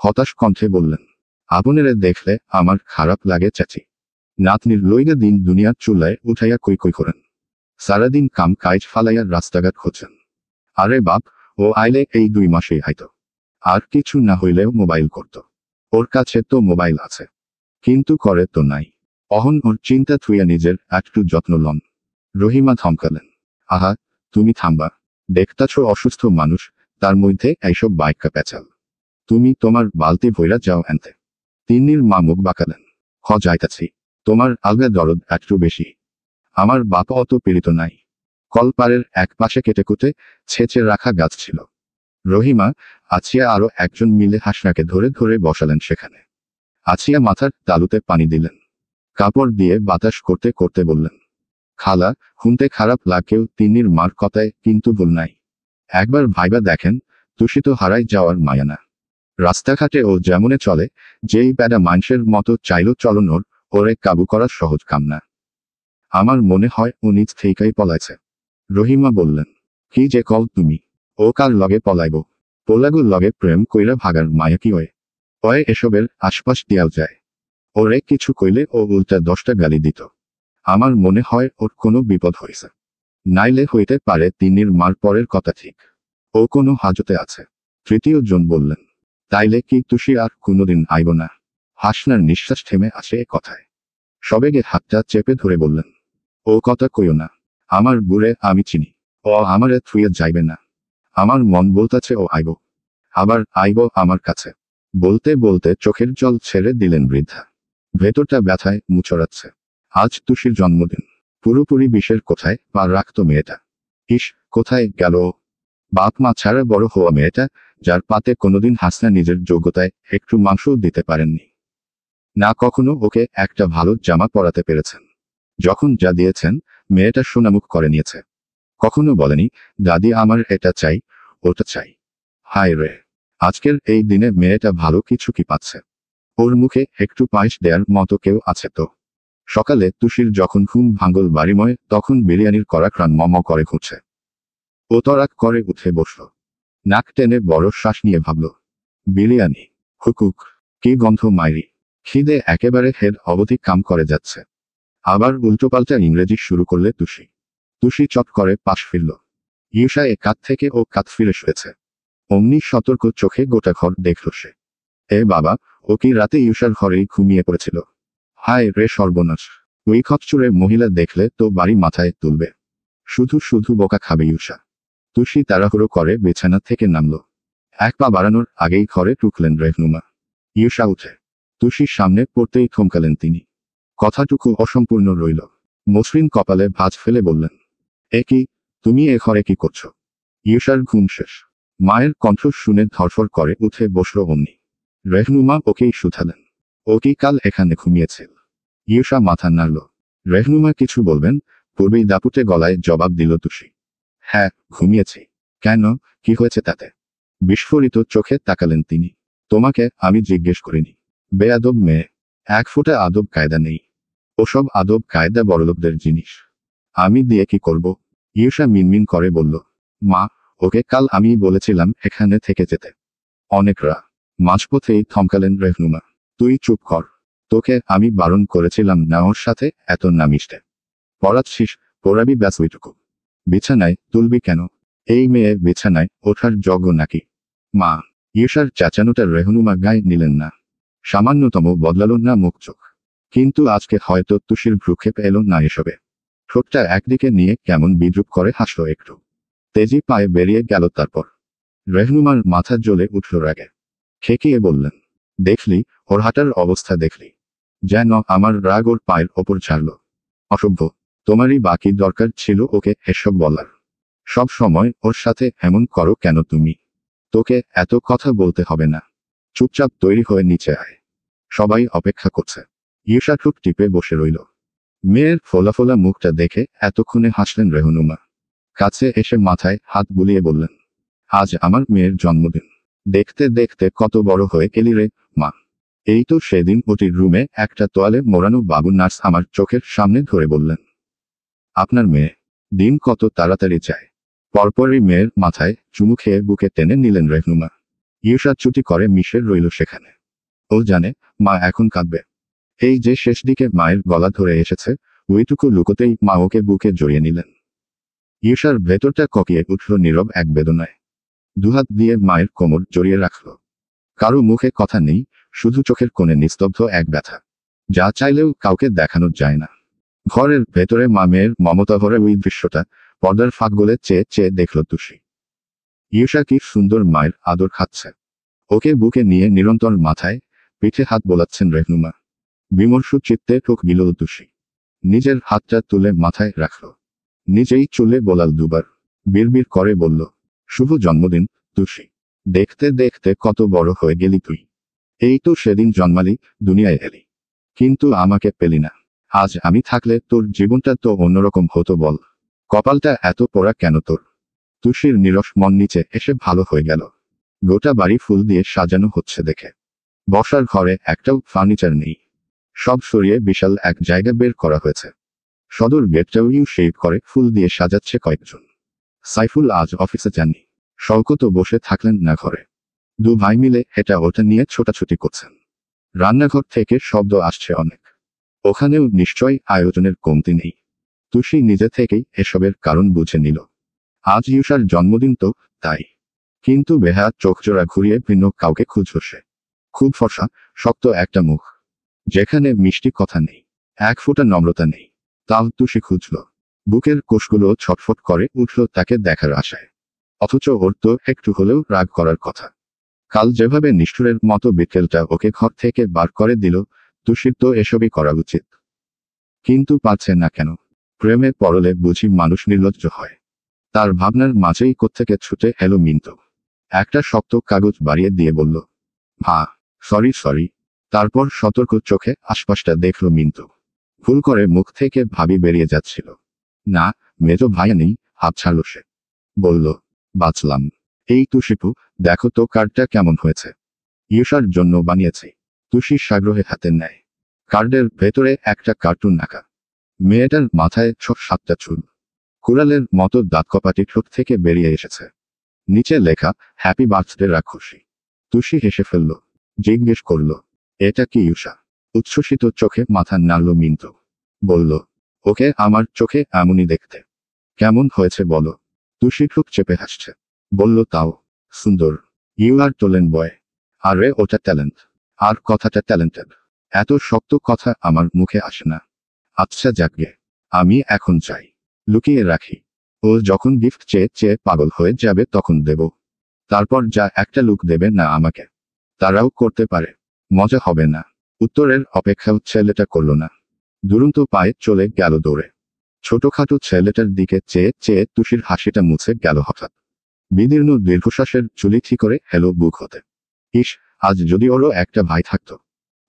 হতাশ কণ্ঠে বললেন, আপনেরে দেখলে আমার খারাপ লাগে চাচি। নাতনির লইগা দিন দুনিয়ার চুলায় উঠাইয়া কই কই করেন। সারাদিন কাম কাজ ফালাইয়া রাস্তাঘাট খোঁজেন। আরে বাপ, ও আইলে এই 2 মাসেই আইতো। আর কিছু না হইলেও মোবাইল করত। ওর কাছে তো মোবাইল আছে, কিন্তু করে তো নাই। অহন ওর চিন্তা থুইয়া নিজের একটু যত্ন লন। রহিমা থমকালেন। আহা, তুমি থামবা। দেখতাছ অসুস্থ মানুষ, তার মধ্যে এইসব বাইকা পেঁচাল। তুমি তোমার বালতি ভইরা যাও এনতে। তিন্নির মা মুখ বাঁকালেন। যাইতাছি। তোমার আলগা দরদ একটু বেশি। আমার বাপ অত পীড়িত নাই। কলপারের এক পাশে কেটেকুটে ছেঁচে রাখা গাছ ছিল। রহিমা, আছিয়া আরো একজন মিলে হাসনাকে ধরে ধরে বসালেন সেখানে। আছিয়া মাথার তালুতে পানি দিলেন। কাপড় দিয়ে বাতাস করতে করতে বললেন, খালা, শুনতে খারাপ লাগেও তিন্নির মার কথায় কিন্তু ভুল নাই। একবার ভাইবা দেখেন, তুষিত হারাই যাওয়ার মায়ানা। রাস্তাঘাটে ও যেমনে চলে, যেই প্যাডা মানুষের মতো চাইল চলন ওরে কাবু করা সহজ কাম না। আমার মনে হয় ও নিজ থেকেই পলাইছে। রহিমা বললেন, কি যে কল তুমি? ও কার লগে পলাইব? পোলাগুর লগে প্রেম কইরা ভাগার মায়া কি ওয়ে? ওয়ে এসবের আশপাশ দিয়াও যায়। ওরে কিছু কইলে ও উল্টা 10টা গালি দিত। আমার মনে হয় ওর কোনো বিপদ হয়েছে। নাইলে হইতে পারে তিন্নির মার পরের কথা ঠিক। ও কোনো হাজতে আছে। তৃতীয় জন বললেন, তাইলে কি তুষি আর কোনোদিন আইব না? হাসনার নিঃশ্বাস থেমে আসে এ কথায়। সবেগে হাতটা চেপে ধরে বললেন, ও কথা কইও না। আমার বুড়ে আমি চিনি। ও আমারে থুইয়া যাইবে না। আমার মন বলতাছে ও আইব। আবার আইব আমার কাছে। বলতে বলতে চোখের জল ছেড়ে দিলেন বৃদ্ধা। ভেতরটা ব্যথায় মুচড়াচ্ছে। আজ তুষির জন্মদিন। পুরোপুরি বিষের কোথায় পা রাখত মেয়েটা। ইস, কোথায় গেল ও? বাপ মা ছাড়া বড় হওয়া মেয়েটা, যার পাতে কোনোদিন হাসনা নিজের যোগ্যতায় একটু মাংসও দিতে পারেননি। না কখনো ওকে একটা ভালো জামা পরাতে পেরেছেন। যখন যা দিয়েছেন, মেয়েটা সোনামুখ করে নিয়েছে। কখনো বলেনি, দাদি আমার এটা চাই, ওটা চাই। হায় রে, আজকের এই দিনে মেয়েটা ভালো কিছু কি পাচ্ছে? ওর মুখে একটু পায়েস দেয়ার মতো কেউ আছে তো? সকালে তুষির যখন ঘুম ভাঙল বাড়িময়, তখন বিরিয়ানির করা ক্রান মম করে ঘুরছে। ও তরাক করে উঠে বসল। নাক টেনে বড় শ্বাস নিয়ে ভাবল, বিরিয়ানি, হুকুক, কি গন্ধ মাইরি। খিদে একেবারে হেড অবধি কাম করে যাচ্ছে। আবার উল্টোপাল্টা ইংরেজি শুরু করলে তুষি। তুষি চট করে পাশ ফিরল। ইউষা এ কাত থেকে ও কাত ফিরে শুয়েছে। অমনি সতর্ক চোখে গোটা ঘর দেখল সে। এ বাবা, ও কি রাতে ইউষার ঘরেই ঘুমিয়ে পড়েছিল? হায় রে সর্বনাশ! ওই খচ্চুরে মহিলা দেখলে তো বাড়ি মাথায় তুলবে। শুধু শুধু বোকা খাবে ইউষা। তুষি তাড়াহুড়ো করে বিছানা থেকে নামল। এক পা বাড়ানোর আগেই ঘরে ঢুকলেন রেহনুমা। ইউষা উঠে তুষির সামনে পড়তেই থমকালেন তিনি। কথাটুকু অসম্পূর্ণ রইল। মসৃণ কপালে ভাঁজ ফেলে বললেন, এ কি, তুমি এ ঘরে কি করছো? ইউষার ঘুম শেষ। মায়ের কণ্ঠ শুনে ধরফর করে উঠে বসল অমনি। রেহনুমা ওকেই শুধালেন, ও কি কাল এখানে ঘুমিয়েছিল? ইউষা মাথা নাড়ল। রেহনুমা কিছু বলবেন পূর্বেই দাপুটে গলায় জবাব দিল তুষি। হ্যাঁ, ঘুমিয়েছি। কেন, কি হয়েছে তাতে? বিস্ফোরিত চোখে তাকালেন তিনি। তোমাকে আমি জিজ্ঞেস করিনি। বেয়াদব মেয়ে, এক ফোঁটা আদব কায়দা নেই। ওসব আদব কায়দা বড়লোকদের জিনিস। আমি দিয়ে কি করব? ইউষা মিনমিন করে বলল, মা, ওকে কাল আমি বলেছিলাম এখানে থেকে যেতে। অনেকরা। মাঝপথেই থমকালেন রেহনুমা। তুই চুপ কর। তোকে আমি বারণ করেছিলাম না ওর সাথে এত না মিশতে। পড়াচ্ছিস, পড়াবি ব্যাস ওইটুকু। বিছানায় তুলবি কেন? এই মেয়ে বিছানায় ওঠার যোগ্য নাকি? মা! ইউষার চেঁচানোটা রেহনুমা গায়ে নিলেন না। সামান্যতম বদলালো না মুখ চোখ। কিন্তু আজকে হয়তো তুষির ভ্রুক্ষেপ এলো না এসবে। ঠোঁটটা একদিকে নিয়ে কেমন বিদ্রুপ করে হাসল একটু। তেজি পায়ে বেরিয়ে গেল তারপর। রেহনুমার মাথা জ্বলে উঠল রাগে। খেকিয়ে বললেন, দেখলি, ওর হাঁটার অবস্থা দেখলি? যেন আমার রাগ ওর পায়ের ওপর ছাড়ল। অসভ্য! তোমারই বাকি দরকার ছিল ওকে এসব বলার। সব সময় ওর সাথে এমন করো কেন তুমি? তোকে এত কথা বলতে হবে না। চুপচাপ তৈরি হয়ে নিচে আয়। সবাই অপেক্ষা করছে। ইউষা ঠোঁট টিপে বসে রইল। মেয়ের ফোলা ফোলা মুখটা দেখে এতক্ষণে হাসলেন রেহনুমা। কাছে এসে মাথায় হাত বুলিয়ে বললেন, আজ আমার মেয়ের জন্মদিন। দেখতে দেখতে কত বড় হয়ে এলি রে, মা। এই তো সেদিন ওটির রুমে একটা তোয়ালে মোড়ানো বাবু নার্স আমার চোখের সামনে ধরে বললেন, আপনার মেয়ে। দিন কত তাড়াতাড়ি যায়। পরপরই মেয়ের মাথায় চুমু খেয়ে বুকে টেনে নিলেন রেহনুমা। ইউষা চুটি করে মিশে রইল সেখানে। ও জানে মা এখন কাঁদবে। এই যে শেষ দিকে মায়ের গলা ধরে এসেছে, ওইটুকু লুকোতেই মা ওকে বুকে জড়িয়ে নিলেন। ইউষার ভেতরটা ককিয়ে উঠল নীরব এক বেদনায়। দুহাত দিয়ে মায়ের কোমর জড়িয়ে রাখল। কারো মুখে কথা নেই, শুধু চোখের কোণে নিস্তব্ধ এক ব্যথা, যা চাইলেও কাউকে দেখানো যায় না। ঘরের ভেতরে মা মেয়ের মমতা ভরে ওই দৃশ্যটা পর্দার ফাঁক গলে চেয়ে চেয়ে দেখল তুষি। ইউষা কি সুন্দর মায়ের আদর খাচ্ছে। ওকে বুকে নিয়ে নিরন্তর মাথায় পিঠে হাত বোলাচ্ছেন রেহনুমা। বিমর্ষ চিত্তে ঠোক গিল তুষি। নিজের হাতটা তুলে মাথায় রাখল। নিজেই চুলে বোলাল দুবার। বিড়বিড় করে বলল, শুভ জন্মদিন, তুষি। দেখতে দেখতে কত বড় হয়ে গেলি তুই। এই তো সেদিন জন্মালি, দুনিয়ায় এলি। কিন্তু আমাকে পেলি না। আজ আমি থাকলে তোর জীবনটা তো অন্যরকম হতো বল। কপালটা এত পোড়া কেন তোর? তুষির নীরস মন নিচে এসে ভালো হয়ে গেল। গোটা বাড়ি ফুল দিয়ে সাজানো হচ্ছে দেখে। বসার ঘরে একটাও ফার্নিচার নেই। সব সরিয়ে বিশাল এক জায়গা বের করা হয়েছে। সদর গেটটাও ইউ শেপ করে ফুল দিয়ে সাজাচ্ছে কয়েকজন। সাইফুল আজ অফিসে যাননি। শওকতও বসে থাকলেন না ঘরে। দু ভাই মিলে এটা ওটা নিয়ে ছোটাছুটি করছেন। রান্নাঘর থেকে শব্দ আসছে অনেক। ওখানেও নিশ্চয়ই আয়োজনের কমতি নেই। তুষি নিজে থেকেই এসবের কারণ বুঝে নিল। আজ ইউষার জন্মদিন তো, তাই। কিন্তু বেহাত চোখজোড়া ঘুরিয়ে ভিন্ন কাউকে খুঁজল সে। খুব ফর্সা, শক্ত একটা মুখ, যেখানে মিষ্টি কথা নেই, এক ফোঁটা নম্রতা নেই। তাও তুষি খুঁজল। বুকের কোষগুলো ছটফট করে উঠল তাকে দেখার আশায়। অথচ ওর তো একটু হলেও রাগ করার কথা। কাল যেভাবে নিষ্ঠুরের মতো বিকেলটা ওকে ঘর থেকে বার করে দিল, তুষির তো এসবই করা উচিত। কিন্তু পারছে না কেন? প্রেমে পড়লে বুঝি মানুষ নির্লজ্জ হয়। তার ভাবনার মাঝেই কোত্থেকে ছুটে এলো মিন্তু। একটা শক্ত কাগজ বাড়িয়ে দিয়ে বলল, ভা, সরি। তারপর সতর্ক চোখে আশপাশটা দেখল মিন্তু। ভুল করে মুখ থেকে ভাবি বেরিয়ে যাচ্ছিল। না, মেজো ভাইয়া নেই, হাত ছাড়ল সে। বলল, বাঁচলাম। এই তুষিপু, দেখো তো কার্ডটা কেমন হয়েছে। ইউষার জন্য বানিয়েছি। তুষি সাগ্রহে হাতে নেয়। কার্ডের ভেতরে একটা কার্টুন আঁকা। মেয়েটার মাথায় ৬-৭টা চুল। কুড়ালের মতো দাঁত কপাটি ঠোঁট থেকে বেরিয়ে এসেছে। নিচে লেখা, হ্যাপি বার্থডে রাক্ষসী। তুষি হেসে ফেলল। জিজ্ঞেস করল, এটা কি ইউষা? উচ্ছ্বসিত চোখে মাথা নাড়ল মিন্তু। বলল, ওকে আমার চোখে এমনই দেখতে। কেমন হয়েছে বলো? তুষি ঠোঁট চেপে হাসছে। বলল, তাও সুন্দর। ইউ আর ট্যালেন্ট বয়। আরে ওটা ট্যালেন্ট। আর কথাটা ট্যালেন্টেড। এত শক্ত কথা আমার মুখে আসে না। আচ্ছা যাকগে, আমি এখন চাই। লুকিয়ে রাখি। ও যখন গিফট চেয়ে চেয়ে পাগল হয়ে যাবে তখন দেব। তারপর যা একটা লুক দেবে না আমাকে। তারাও করতে পারে। মজা হবে না? উত্তরের অপেক্ষাও ছেলেটা করল না। দুরন্ত পায়ে চলে গেল দৌড়ে। ছোটখাটো ছেলেটার দিকে চেয়ে চেয়ে তুষির হাসিটা মুছে গেল হঠাৎ। বিদীর্ণ দীর্ঘশ্বাসের চুলি ঠিক করে হেলো বুক হতে। ইস, আজ যদি ওরও একটা ভাই থাকতো।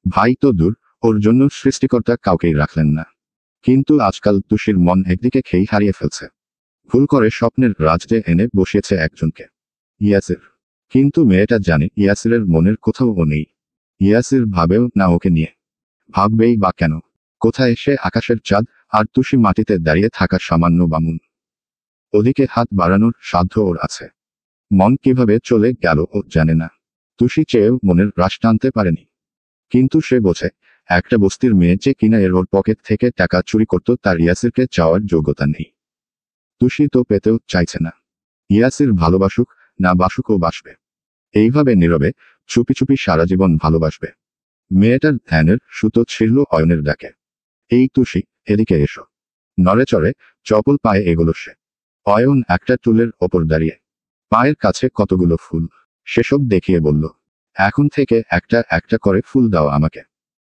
ভাই তো দূর, ওর জন্য সৃষ্টিকর্তা কাউকেই রাখলেন না। কিন্তু আজকাল তুষির মন একদিকে খেই হারিয়ে ফেলছে। ভুল করে স্বপ্নের রাজ্যে এনে বসিয়েছে একজনকে, ইয়াসির। কিন্তু মেয়েটা জানে ইয়াসিরের মনের কোথাও ও নেই। ইয়াসির ভাবেও না ওকে নিয়ে। ভাববেই বা কেন? কোথায় সে আকাশের চাঁদ, আর তুষি মাটিতে দাঁড়িয়ে থাকা সামান্য বামুন। ওদিকে হাত বাড়ানোর সাধ্য ওর আছে। মন কিভাবে চলে গেল ও জানে না। তুষি চেয়েও মনের রাশ টানতে পারেনি। কিন্তু সে বোঝে, একটা বস্তির মেয়ে যে কিনা এর ওর পকেট থেকে টাকা চুরি করত তার ইয়াসিরকে চাওয়ার যোগ্যতা নেই। তুষি তো পেতেও চাইছে না। ইয়াসির ভালোবাসুক না বাসুক ও বাসবে। এইভাবে নীরবে চুপি চুপি সারা জীবন ভালোবাসবে। মেয়েটার ধ্যানের সুতো ছিঁড়ল অয়নের ডাকে। এই তুষি, এদিকে এসো। নড়ে চড়ে চপল পায়ে এগোলো সে। অয়ন একটা টুলের ওপর দাঁড়িয়ে। পায়ের কাছে কতগুলো ফুল। সেসব দেখিয়ে বলল, এখন থেকে একটা একটা করে ফুল দাও আমাকে।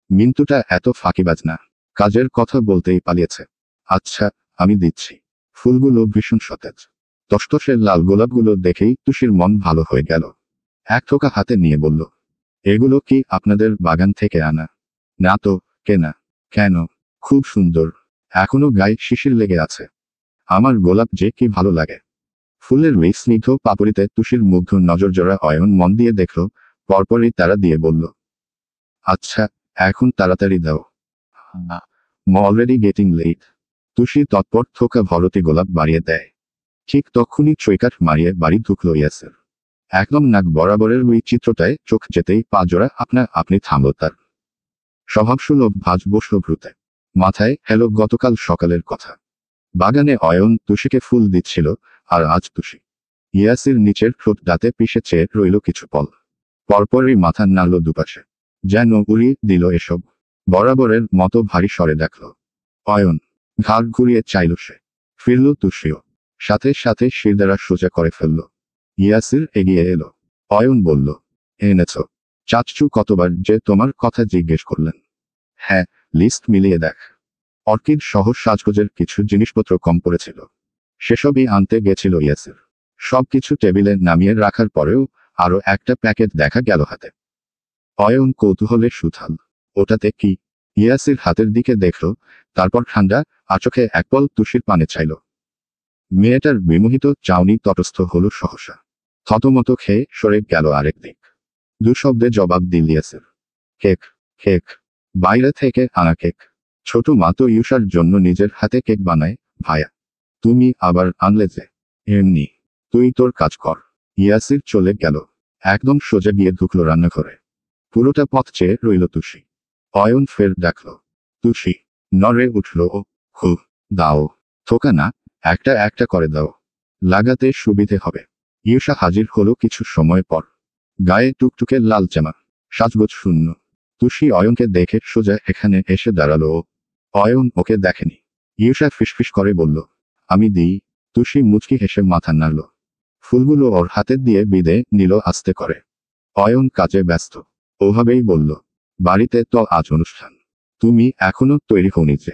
মিন্টুটা এত ফাঁকিবাজ না। কাজের কথা বলতেই পালিয়েছে। আচ্ছা, আমি দিচ্ছি। ফুলগুলো ভীষণ সতেজ। টসটসে লাল গোলাপগুলো দেখেই তুষির মন ভালো হয়ে গেল। এক থোকা হাতে নিয়ে বলল, এগুলো কি আপনাদের বাগান থেকে আনা? না তো, কেনা। কেন? খুব সুন্দর। এখনো গায়ে শিশির লেগে আছে। আমার গোলাপ যে কি ভালো লাগে। ফুলের ওই স্নিগ্ধ পাপড়িতে তুষির মুগ্ধ নজরজোড়া অয়ন মন দিয়ে দেখল, পরপরই তারা দিয়ে বলল, আচ্ছা, এখন তাড়াতাড়ি দাও। Already getting late. তুষি তৎপর থোকা ভরতি গোলাপ বাড়িয়ে দেয়। ঠিক তক্ষুনি চৈকাঠ মারিয়ে বাড়ি ঢুকল ইয়াসির। একদম নাক বরাবরের ওই চিত্রটায় চোখ যেতেই পা জোড়া আপনা আপনি থামল তার। স্বভাবসুলভ ভাঁজ বসল ভ্রুতে। মাথায় এলো গতকাল সকালের কথা। বাগানে অয়ন তুষিকে ফুল দিচ্ছিল, আর আজ তুষি। ইয়াসির নিচের ঠোঁট দাঁতে পিষে চেয়ে রইল কিছু পল। পরপরই মাথা নাড়ল দুপাশে। যেন উড়িয়ে দিল এসব। বরাবরের মতো ভারী স্বরে ডাকল, অয়ন। ঘাড় ঘুরিয়ে চাইল সে। ফিরল তুষিও। সাথে সাথে শিরদাঁড়া সোজা করে ফেলল। ইয়াসির এগিয়ে এলো। অয়ন বলল, এনেছ? চাচু কতবার যে তোমার কথা জিজ্ঞেস করলেন। হ্যাঁ, লিস্ট মিলিয়ে দেখ। অর্কিড সহ সাজগোজের কিছু জিনিসপত্র কম পড়েছিল। সেসবই আনতে গেছিল ইয়াসির। সবকিছু টেবিলে নামিয়ে রাখার পরেও আরো একটা প্যাকেট দেখা গেল হাতে। অয়ন কৌতূহলে সুথাল, ওটাতে কি? ইয়াসির হাতের দিকে দেখল, তারপর ঠান্ডা আচোখে একপল তুষির পানে চাইল। মেয়েটার বিমোহিত চাউনি তটস্থ হল সহসা। থতমত খেয়ে সরে গেল আরেক দিক। দুশব্দে জবাব দিল ইয়াসির, কেক। কেক? বাইরে থেকে আনা কেক? ছোট মা তো ইউষার জন্য নিজের হাতে কেক বানায়, ভায়া। তুমি আবার আনলে যে? এমনি। তুই তোর কাজ কর। ইয়াসির চলে গেল। একদম সোজা গিয়ে ঢুকল রান্নাঘরে। পুরোটা পথ চেয়ে রইল তুষি। অয়ন ফের ডাকল, তুষি। নড়ে উঠল ও। হু। দাও। থোকা না, একটা একটা করে দাও। লাগাতে সুবিধে হবে। ইউষা হাজির হলো কিছু সময় পর। গায়ে টুকটুকে লাল জামা। সাজগোজ শূন্য। তুষি অয়নকে দেখে সোজা এখানে এসে দাঁড়ালো ও। অয়ন ওকে দেখেনি। ইউষা ফিসফিস করে বলল, আমি দিই। তুষি মুচকি হেসে মাথা নাড়ল। ফুলগুলো ওর হাতে দিয়ে বিদে নিল আস্তে করে। অয়ন কাজে ব্যস্ত। ওভাবেই বলল, বাড়িতে তো আজ অনুষ্ঠান। তুমি এখনো তৈরি হওনি যে?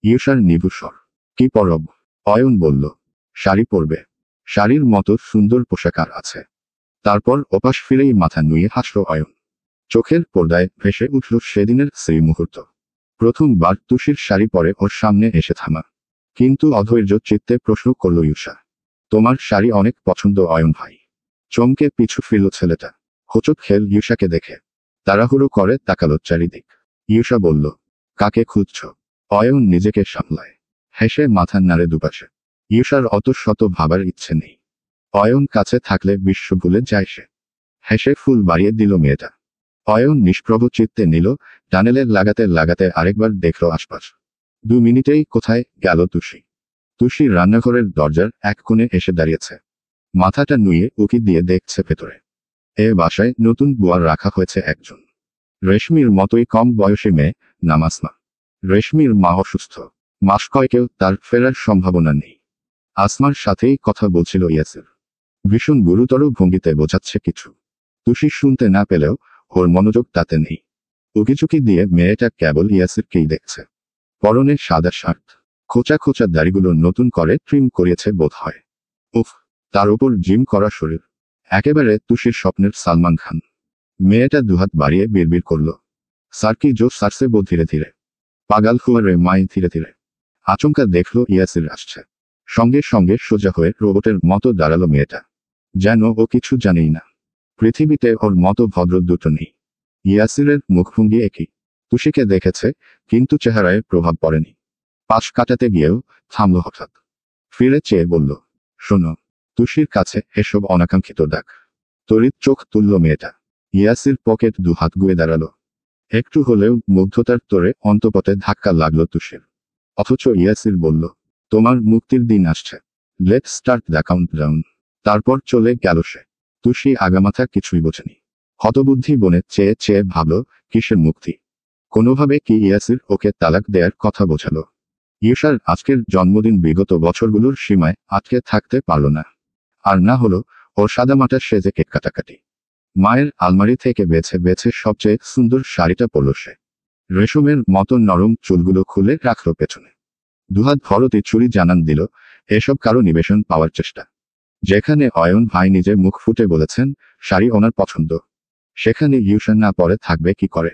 ইউষার নিভু স্বর। কি পরব? অয়ন বলল, শাড়ি পরবে। শাড়ির মতো সুন্দর পোশাক আর আছে? তারপর ওপাশ ফিরেই মাথা নুয়ে হাসল অয়ন। চোখের পর্দায় ভেসে উঠল সেদিনের সেই মুহূর্ত। প্রথমবার তুষির শাড়ি পরে ওর সামনে এসে থামা। কিন্তু অধৈর্য চিত্তে প্রশ্ন করল ইউষা, তোমার শাড়ি অনেক পছন্দ অয়ন ভাই। চমকে পিছু ফিরল ছেলেটা। হোঁচট খেল ইউষাকে দেখে। তাড়াহুড়ো করে তাকালো চারিদিক। ইউষা বলল, কাকে খুঁজছ? অয়ন নিজেকে সামলায়। হেসে মাথা নাড়ে দুপাশে। ইউষার অত শত ভাবার ইচ্ছে নেই। অয়ন কাছে থাকলে বিশ্ব ভুলে যায় সে। হেসে ফুল বাড়িয়ে দিল মেয়েটা। অয়ন নিষ্প্রভ চিত্তে নিল, টানেলে লাগাতে লাগাতে আরেকবার দেখল আশপাশ। 2 মিনিটেই কোথায় গেল তুষি। তুষি রান্নাঘরের দরজার এক কোণে এসে দাঁড়িয়েছে। মাথাটা নুয়ে উকি দিয়ে দেখছে ভেতরে। এ বাসায় নতুন বুয়া রাখা হয়েছে একজন। রেশমির মতোই কম বয়সী মেয়ে, নাম আসমা। রেশমির মা অসুস্থ। মাস কয়েকেও তার ফেরার সম্ভাবনা নেই। আসমার সাথেই কথা বলছিল ইয়াসির। ভীষণ গুরুতর ভঙ্গিতে বোঝাচ্ছে কিছু। তুষি শুনতে না পেলেও ওর মনোযোগ তাতে নেই। উকিঝুঁকি দিয়ে মেয়েটা কেবল ইয়াসিরকেই দেখছে। পরনে সাদা শার্ট, খোঁচা খোঁচা দাড়িগুলো নতুন করে ট্রিম করিয়েছে বোধ হয়। উফ, তার উপর জিম করা শরীর। একেবারে তুষির স্বপ্নের সালমান খান। মেয়েটা দুহাত বাড়িয়ে বিড়বিড় করল, স্যার কি জো সারসে বো ধীরে ধীরে। পাগাল হুয়া রে মাই ধীরে ধীরে। আচমকা দেখল ইয়াসির আসছে। সঙ্গে সঙ্গে সোজা হয়ে রোবটের মতো দাঁড়ালো মেয়েটা। যেন ও কিছু জানেই না। পৃথিবীতে ওর মতো ভদ্র দুটো নেই। ইয়াসিরের মুখভঙ্গি একই। তুষিকে দেখেছে, কিন্তু চেহারায় প্রভাব পড়েনি। পাশ কাটাতে গিয়েও থামল হঠাৎ। ফিরে চেয়ে বলল, শোনো। তুষির কাছে এসব অনাকাঙ্ক্ষিত ডাক। তড়িৎ চোখ তুলল মেয়েটা। ইয়াসির পকেট 2 হাত গুয়ে দাঁড়ালো। একটু হলেও মুগ্ধতার তোরে অন্তপথে ধাক্কা লাগলো তুষির। অথচ ইয়াসির বলল, তোমার মুক্তির দিন আসছে। Let start the countdown. তারপর চলে গেল সে। তুষি আগামাথা কিছুই বোঝেনি। হতবুদ্ধি বনে চেয়ে চেয়ে ভাবল, কিসের মুক্তি? কোনোভাবে কি ইয়াসির ওকে তালাক দেয়ার কথা বোঝালো? ইউষার আজকের জন্মদিন বিগত বছরগুলোর সীমায় আটকে থাকতে পারল না। আর না হলো ওর সাদামাটা সেজে কেক কাটাকাটি। মায়ের আলমারি থেকে বেছে বেছে সবচেয়ে সুন্দর শাড়িটা পরল সে। রেশমের মতো নরম চুলগুলো খুলে রাখল পেছনে। দুহাত ভরতে চুরি জানান দিল, এসব কারো নিবেশন পাওয়ার চেষ্টা। যেখানে অয়ন ভাই নিজে মুখ ফুটে বলেছেন শাড়ি ওনার পছন্দ, সেখানে ইউষা না পরে থাকবে কি করে?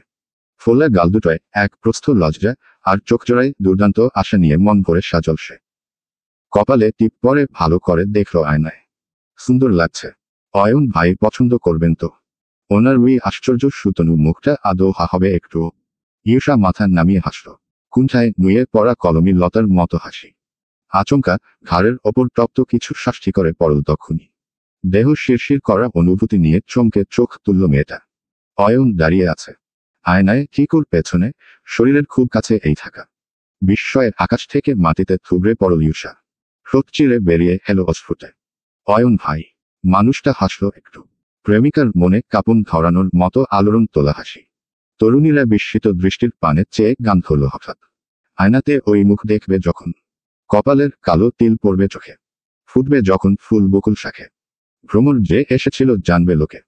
ফোলা গাল দুটোয় এক প্রস্থ লজ্জা, আর চোখজোড়ায় দুর্দান্ত আশা নিয়ে মন ভরে সাজল সে। কপালে টিপ পরে ভালো করে দেখল আয়নায়। সুন্দর লাগছে। অয়ন ভাই পছন্দ করবেন তো? ওনার ওই আশ্চর্য সুতনু মুখটা আদৌ হবে একটু? ইউষা মাথা নামিয়ে হাসল। কুণ্ঠায় নুয়ে পড়া কলমি লতার মতো হাসি। আচমকা ঘাড়ের ওপর তপ্ত কিছু শাস্তি করে পড়ল তক্ষুনি। দেহ শিরশির করা অনুভূতি নিয়ে চমকে চোখ তুলল মেয়েটা। অয়ন দাঁড়িয়ে আছে আয়নায়, ঠিক ওর পেছনে, শরীরের খুব কাছে এই থাকা। বিস্ময়ে আকাশ থেকে মাটিতে থুবড়ে পড়ল ইউষা। ঠোঁট চিরে বেরিয়ে এলো অস্ফুটে, অয়ন ভাই। মানুষটা হাসল একটু। প্রেমিকার মনে কাঁপন ধরানোর মতো আলোড়ন তোলা হাসি। তরুণীরা বিস্মিত দৃষ্টির পানে চেয়ে গান ধরল হঠাৎ। আয়নাতে ওই মুখ দেখবে যখন, কপালের কালো তিল পড়বে চোখে, ফুটবে যখন ফুল বকুল শাখে, ভ্রমর যে এসেছিল জানবে লোকে।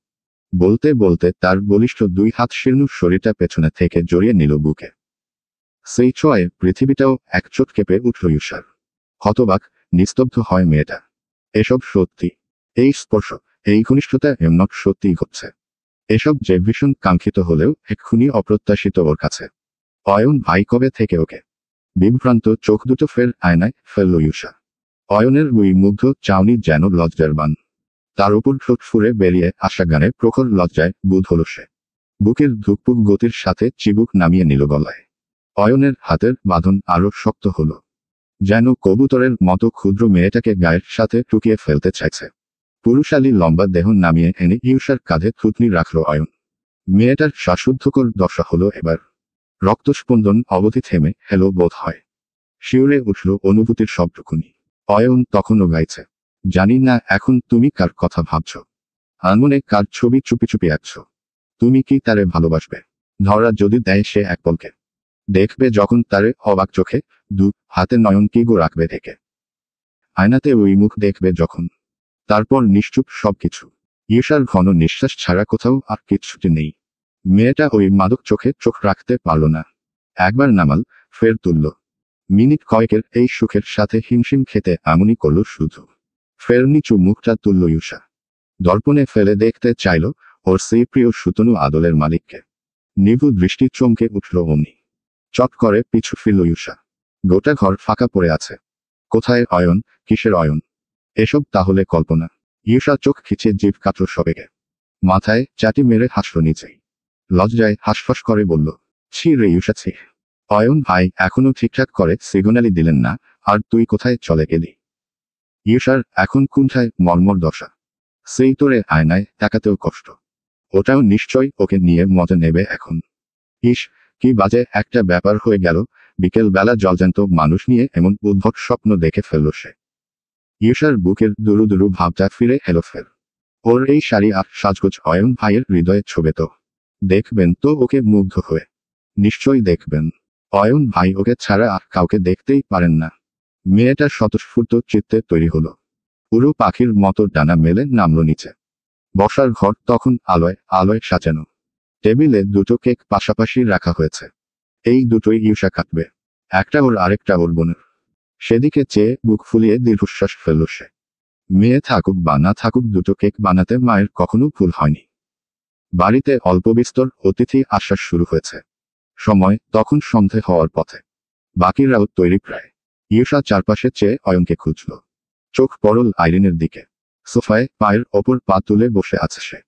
বলতে বলতে তার বলিষ্ঠ 2 হাত শীর্ণ শরীরটা পেছনে থেকে জড়িয়ে নিল বুকে। সেই ছোঁয়ায় পৃথিবীটাও একচোট কেঁপে উঠল ইউষার। হতবাক, নিস্তব্ধ হয় মেয়েটা। এসব সত্যি? এই স্পর্শ, এই ঘনিষ্ঠতা এমনক সত্যিই ঘটছে? এসব যে ভীষণ কাঙ্ক্ষিত হলেও এক্ষুনি অপ্রত্যাশিত ওর কাছে। অয়ন ভাই কবে থেকে ওকে? বিভ্রান্ত চোখ দুটো ফের আয়নায় ফেলল ইউষা। অয়নের ওই মুগ্ধ চাউনি যেন লজ্জার বান। তার উপর ঠোঁট ফুরে বেরিয়ে আসা গানে প্রখর লজ্জায় বুধ হল সে। বুকের ধুকপুক গতির সাথে চিবুক নামিয়ে নিল গলায়। অয়নের হাতের বাঁধন আরো শক্ত হল। যেন কবুতরের মতো ক্ষুদ্র মেয়েটাকে গায়ের সাথে টুকিয়ে ফেলতে চাইছে। পুরুষালী লম্বা দেহ নামিয়ে এনে ইউষার কাঁধে থুতনি রাখল অয়ন। মেয়েটার শ্বাসরুদ্ধকর দশা হলো এবার। রক্তস্পন্দন অবধি থেমে এলো বোধ হয়। শিউরে উঠল অনুভূতির সবটুকুনি। অয়ন তখনও গাইছে, জানি না এখন তুমি কার কথা ভাবছ, আনমনে কার ছবি চুপি চুপি আঁকছ। তুমি কি তারে ভালোবাসবে? ধরা যদি দেয় সে এক পলকে, দেখবে যখন তারে অবাক চোখে, 2 হাতে নয়ন কি গো রাখবে ঢেকে। আয়নাতে ওই মুখ দেখবে যখন, তারপর নিশ্চুপ সবকিছু। ইউষার ঘন নিঃশ্বাস ছাড়া কোথাও আর কিচ্ছুটি নেই। মেয়েটা ওই মাদক চোখে চোখ রাখতে পারল না। একবার নামাল, ফের তুলল। মিনিট কয়েকের এই সুখের সাথে হিমশিম খেতে এমনই করল শুধু। ফের নিচু মুখটা তুলল ইউষা। দর্পণে ফেলে দেখতে চাইল ওর সেই প্রিয় সুতনু আদলের মালিককে। নিভু দৃষ্টি চমকে উঠল অমনি। চট করে পিছু ফিরল ইউষা। গোটা ঘর ফাঁকা পড়ে আছে। কোথায় অয়ন? কিসের অয়ন? এসব তাহলে কল্পনা? ইউষা চোখ খিচে জিভ কাটল সবেগে। মাথায় চাটি মেরে হাসল নিচেই। লজ্জায় হাঁসফাঁস করে বলল, ছি রে ইউষা ছি। অয়ন ভাই এখনো ঠিকঠাক করে সিগন্যালি দিলেন না, আর তুই কোথায় চলে গেলি? ইউষার এখন কুণ্ঠায় মর্মর দশা। সেই তোরে আয়নায় তাকাতেও কষ্ট। ওটাও নিশ্চয় ওকে নিয়ে মজা নেবে এখন। ইস, কি বাজে একটা ব্যাপার হয়ে গেল, বিকেল বেলা জলজ্যান্ত মানুষ নিয়ে এমন উদ্ভট স্বপ্ন দেখে ফেলল সে। ইউষার বুকের দুরু দুরু ভাবটা ফিরে এলো ফের। ওর এই শাড়ি আর সাজগোজ অয়ন ভাইয়ের হৃদয়ে ছোবে তো। দেখবেন তো ওকে মুগ্ধ হয়ে। নিশ্চয়ই দেখবেন। অয়ন ভাই ওকে ছাড়া আর কাউকে দেখতেই পারেন না। মেয়েটা স্বতঃস্ফূর্ত চিত্তে তৈরি হলো। পুরো পাখির মতো ডানা মেলে নামল নিচে। বসার ঘর তখন আলোয় আলোয় সাজানো। টেবিলে দুটো কেক পাশাপাশি রাখা হয়েছে। এই দুটোই ইউষা কাটবে। একটা ওর আরেকটা ওর বোনের। সেদিকে চেয়ে বুক ফুলিয়ে দীর্ঘশ্বাস ফেলল সে। মেয়ে থাকুক বা না থাকুক দুটো কেক বানাতে মায়ের কখনো ভুল হয়নি। বাড়িতে অল্প বিস্তর অতিথি আসা শুরু হয়েছে। সময় তখন সন্ধে হওয়ার পথে। বাকিরাও তৈরি প্রায়। ইউষা চারপাশে চেয়ে অয়নকে খুঁজল। চোখ পড়ল আইরিনের দিকে। সোফায় পায়ের ওপর পা তুলে বসে আছে সে।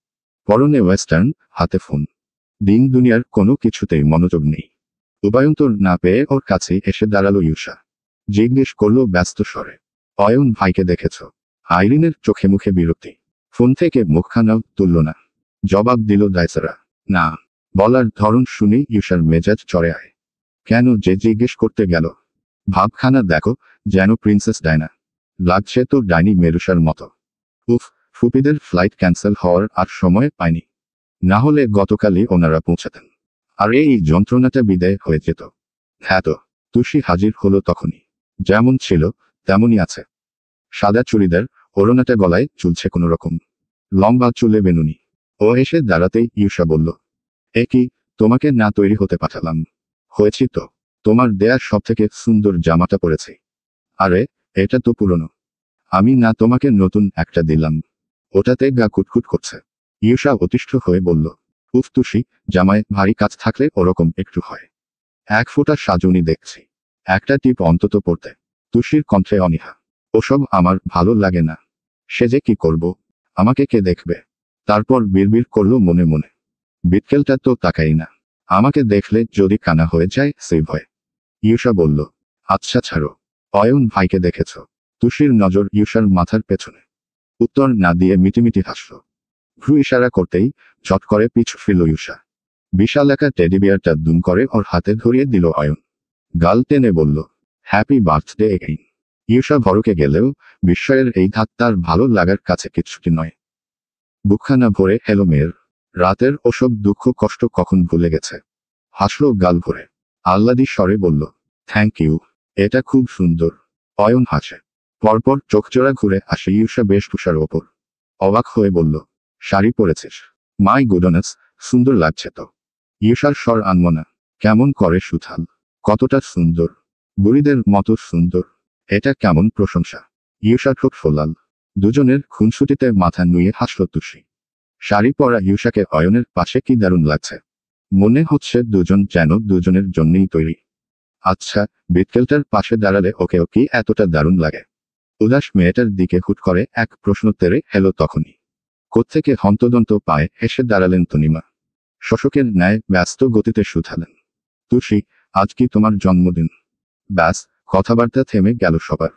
পরনে ওয়েস্টার্ন, হাতে ফোন। দিন দুনিয়ার কোনো কিছুতেই মনোযোগ নেই। উপায়ন্তর না পেয়ে ওর কাছেই এসে দাঁড়ালো ইউষা। জিজ্ঞেস করল ব্যস্ত স্বরে, অয়ন ভাইকে দেখেছ? আইরিনের চোখে মুখে বিরক্তি। ফোন থেকে মুখখানাও তুলল না। জবাব দিল দায়সারা, না। বলার ধরন শুনেই ইউষার মেজাজ চড়ে আয়। কেন যে জিজ্ঞেস করতে গেল? ভাবখানা দেখো, যেন প্রিন্সেস ডায়না। লাগছে তো ডাইনি মেরুষার মতো। উফ, ফুপিদের ফ্লাইট ক্যান্সেল হওয়ার আর সময় পায়নি। না হলে গতকালই ওনারা পৌঁছাতেন। আর এই যন্ত্রণাটা বিদায় হয়ে যেত। হ্যাঁ তো। তুষি হাজির হলো তখনই। যেমন ছিল তেমনই আছে। সাদা চুড়িদার, ওড়নাটা গলায় ঝুলছে কোনো রকম। লম্বা চুলে বেনুনি। ও এসে দাঁড়াতেই ইউষা বলল, এ কি, তোমাকে না তৈরি হতে পাঠালাম? হয়েছি তো। তোমার দেয়া সবথেকে সুন্দর জামাটা পরেছি। আরে, এটা তো পুরনো। আমি না তোমাকে নতুন একটা দিলাম? ওটাতে গা কুটকুট করছে। ইউষা অতিষ্ঠ হয়ে বলল, উফ তুষি, জামায় ভারী কাজ থাকলে ওরকম একটু হয়। এক ফোঁটা সাজুনি দেখছি। একটা টিপ অন্তত পড়তে। তুষির কণ্ঠে অনীহা। ওসব আমার ভালো লাগে না। সে যে কি করব? আমাকে কে দেখবে? তারপর বিড়বিড় করল মনে মনে, বিটকেলটা তো তাকাই না। আমাকে দেখলে যদি কানা হয়ে যায় সেই ভয়। ইউষা বলল, আচ্ছা ছাড়ো। অয়ন ভাইকে দেখেছ? তুষির নজর ইউষার মাথার পেছনে। উত্তর না দিয়ে মিটিমিটি হাসল। ভ্রু ইশারা করতেই চট করে পিছু ফিরল ইউষা। বিশাল একা টেডিবিয়ারটা দুম করে ওর হাতে ধরিয়ে দিল অয়ন। গাল টেনে বলল, হ্যাপি বার্থডে এগেইন। ইউষা ভরকে গেলেও বিস্ময়ের এই ধাত তার ভালো লাগার কাছে কিছুটি নয়। বুকখানা ভরে এলো মেয়ের। রাতের ওসব দুঃখ কষ্ট কখন ভুলে গেছে। হাসল গাল ভরে। আহ্লাদি স্বরে বলল, থ্যাংক ইউ। এটা খুব সুন্দর। অয়ন হাসে। পরপর চোখজোড়া ঘুরে আসে ইউষা বেশভূষার ওপর। অবাক হয়ে বলল, শাড়ি পরেছিস? মাই গুডনেস, সুন্দর লাগছে তো। ইউষার স্বর আনমনা। কেমন করে সুথাল। কতটা সুন্দর। বুড়িদের মতো সুন্দর। এটা কেমন প্রশংসা। ইউষা ঠোঁট ফোলাল। দুজনের খুনসুটিতে মাথা নুয়ে হাসল তুষি। শাড়ি পরা ইউষাকে অয়নের পাশে কি দারুণ লাগছে। মনে হচ্ছে দুজন যেন দুজনের জন্যই তৈরি। আচ্ছা, বিটকেলটার পাশে দাঁড়ালে ওকেও কি এতটা দারুণ লাগে? উদাস মেয়েটার দিকে হুট করে এক প্রশ্ন তেরে এলো তখনই। কোত্থেকে হন্তদন্ত পায়ে এসে দাঁড়ালেন তনিমা। শোষকের ন্যায় ব্যস্ত গতিতে শুধালেন, তুষি, আজ কি তোমার জন্মদিন? ব্যাস, কথাবার্তা থেমে গেল সবার।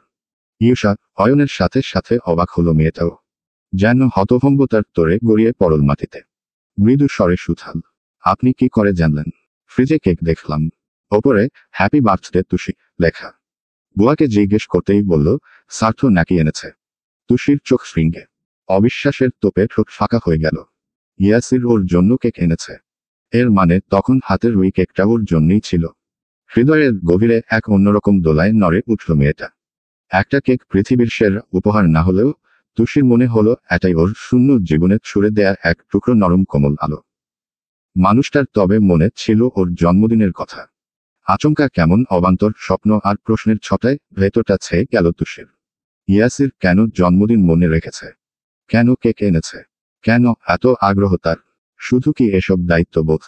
ইউষা, অয়নের সাথে সাথে অবাক হলো মেয়েটাও। যেন হতভম্বতার তোরে গড়িয়ে পড়ল মাটিতে। মৃদু স্বরে সুথাল, আপনি কি করে জানলেন? ফ্রিজে কেক দেখলাম। ওপরে হ্যাপি বার্থডে তুষি লেখা। বুয়াকে জিজ্ঞেস করতেই বলল, সার্থ নাকি এনেছে? তুষির চোখ শৃঙ্গে। অবিশ্বাসের তোপে ঠোঁট ফাঁকা হয়ে গেল। ইয়াসির ওর জন্য কেক এনেছে। এর মানে তখন হাতের ওই কেকটা ওর জন্যই ছিল। হৃদয়ের গভীরে এক অন্যরকম দোলায় নড়ে উঠল মেয়েটা। একটা কেক পৃথিবীর সেরা উপহার না হলেও তুষির মনে হলো এটাই ওর শূন্য জীবনে ছুড়ে দেয়া এক টুকরো নরম কোমল আলো। মানুষটার তবে মনে ছিল ওর জন্মদিনের কথা। আচমকা কেমন অবান্তর স্বপ্ন আর প্রশ্নের ছটায় ভেতরটা ছেয়ে গেল তুষির। ইয়াসির কেন জন্মদিন মনে রেখেছে? কেন কেক এনেছে? কেন এত আগ্রহ তার? শুধু কি এসব দায়িত্ববোধ?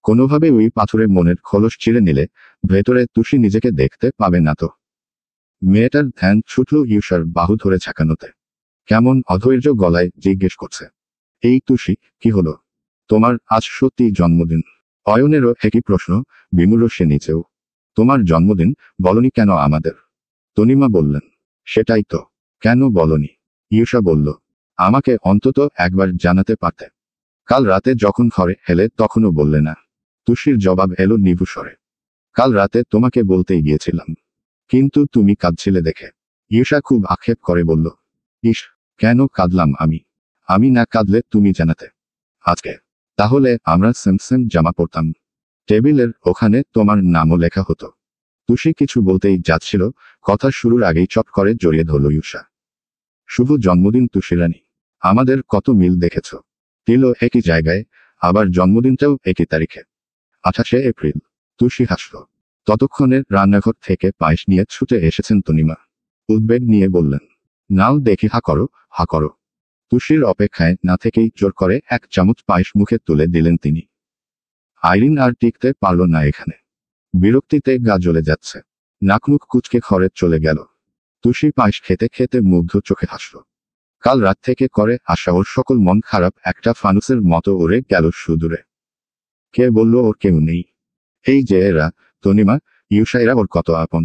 কোনোভাবে ওই পাথুরে মনের খোলস ছিঁড়ে নিলে ভেতরে তুষি নিজেকে দেখতে পাবে না তো। মেয়েটার ধ্যান ছুটল ইউষার বাহু ধরে ঝাঁকানোতে। কেমন অধৈর্য গলায় জিজ্ঞেস করছে, এই তুষি, কি হলো? তোমার আজ সত্যিই জন্মদিন? অয়নেরও একই প্রশ্ন, বিমূঢ় সে নিচেও। তোমার জন্মদিন, বলনি কেন আমাদের? তনিমা বললেন, সেটাই তো। কেন বলনি? ইউষা বলল, আমাকে অন্তত একবার জানাতে পারতে। কাল রাতে যখন ঘরে এলে তখনও বললে না। তুষির জবাব এলো নিভু স্বরে, কাল রাতে তোমাকে বলতেই গিয়েছিলাম, কিন্তু তুমি কাঁদছিলে দেখে। ইউষা খুব আক্ষেপ করে বলল, ইস, কেন কাঁদলাম আমি? আমি না কাঁদলে তুমি জানাতে। আজকে তাহলে আমরা সেম সেম জামা পরতাম, টেবিলের ওখানে তোমার নামও লেখা হতো। তুষি কিছু বলতেই যাচ্ছিল, কথা শুরুর আগেই চট করে জড়িয়ে ধরল ইউষা। শুভ জন্মদিন তুষিরানী, আমাদের কত মিল দেখেছ। তিলও একই জায়গায়, আবার জন্মদিনটাও একই তারিখে, 28শে এপ্রিল। তুষি হাসল। ততক্ষণে রান্নাঘর থেকে পায়েস নিয়ে ছুটে এসেছেন তনিমা। উদ্বেগ নিয়ে বললেন, নাও দেখি, হা করো, হা করো। তুষির অপেক্ষায় না থেকেই জোর করে এক চামচ পায়েস মুখে তুলে দিলেন তিনি। আইরিন আর টিকতে পারল না এখানে। বিরক্তিতে গা জ্বলে যাচ্ছে, নাকমুখ কুচকে ঘরে চলে গেল। তুষি পায়েস খেতে খেতে মুগ্ধ চোখে হাসল। কাল রাত থেকে করে আসা ওর সকল মন খারাপ একটা ফানুসের মতো উড়ে গেল সুদূরে। কে বলল ওর কেউ নেই? এই যে এরা, তনিমা, ইউষা, এরা ওর কত আপন।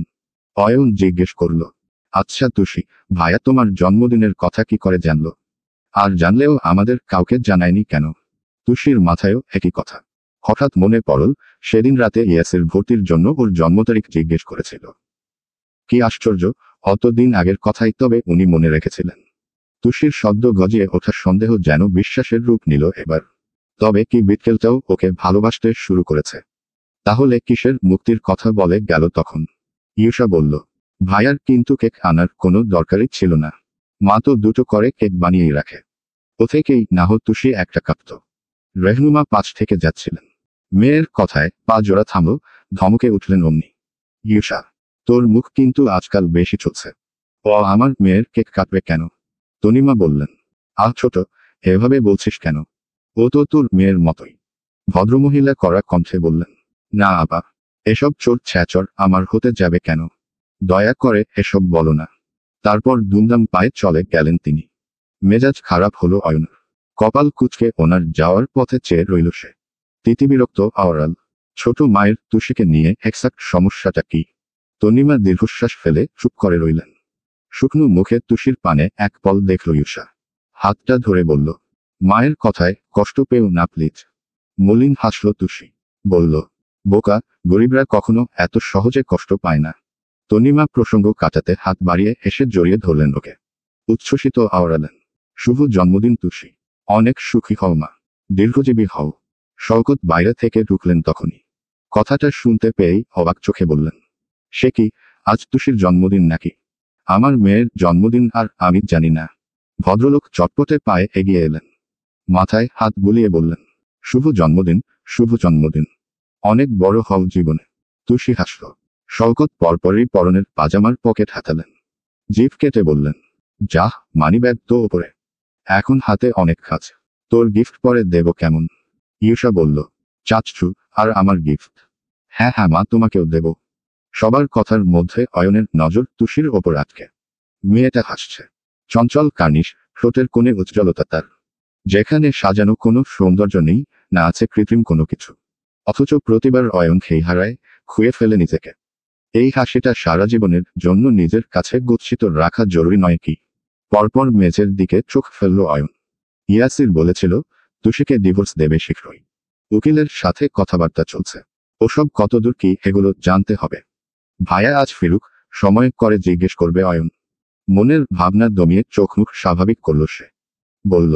অয়ন জিজ্ঞেস করল, আচ্ছা তুষি, ভাইয়া তোমার জন্মদিনের কথা কি করে জানলো? আর জানলেও আমাদের কাউকে জানায়নি কেন? তুষির মাথায়ও একই কথা। হঠাৎ মনে পড়ল, সেদিন রাতে ইয়াসের ভর্তির জন্য ওর জন্মতারিখ জিজ্ঞেস করেছিল। কি আশ্চর্য, অতদিন আগের কথাই তবে উনি মনে রেখেছিলেন। তুষির শব্দ গজিয়ে ওঠা সন্দেহ যেন বিশ্বাসের রূপ নিল এবার। তবে কি বিটকেলটাও ওকে ভালোবাসতে শুরু করেছে? তাহলে কিসের মুক্তির কথা বলে গেল তখন? ইউষা বলল, ভাইয়ার কিন্তু কেক আনার কোনো দরকারই ছিল না। মা তো দুটো করে কেক বানিয়েই রাখে। ও থেকেই না হো তুষি একটা কাঁপত। রেহনুমা পাশ থেকে যাচ্ছিলেন। মেয়ের কথায় পা জোড়া থামল, ধমকে উঠলেন অমনি, ইউষা, তোর মুখ কিন্তু আজকাল বেশি চলছে। ও আমার মেয়ের কেক কাটবে কেন? তনিমা বললেন, আহ ছোট, এভাবে বলছিস কেন? ও তো তোর মেয়ের মতোই। ভদ্রমহিলা কড়া কণ্ঠে বললেন, না আপা, এসব চোর ছ্যাচর আমার হতে যাবে কেন? দয়া করে এসব বলো না। তারপর দুমদাম পায়ে চলে গেলেন তিনি। মেজাজ খারাপ হলো অয়নের। কপাল কুঁচকে ওনার যাওয়ার পথে চেয়ে রইল সে। তিতিবিরক্ত আওরাল। ছোট মায়ের তুষিকে নিয়ে এক্সাক্ট সমস্যাটা কি? তনিমা দীর্ঘশ্বাস ফেলে চুপ করে রইলেন। শুকনো মুখে তুষির পানে এক পল দেখল ইউষা। হাতটা ধরে বলল, মায়ের কথায় কষ্ট পেও না প্লিজ। মলিন হাসল তুষি। বলল, বোকা, গরিবরা কখনো এত সহজে কষ্ট পায় না। তনিমা প্রসঙ্গ কাটাতে হাত বাড়িয়ে এসে জড়িয়ে ধরলেন ওকে। উচ্ছ্বসিত আওড়ালেন, শুভ জন্মদিন তুষি। অনেক সুখী হও মা, দীর্ঘজীবী হও। শওকত বাইরে থেকে ঢুকলেন তখনই। কথাটা শুনতে পেয়েই অবাক চোখে বললেন, সে কি, আজ তুষির জন্মদিন নাকি? আমার মেয়ের জন্মদিন আর আমি জানি না। ভদ্রলোক চটপটে পায়ে এগিয়ে এলেন। মাথায় হাত বুলিয়ে বললেন, শুভ জন্মদিন, শুভ জন্মদিন। অনেক বড় হও জীবনে। তুষি হাসল। শওকত পরপরই পরনের পাজামার পকেট হাতালেন। জিভ কেটে বললেন, যাহ, মানিব্যাগ তো ওপরে। এখন হাতে অনেক কাজ। তোর গিফট পরে দেব কেমন? ইউষা বলল, চাচ্ছু, আর আমার গিফট? হ্যাঁ হ্যাঁ মা, তোমাকেও দেব। সবার কথার মধ্যে অয়নের নজর তুষির ওপর আটকে। মেয়েটা হাসছে। চঞ্চল কার্নিশ, ঠোঁটের কোণে উজ্জ্বলতা তার। যেখানে সাজানো কোনো সৌন্দর্য নেই, না আছে কৃত্রিম কোনো কিছু। অথচ প্রতিবার অয়ন খেই হারায়, খুয়ে ফেলে নিজেকে। এই হাসিটা সারা জীবনের জন্য নিজের কাছে গচ্ছিত রাখা জরুরি নয় কি? পরপর মেঝের দিকে চোখ ফেলল অয়ন। ইয়াসির বলেছিল, তুষিকে ডিভোর্স দেবে শীঘ্রই। উকিলের সাথে কথাবার্তা চলছে। ওসব কতদূর কি এগুলো জানতে হবে। ভাইয়া আজ ফিরুক, সময় করে জিজ্ঞেস করবে অয়ন। মনের ভাবনা দমিয়ে চোখ মুখ স্বাভাবিক করল সে। বলল,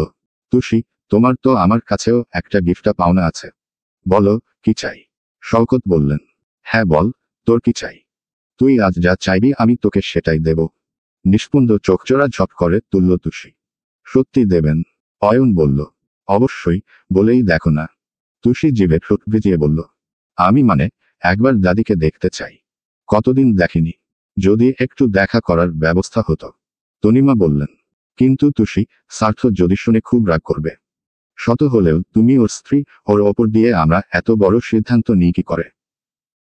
তুষি, তোমার তো আমার কাছেও একটা গিফটা পাওনা আছে। বলো, কি চাই? শওকত বললেন, হ্যাঁ বল, তোর কি চাই? তুই আজ যা চাইবি আমি তোকে সেটাই দেব। নিষ্পন্দ চোখজোড়া ঝপ করে তুলল তুষি। সত্যি দেবেন? অয়ন বলল, অবশ্যই, বলেই দেখো না। তুষি জিভে ঠোঁট ভিজিয়ে বলল, আমি মানে, একবার দাদিকে দেখতে চাই। কতদিন দেখিনি। যদি একটু দেখা করার ব্যবস্থা হতো। তনিমা বললেন, কিন্তু তুষি, স্বার্থ যদি শুনে খুব রাগ করবে। শত হলেও তুমি ওর স্ত্রী, ওর ওপর দিয়ে আমরা এত বড় সিদ্ধান্ত নিই কি করে?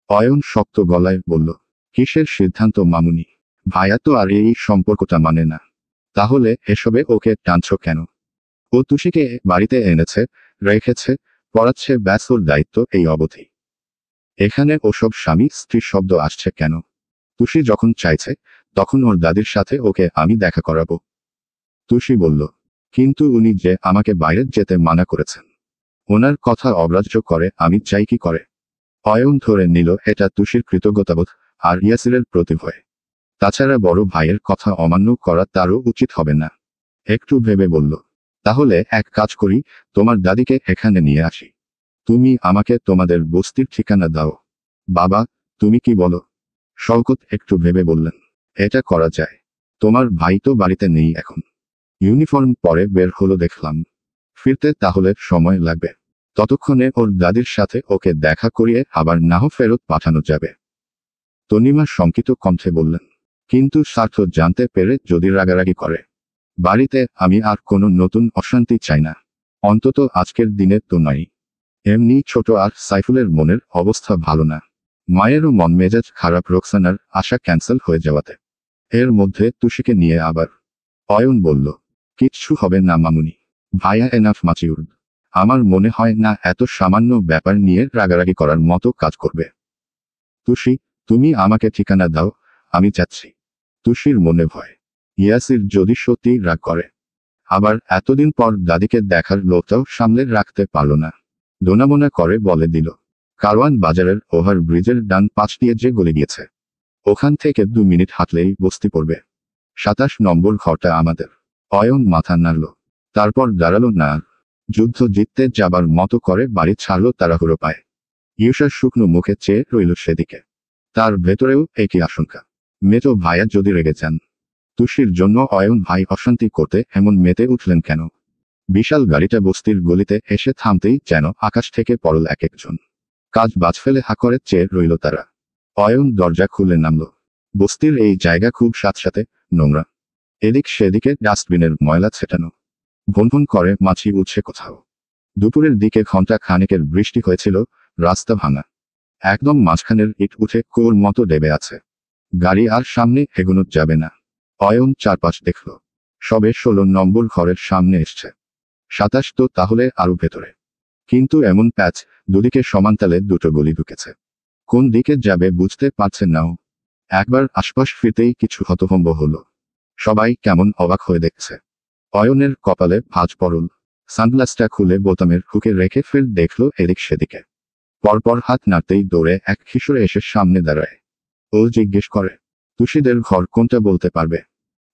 অয়ন শক্ত গলায় বলল, কিসের সিদ্ধান্ত মামুনি? ভাইয়া তো আর এই সম্পর্কটা মানে না। তাহলে এসবে ওকে টানছ কেন? ও তুষিকে বাড়িতে এনেছে, রেখেছে, পড়াচ্ছে, ব্যাস ওর দায়িত্ব এই অবধি। এখানে ওসব স্বামী স্ত্রী শব্দ আসছে কেন? তুষি যখন চাইছে, তখন ওর দাদির সাথে ওকে আমি দেখা করাবো। তুষি বলল, কিন্তু উনি যে আমাকে বাইরে যেতে মানা করেছেন। ওনার কথা অগ্রাহ্য করে আমি চাই কি করে? অয়ন ধরে নিল এটা তুষির কৃতজ্ঞতাবোধ আর ইয়াসিরের প্রতি ভয়। তাছাড়া বড় ভাইয়ের কথা অমান্য করা তারও উচিত হবে না। একটু ভেবে বলল, তাহলে এক কাজ করি, তোমার দাদিকে এখানে নিয়ে আসি। তুমি আমাকে তোমাদের বস্তির ঠিকানা দাও। বাবা, তুমি কি বলো? শওকত একটু ভেবে বললেন, এটা করা যায়। তোমার ভাই তো বাড়িতে নেই এখন। ইউনিফর্ম পরে বের হলো দেখলাম। ফিরতে তাহলে সময় লাগবে। ততক্ষণে ওর দাদির সাথে ওকে দেখা করিয়ে আবার নাহ ফেরত পাঠানো যাবে। তনিমা শঙ্কিত কণ্ঠে বললেন, কিন্তু স্বার্থ জানতে পেরে যদি রাগারাগি করে? বাড়িতে আমি আর কোনো নতুন অশান্তি চাই না। অন্তত আজকের দিনে তো নয়। এমনি ছোট আর সাইফুলের মনের অবস্থা ভালো না। মায়েরও মন মেজাজ খারাপ রোকসানার আশা ক্যান্সেল হয়ে যাওয়াতে। এর মধ্যে তুষিকে নিয়ে আবার। অয়ন বলল, কিচ্ছু হবে না মামুনি। ভাইয়া এনাফ ম্যাচিউরড। আমার মনে হয় না এত সামান্য ব্যাপার নিয়ে রাগারাগি করার মতো কাজ করবে। তুষি, তুমি আমাকে ঠিকানা দাও, আমি যাচ্ছি। তুষির মনে ভয়, ইয়াসির যদি সত্যি রাগ করে। আবার এতদিন পর দাদিকে দেখার লোভটাও সামলে রাখতে পারল না। দোনামোনা করে বলে দিল, কারওয়ান বাজারের ওভার ব্রিজের ডান পাশ দিয়ে যে গলে গিয়েছে, ওখান থেকে 2 মিনিট হাঁটলেই বস্তি পড়বে। 27 নম্বর ঘরটা আমাদের। অয়ন মাথা নাড়ল, তারপর দাঁড়ালো না। যুদ্ধ জিততে যাবার মতো করে বাড়ি ছাড়ল তাড়াহুড়ো পায়। ইউসা শুকনো মুখে চেয়ে রইল সেদিকে। তার ভেতরেও একই আশঙ্কা, মেতো ভাইয়া যদি রেগে যান। তুষির জন্য অয়ন ভাই অশান্তি করতে এমন মেতে উঠলেন কেন? বিশাল গাড়িটা বস্তির গলিতে এসে থামতেই যেন আকাশ থেকে পড়ল এক একজন। কাজ বাজ ফেলে হা করে চেয়ে রইল তারা। অয়ন দরজা খুলে নামল। বস্তির এই জায়গা খুব স্যাঁতস্যাঁতে, নোংরা। এদিক সেদিকে ডাস্টবিনের ময়লা ছেটানো। ভনভন করে মাছি উঠছে কোথাও। দুপুরের দিকে ঘন্টা খানেকের বৃষ্টি হয়েছিল, রাস্তা ভাঙা। একদম মাঝখানের ইট উঠে কুয়োর মতো ডেবে আছে। গাড়ি আর সামনে এগোনো যাবে না। অয়ন চারপাশ দেখল। সবে 16 নম্বর ঘরের সামনে এসছে। 27 তো তাহলে আরো ভেতরে। কিন্তু এমন প্যাচ, দুদিকে সমানতালে দুটো গলি ঢুকেছে। কোন দিকে যাবে বুঝতে পারছেন নাও। একবার আশপাশ ফিরতেই কিছু হতভম্ব হলো। সবাই কেমন অবাক হয়ে দেখছে। অয়নের কপালে ভাঁজ পড়ল। সানগ্লাসটা খুলে বোতামের হুকে রেখে ফের দেখল এদিক সেদিকে। পরপর হাত নাড়তেই দৌড়ে এক কিশোরে এসে সামনে দাঁড়ায়। ও জিজ্ঞেস করে, তুষিদের ঘর কোনটা বলতে পারবে?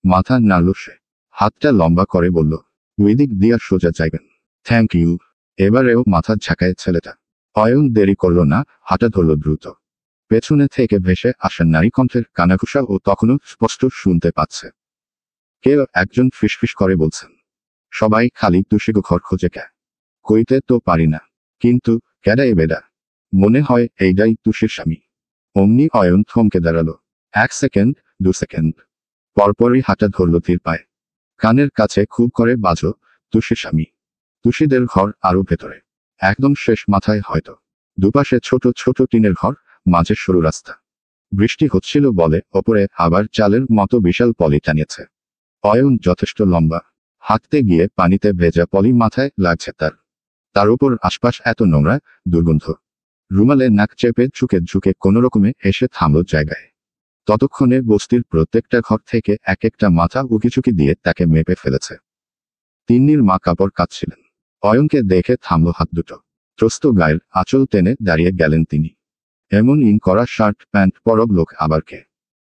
মাথা নাড়ল সে। হাতটা লম্বা করে বলল, ওইদিক দিয়া সোজা যাইবেন। Thank you. এবারেও মাথা ঝাঁকায় ছেলেটা। অয়ন দেরি করল না, হাঁটা ধরল দ্রুত। পেছনে থেকে ভেসে আসা নারী কণ্ঠের কানাঘুষা ও তখনও স্পষ্ট শুনতে পাচ্ছে। কেউ একজন ফিসফিস করে বলছেন, সবাই খালি তুষিগো ঘর খোঁজে কে? কইতে তো পারি না। কিন্তু ক্যাডা এ বেডা? মনে হয় এইটাই তুষির স্বামী। অমনি অয়ন থমকে দাঁড়ালো। 1 সেকেন্ড, 2 সেকেন্ড। পরপরই হাঁটা ধরল ধীর পায়। কানের কাছে খুব করে বাজল, তুষির স্বামী। তুষিদের ঘর আরো ভেতরে। একদম শেষ মাথায় হয়তো। দুপাশে ছোট ছোট টিনের ঘর, মাঝে সরু রাস্তা। বৃষ্টি হচ্ছিল বলে ওপরে আবার চালের মতো বিশাল পলি টানিয়েছে। অয়ন যথেষ্ট লম্বা। হাঁটতে গিয়ে পানিতে ভেজা পলি মাথায় লাগছে তার উপর আশপাশ এত নোংরা, দুর্গন্ধ। রুমালে নাক চেপে ঝুঁকে ঝুঁকে কোনোরকমে এসে থামল জায়গায়। ততক্ষণে বস্তির প্রত্যেকটা ঘর থেকে এক একটা মাথা উকিঝুঁকি দিয়ে তাকে মেপে ফেলেছে। তিন্নির মা কাপড় কাচ্ছিলেন। অয়নকে দেখে থামল হাত দুটো। ত্রস্ত গায়ের আঁচল টেনে দাঁড়িয়ে গেলেন তিনি। এমন ইন করা শার্ট প্যান্ট পরব লোক আবার কে?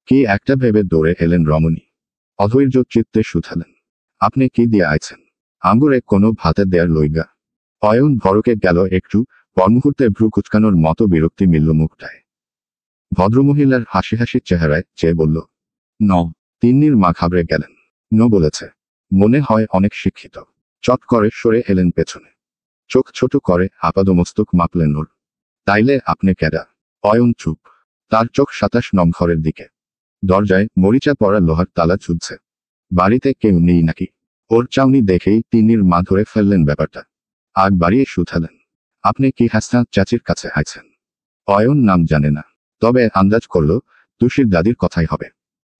কি একটা ভেবে দৌড়ে এলেন রমণী। অধৈর্য চিত্তে শুধালেন, আপনি কি দিয়ে আইছেন? আঙ্গুরে কোনো ভাতে দেয়ার লইগা। অয়ন ভরকে গেল একটু, পরমুহূর্তে ভ্রু কুচকানোর মতো বিরক্তি মিলল মুখটায়। ভদ্রমহিলার হাসি হাসি চেহারায় চেয়ে বলল, ন। তিন্নির মা ঘাবড়ে গেলেন। ন বলেছে। মনে হয় অনেক শিক্ষিত। চট করে সরে এলেন পেছনে। চোখ ছোট করে আপাদমস্তক মাপলেন ওর। তাইলে আপনি ক্যাডা? অয়ন চুপ। তার চোখ 27 নং ঘরের দিকে। দরজায় মরিচা পড়া লোহার তালা ঝুলছে। বাড়িতে কেউ নেই নাকি? ওর চাউনি দেখেই তিন্নির মা ধরে ফেললেন ব্যাপারটা। আগ বাড়িয়ে শুধালেন, আপনি কি হাসনা চাচির কাছে আইছেন? অয়ন নাম জানে না, তবে আন্দাজ করল তুষির দাদির কথাই হবে।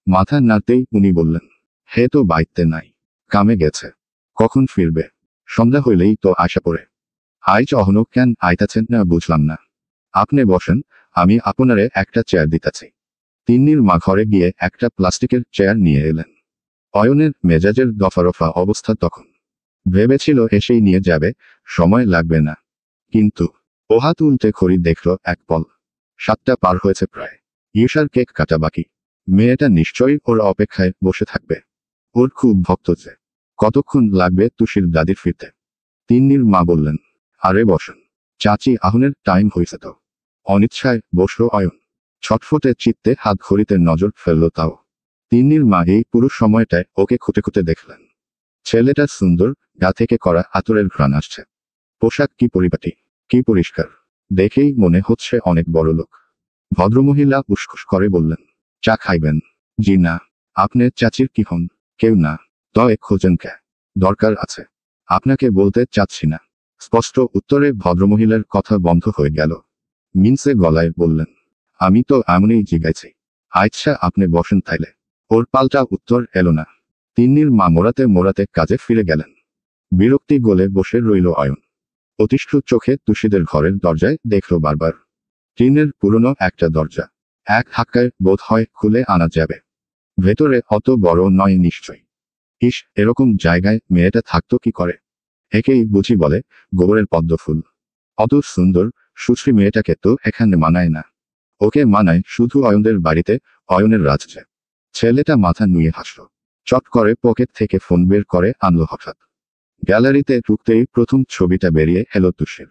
মাথা নাড়তেই উনি বললেন, হে তো বাইতে নাই, কামে গেছে। কখন ফিরবে? সন্ধ্যা হইলেই তো আশা পড়ে। আইজ অহনো কেন আইতাছেন না বুঝলাম না। আপনি বসেন, আমি আপনারে একটা চেয়ার দিতাছি। তিন্নির মা ঘরে গিয়ে একটা প্লাস্টিকের চেয়ার নিয়ে এলেন। অয়নের মেজাজের দফারফা অবস্থা তখন। ভেবেছিল এসেই নিয়ে যাবে, সময় লাগবে না। কিন্তু ও হাত উল্টে ঘড়ি দেখল এক পল। 7টা পার হয়েছে প্রায়। ইউসার কেক কাটা বাকি। মেয়েটা নিশ্চয়ই ওর অপেক্ষায় বসে থাকবে। ওর খুব ভক্ত যে। কতক্ষণ লাগবে তুষির দাদির ফিরতে? তিন্নির মা বললেন, আরে বসুন চাচি, আহনের টাইম হয়েছে তো। অনিচ্ছায় বসল অয়ন। ছটফটে চিত্তে হাত ঘড়িতে নজর ফেলল তাও। তিন্নির মা এই পুরো সময়টায় ওকে খুঁটে খুঁটে দেখলেন। ছেলেটা সুন্দর, গা থেকে করা আতরের ঘ্রাণ আসছে। পোশাক কি পরিপাটি, কি পরিষ্কার, দেখেই মনে হচ্ছে অনেক বড় লোক। ভদ্রমহিলা উসখুস করে বললেন, চা খাইবেন? জি না। আপনি চাচির কি হন? কেউ না। তয় খোঁজেন কে? দরকার আছে। আপনাকে বলতে চাচ্ছি না। স্পষ্ট উত্তরে ভদ্রমহিলার কথা বন্ধ হয়ে গেল। মিনসে গলায় বললেন, আমি তো এমনই জিগাইছি। আচ্ছা আপনি বসেন তাইলে। ওর পাল্টা উত্তর এলো না। তিন্নির মা মোড়াতে মোড়াতে কাজে ফিরে গেলেন। বিরক্তি গলে বসে রইল অয়ন। অতিষ্ঠ চোখে তুষিদের ঘরের দরজায় দেখল বারবার। টিনের পুরনো একটা দরজা। এক ধাক্কায় বোধ হয় খুলে আনা যাবে। ভেতরে অত বড় নয় নিশ্চয়। ইস, এরকম জায়গায় মেয়েটা থাকতো কি করে? একেই বুঝি বলে গোবরের পদ্ম ফুল। অত সুন্দর সুশ্রী মেয়েটাকে তো এখানে মানায় না। ওকে মানায় শুধু অয়নদের বাড়িতে, অয়নের রাজ্যে। ছেলেটা মাথা নুয়ে হাসল। চট করে পকেট থেকে ফোন বের করে আনলো হঠাৎ। গ্যালারিতে ঢুকতেই প্রথম ছবিটা বেরিয়ে এলো তুষির।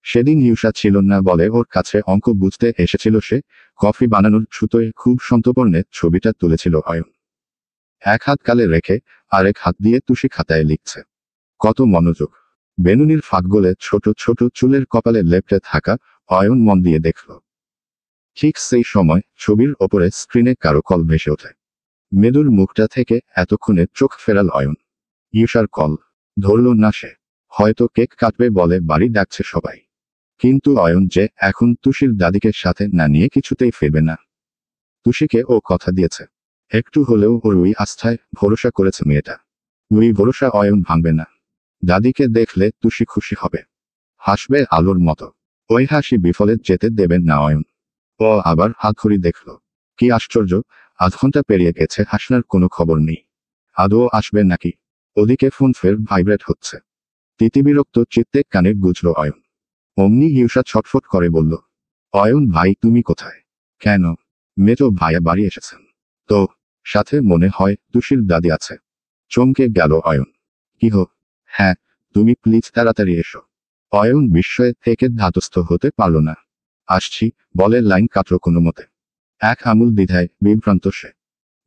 সেদিন ইউসা ছিল না বলে ওর কাছে অঙ্ক বুঝতে এসেছিল সে। কফি বানানোর ছুতোয় খুব সন্তর্পণে ছবিটা তুলেছিল অয়ন। এক হাত কালে রেখে আরেক হাত দিয়ে তুষি খাতায় লিখছে। কত মনোযোগ! বেনুনির ফাঁক গলে ছোট ছোট চুলের কপালে লেপ্টে থাকা অয়ন মন দিয়ে দেখল। ঠিক সেই সময় ছবির ওপরে স্ক্রিনে কারো কল ভেসে ওঠে। মেদুর মুখটা থেকে এতক্ষণে চোখ ফেরাল অয়ন। User call. ধরল না সে। হয়তো কেক কাটবে বলে বাড়ি ডাকছে সবাই। কিন্তু অয়ন যে এখন তুষির দাদিকে সাথে না নিয়ে কিছুতেই ফিরবে না। তুষিকে ও কথা দিয়েছে। একটু হলেও ওর ওই আস্থায় ভরসা করেছে মেয়েটা। ওই ভরসা অয়ন ভাঙবে না। দাদিকে দেখলে তুষি খুশি হবে। হাসবে আলোর মতো। ওই হাসি বিফলে যেতে দেবেন না অয়ন। ও আবার হাতঘড়ি দেখল। কি আশ্চর্য, আধ ঘন্টা পেরিয়ে গেছে, হাসনার কোনো খবর নেই। আদৌ আসবে নাকি? ওদিকে ফোন ফের ভাইব্রেট হচ্ছে। তিতিবিরক্ত চিত্তে কানে গুজল অয়ন। অমনি ইউসা ছটফট করে বলল, অয়ন ভাই তুমি কোথায়? কেন? মেজো ভাইয়া বাড়ি এসেছেন তো? সাথে মনে হয় তুষির দাদি আছে। চমকে গেল অয়ন। কি হো? হ্যাঁ, তুমি প্লিজ তাড়াতাড়ি এসো। অয়ন বিস্ময়ে থেকে ধাতস্থ হতে পারল না। আসছি বলে লাইন কাটল কোনো মতে। এক আমূল দ্বিধায় বিভ্রান্ত সে।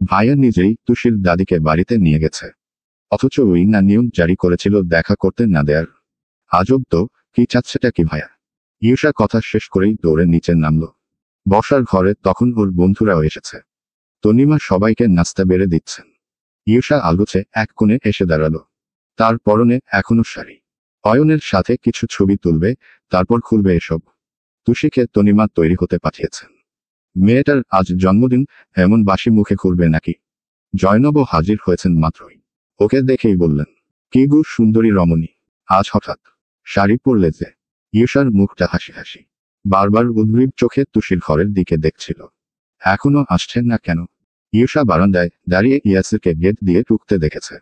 ভাইয়া নিজেই তুষির দাদিকে বাড়িতে নিয়ে গেছে। অথচ ওই না নিয়ম জারি করেছিল দেখা করতে না দেয়ার। আজব তো, কি চাচ্ছেটা কি ভাইয়া? ইউসা কথা শেষ করেই দৌড়ে নিচে নামল। বসার ঘরে তখন ওর বন্ধুরাও এসেছে। তনিমা সবাইকে নাস্তা বেড়ে দিচ্ছেন। ইউসা আলগোছে এক কোণে এসে দাঁড়ালো। তার পরনে এখনো শাড়ি। অয়নের সাথে কিছু ছবি তুলবে, তারপর খুলবে এসব। তুষিকে তনিমা তৈরি হতে পাঠিয়েছেন। মেয়েটার আজ জন্মদিন, এমন বাসি মুখে ঘুরবে নাকি? জয়নবও হাজির হয়েছেন মাত্রই। ওকে দেখেই বললেন, কি গু সুন্দরী রমণী, আজ হঠাৎ শাড়ি পরলে যে? ইউসার মুখটা হাসি হাসি। বারবার উদ্গ্রীব চোখে তুষির ঘরের দিকে দেখছিল। এখনো আসছেন না কেন? ইউসা বারান্দায় দাঁড়িয়ে ইয়াসিরকে গেট দিয়ে ঢুকতে দেখেছে।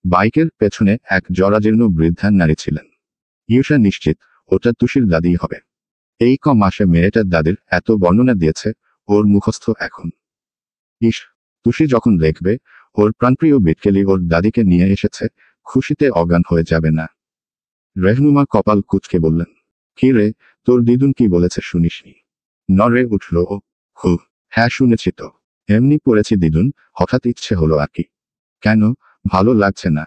বাইকের পেছনে এক জরাজীর্ণ বৃদ্ধা নারী ছিলেন। ইউসা নিশ্চিত ওটা তুষির দাদিই হবে। এই ক মাসে মেয়েটার দাদির এত বর্ণনা দিয়েছে, ওর মুখস্থ এখন। ইস, তুষি যখন দেখবে ওর প্রাণপ্রিয় বিটকেলি ওর দাদিকে নিয়ে এসেছে, খুশিতে অজ্ঞান হয়ে যাবে না। রেহনুমা কপাল কুঁচকে বললেন, কি রে, তোর দিদুন কি বলেছে শুনিসনি? নড়ে উঠল ও। হু, হ্যাঁ শুনেছি তো। এমনি পড়েছি দিদুন, হঠাৎ ইচ্ছে হলো আর কি। কেন, ভালো লাগছে না?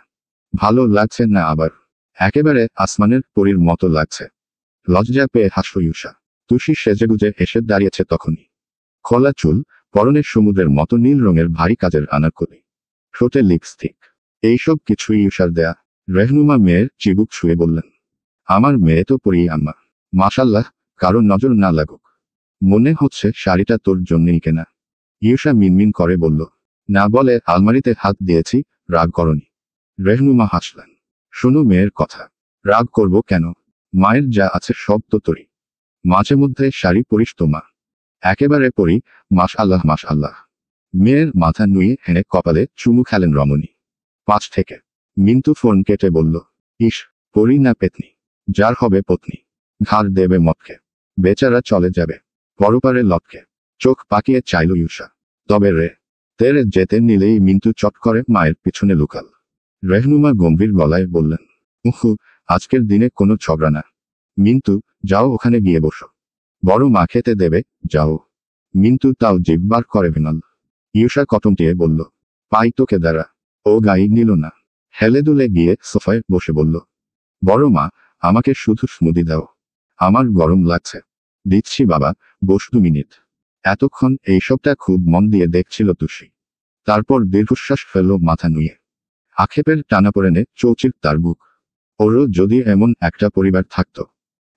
ভালো লাগছে না আবার? একেবারে আসমানের পরীর মতো লাগছে। লজ্জা পেয়ে হাসল ইউসা। তুষি সেজেগুজে এসে দাঁড়িয়েছে তখনই। খোলা চুল, পরনে সমুদ্রের মতো নীল রঙের ভারী কাজের আনারকলি। ঠোঁটে লিপস্টিক। এইসব কিছুই ইউসার দেয়া। রেহনুমা মেয়ের চিবুক ছুঁয়ে বললেন, আমার মেয়ে তো পরি আম্মা। মাশাল্লাহ, কারো নজর না লাগুক। মনে হচ্ছে শাড়িটা তোর জন্যই কেনা। ইউসা মিনমিন করে বলল, না বলে আলমারিতে হাত দিয়েছি, রাগ করনি। রেহনুমা হাসলেন, শোনো মেয়ের কথা। রাগ করব কেন? মায়ের যা আছে সব তো তোরই। মাঝে মধ্যে শাড়ি পরিস তো মা। একেবারে পড়ি, মাশআল্লাহ মাশআল্লাহ। মেয়ের মাথা নুয়ে হেনে কপালে চুমু খেলেন রমণী। 5 থেকে। মিন্টু ফোন কেটে বলল, ইস, পড়ি না পেতনি, যার হবে পত্নী, ঘাড় দেবে মটকে, বেচারা চলে যাবে পরপারে লটকে। চোখ পাকিয়ে চাইল ইউসা। তবে রে তেরে যেতে নিলেই মিন্টু চট করে মায়ের পিছনে লুকাল। রেহনুমা গম্ভীর গলায় বললেন, উহু, আজকের দিনে কোনো ঝগড়া না। মিন্টু, যাও ওখানে গিয়ে বসো, বড় মা খেতে দেবে, যাও। মিন্টু তাও জিভবার করে ভিনাল। ইউসা কটমটিয়ে বলল, পাই তোকে দাঁড়া। ও গায়ে নিল না, হেলে দুলে গিয়ে সোফায় বসে বলল, বড় মা, আমাকে শুধু স্মুদি দাও, আমার গরম লাগছে। দিচ্ছি বাবা, বস 2 মিনিট। এতক্ষণ এইসবটা খুব মন দিয়ে দেখছিল তুষি। তারপর দীর্ঘশ্বাস ফেলল মাথা নুয়ে। আক্ষেপের টানাপোড়েনে চৌচির তার বুক। ওরও যদি এমন একটা পরিবার থাকতো,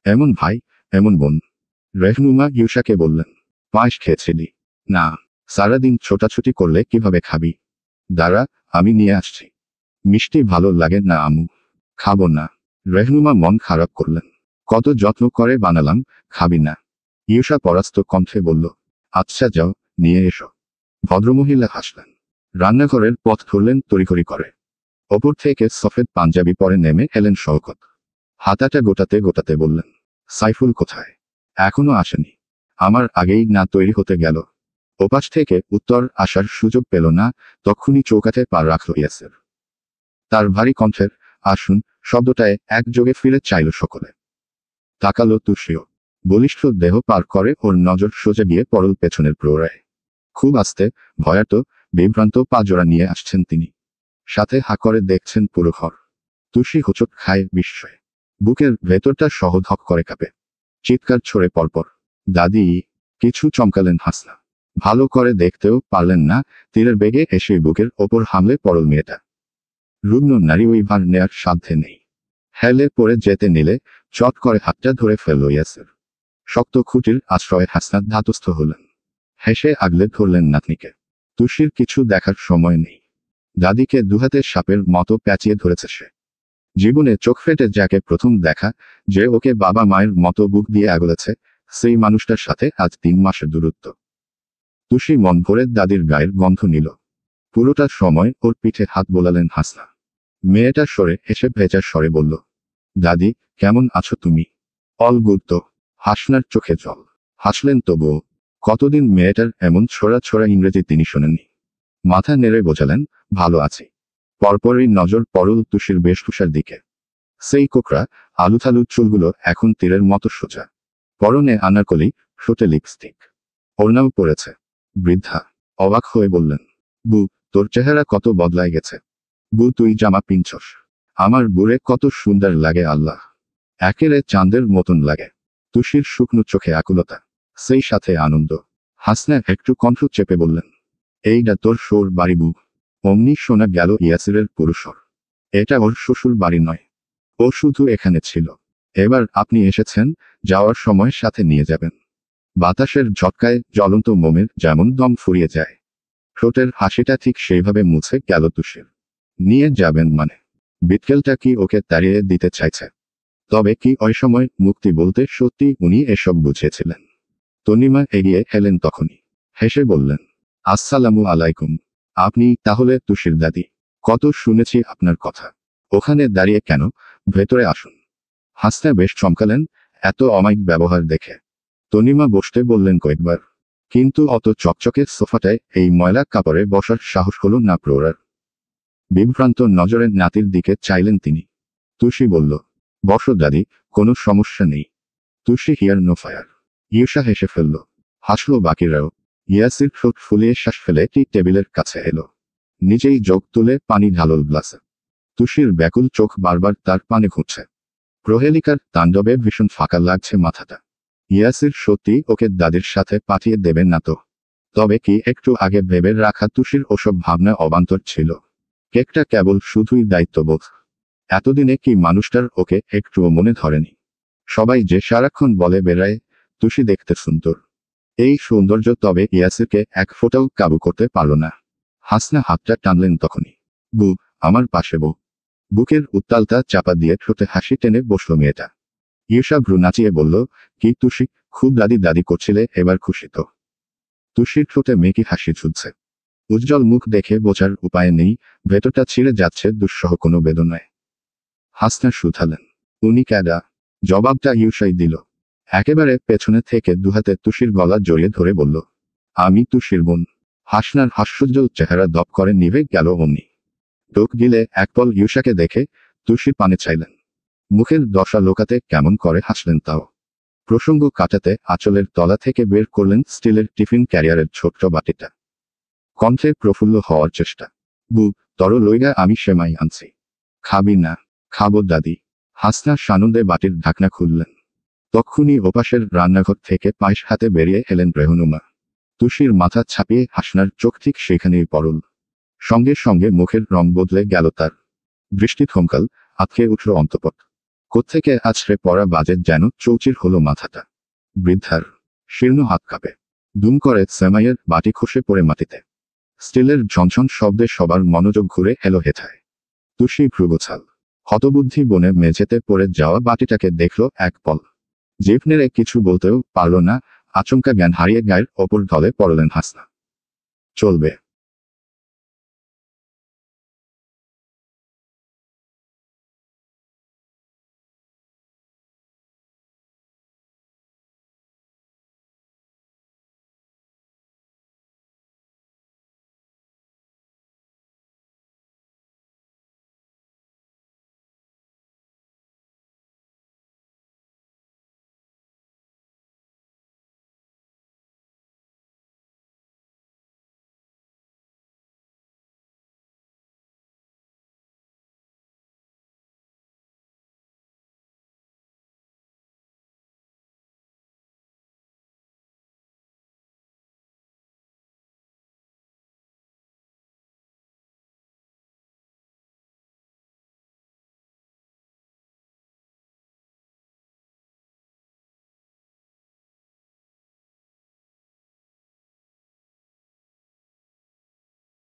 এমন ভাই, এমন বোন। রেহনুমা ইউসাকে বললেন, পায়েস খেয়েছিলি? না। সারাদিন ছোটাছুটি করলে কিভাবে খাবি? দাঁড়া, আমি নিয়ে আসছি। মিষ্টি ভালো লাগে না আমু? খাবো না। রেহনুমা মন খারাপ করলেন। কত যত্ন করে বানালাম, খাবি না? ইউসা পরাস্ত কণ্ঠে বলল, আচ্ছা যাও, নিয়ে এসো। ভদ্রমহিলা হাসলেন। রান্নাঘরের পথ ধরলেন তড়িঘড়ি করে। ওপর থেকে সফেদ পাঞ্জাবি পরে নেমে এলেন শওকত। হাতাটা গোটাতে গোটাতে বললেন, সাইফুল কোথায়? এখনো আসেনি? আমার আগেই না তৈরি হতে গেল? ওপাশ থেকে উত্তর আসার সুযোগ পেল না, তক্ষুনি চৌকাঠে পা রাখল ইয়াসের। তার ভারী কণ্ঠের আসুন শব্দটায় একযোগে ফিরে চাইল সকলে। তাকালো তুষিও। বলিষ্ঠ দেহ পার করে ওর নজর সোজা গিয়ে পড়ল পেছনের প্রোরায়। খুব আস্তে, ভয়ার্ত, বিভ্রান্ত পা জোড়া নিয়ে আসছেন তিনি। সাথে হা করে দেখছেন পুরো ঘর। তুষি হোঁচট খায় বিস্ময়ে। বুকের ভেতরটা সহধক করে কাঁপে। চিৎকার ছড়ে পরপর, দাদি! কিছু চমকালেন হাসনা। ভালো করে দেখতেও পারলেন না, তীরের বেগে এসে বুকের ওপর হামলে পড়ল মেয়েটা। রুগ্ন নারী ওই ভার নেয়ার সাধ্যে নেই। হেলে পড়ে যেতে নিলে চট করে হাতটা ধরে ফেলল ইয়াসের। শক্ত খুঁটির আশ্রয়ে হাসনাত ধাতস্থ হলেন। হেসে আগলে ধরলেন নাতনিকে। তুষির কিছু দেখার সময় নেই। দাদিকে দুহাতে সাপের মতো প্যাঁচিয়ে ধরেছে সে। জীবনে চোখ ফেটে যাকে প্রথম দেখা, যে ওকে বাবা মায়ের মতো বুক দিয়ে আগলেছে, সেই মানুষটার সাথে আজ 3 মাসের দূরত্ব। তুষি মন ভরে দাদির গায়ের গন্ধ নিল। পুরোটা সময় ওর পিঠে হাত বোলালেন হাসনা। মেয়েটা সরে এসে ভেজা স্বরে বলল, দাদি, কেমন আছো তুমি? অল গুড তো। হাসনার চোখে জল। হাসলেন তবুও। কতদিন মেয়েটার এমন ছোড়া ছোড়া ইংরেজি তিনি শোনেননি। মাথা নেড়ে বোঝালেন, ভালো আছি। পরপরই নজর পড়ল তুষির বেশভূষার দিকে। সেই কোকড়া আলুথালু চুলগুলো এখন তীরের মতো সোজা। পরনে আনারকলি, ঠোঁটে লিপস্টিক। ওড়নাও পড়েছে। বৃদ্ধা অবাক হয়ে বললেন, বু, তোর চেহারা কত বদলায় গেছে। বু, তুই জামা পিনছস? আমার বুড়ে কত সুন্দর লাগে আল্লাহ। একেরে চাঁদের মতন লাগে। তুষির শুকনো চোখে আকুলতা, সেই সাথে আনন্দ। হাসনা একটু কণ্ঠ চেপে বললেন, এইটা তোর শোর বাড়ি বু। অমনি শোনা গেল ইয়াসিরের পুরুষর। এটা ওর শ্বশুর বাড়ি নয়। ও শুধু এখানে ছিল। এবার আপনি এসেছেন, যাওয়ার সময় সাথে নিয়ে যাবেন। বাতাসের ঝটকায় জ্বলন্ত মোমের যেমন দম ফুরিয়ে যায়। ঠোঁটের হাসিটা ঠিক সেইভাবে মুছে গেল তুষির। নিয়ে যাবেন মানে? বিটকেলটা কি ওকে তাড়িয়ে দিতে চাইছে? তবে কি ওই সময় মুক্তি বলতে সত্যি উনি এসব বুঝেছিলেন? তনিমা এগিয়ে এলেন তখনই। হেসে বললেন, আসসালামু আলাইকুম। আপনি তাহলে তুষির দাদি? কত শুনেছি আপনার কথা। ওখানে দাঁড়িয়ে কেন, ভেতরে আসুন। হাসনা বেশ চমকালেন এত অমায়িক ব্যবহার দেখে। তনিমা বসতে বললেন কয়েকবার, কিন্তু অত চকচকে সোফাটায় এই ময়লা কাপড়ে বসার সাহস হল না প্রোরার। বিভ্রান্ত নজরে নাতির দিকে চাইলেন তিনি। তুষি বলল, বসো দাদি, কোনো সমস্যা নেই। Tushi here no fire. ইউসা হেসে ফেলল। হাসল বাকিরাও। ইয়াসির ঠোঁট ফুলিয়ে শ্বাস ফেলে টি টেবিলের কাছে এলো। নিজেই জগ তুলে পানি ঢালল গ্লাসে। তুষির ব্যাকুল চোখ বারবার তার পানে ঘুরছে। প্রহেলিকার তাণ্ডবে ভীষণ ফাঁকা লাগছে মাথাটা। ইয়াসির সত্যি ওকে দাদির সাথে পাঠিয়ে দেবেন না তো? তবে কি একটু আগে ভেবে রাখা তুষির ওসব ভাবনা অবান্তর ছিল? কেকটা কেবল শুধুই দায়িত্ববোধ। এতদিনে কি মানুষটার ওকে একটুও মনে ধরেনি? সবাই যে সারাক্ষণ বলে বেড়ায়, তুষি দেখতে সুন্দর। এই সৌন্দর্য তবে ইয়াসিরকে এক ফোঁটাও কাবু করতে পারল না। হাসনা হাতটা টানলেন তখনই। বু, আমার পাশে বউ। বুকের উত্তালতা চাপা দিয়ে ঠোঁটে হাসি টেনে বসল মেয়েটা। ইউসা ভ্রু নাচিয়ে বলল, কি তুষি, খুব দাদি দাদি করছিলে, এবার খুশি তো? তুষির ঠোঁটে মেকি হাসি ঝুলছে। উজ্জ্বল মুখ দেখে বোঝার উপায় নেই, ভেতরটা ছিঁড়ে যাচ্ছে দুঃসহ কোনো বেদনায়। হাসনা শুধালেন, উনি ক্যাডা? জবাবটা ইউসাই দিল। একেবারে পেছনে থেকে দুহাতে তুষির গলা জড়িয়ে ধরে বলল, আমি তুষির বোন। হাসনার হাস্যোজ্জ্বল চেহারা দপ করে নিভে গেল অমনি। টোক গিলে একপল ইউসাকে দেখে তুষির পানে চাইলেন। মুখের দশা লোকাতে কেমন করে হাসলেন তাও। প্রসঙ্গ কাটাতে আঁচলের তলা থেকে বের করলেন স্টিলের টিফিন ক্যারিয়ারের ছোট্ট বাটিটা। কণ্ঠে প্রফুল্ল হওয়ার চেষ্টা। বু, তর লইগা আমি সেমাই আনছি। খাবি না? খাবো দাদি। হাসনা সানন্দে বাটির ঢাকনা খুললেন। তক্ষুনি ওপাশের রান্নাঘর থেকে পায়েস হাতে বেরিয়ে এলেন রেহনুমা। তুষির মাথা ছাপিয়ে হাসনার চোখ ঠিক সেখানেই পড়ল। সঙ্গে সঙ্গে মুখের রং বদলে গেল তার। দৃষ্টি থমকাল, আটকে উঠল অন্তঃপট। কোত্থেকে আছড়ে পড়া বাজে যেন চৌচির হলো মাথাটা। বৃদ্ধার শীর্ণ হাত কাঁপে। দুম করে সেমাইয়ের বাটি খসে পড়ে মাটিতে। স্টিলের ঝনঝন শব্দে সবার মনোযোগ ঘুরে এলো হেথায়। তুষি ভ্রুগোছাল। হতবুদ্ধি বনে মেঝেতে পড়ে যাওয়া বাটিটাকে দেখল এক পল। জিভ নেড়ে কিছু বলতেও পারল না, আচমকা জ্ঞান হারিয়ে গায়ের ওপর ঢলে পড়লেন হাসনা। চলবে।